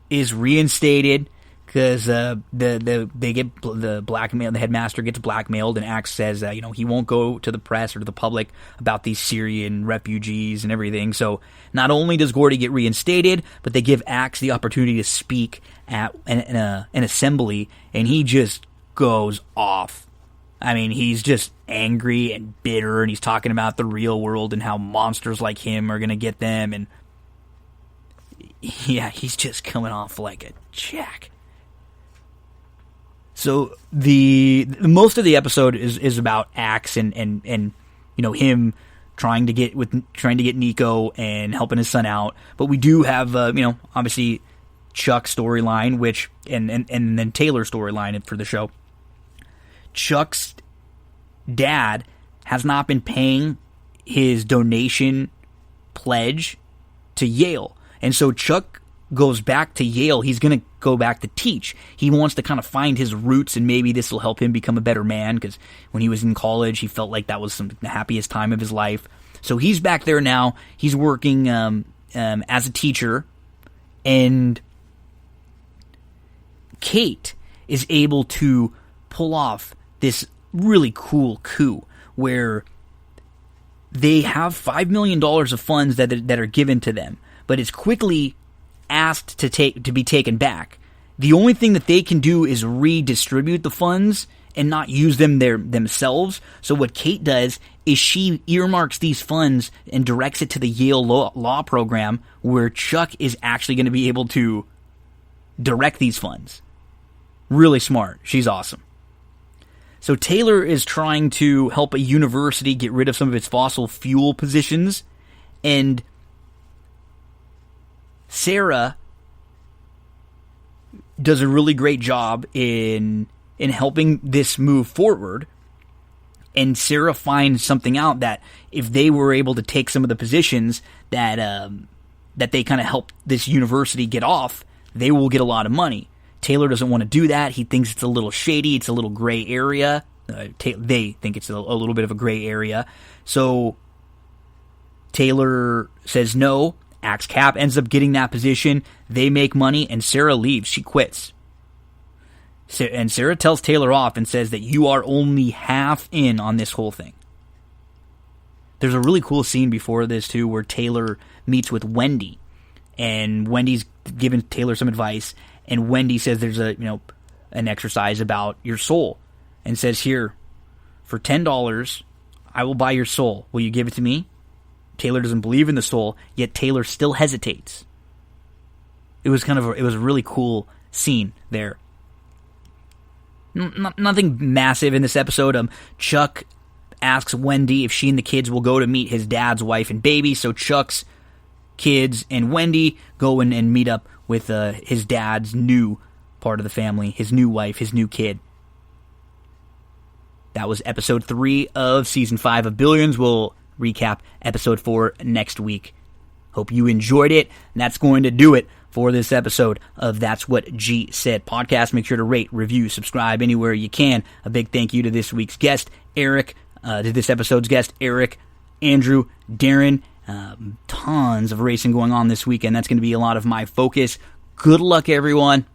A: is reinstated because they get the blackmail. The headmaster gets blackmailed, and Axe says he won't go to the press or to the public about these Syrian refugees and everything. So not only does Gordy get reinstated, but they give Axe the opportunity to speak at an assembly, and he just goes off. I mean, he's just angry and bitter, and he's talking about the real world and how monsters like him are going to get them. And yeah, he's just coming off like a jack. So the most of the episode is about Axe and him trying to get Nico and helping his son out. But we do have obviously Chuck's storyline, which and then Taylor's storyline for the show. Chuck's dad has not been paying his donation pledge to Yale. And so Chuck goes back to Yale. He's going to go back to teach. He wants to kind of find his roots, and maybe this will help him become a better man, because when he was in college, he felt like that was the happiest time of his life. So he's back there now. He's working as a teacher, and Kate is able to pull off this really cool coup where they have $5 million of funds that are given to them, but it's quickly asked to be taken back. The only thing that they can do is redistribute the funds and not use them themselves. So what Kate does is she earmarks these funds and directs it to the Yale law program, where Chuck is actually going to be able to direct these funds. Really smart. She's awesome. So Taylor is trying to help a university get rid of some of its fossil fuel positions, and Sarah does a really great job in helping this move forward. And Sarah finds something out, that if they were able to take some of the positions that they kind of help this university get off, they will get a lot of money. Taylor doesn't want to do that. He thinks it's a little shady. It's a little gray area. They think it's a little bit of a gray area. So Taylor says no. Axe Cap ends up getting that position. They make money, and Sarah leaves. She quits. And Sarah tells Taylor off and says that you are only half in on this whole thing. There's a really cool scene before this, too, where Taylor meets with Wendy. And Wendy's giving Taylor some advice. And Wendy says there's an exercise about your soul, and says, here, for $10, I will buy your soul. Will you give it to me? Taylor doesn't believe in the soul, yet Taylor still hesitates. It was a really cool scene there. Nothing massive in this episode. Chuck asks Wendy if she and the kids will go to meet his dad's wife and baby. So Chuck's kids and Wendy go and meet up with his dad's new part of the family, his new wife, his new kid. That was episode 3 of season 5 of Billions. We'll recap episode 4 next week. Hope you enjoyed it. And that's going to do it for this episode of That's What G Said podcast. Make sure to rate, review, subscribe anywhere you can. A big thank you to this week's guest, Erik, to this episode's guest, Erik, Andrew, Darin. Tons of racing going on this weekend. That's going to be a lot of my focus. Good luck, everyone.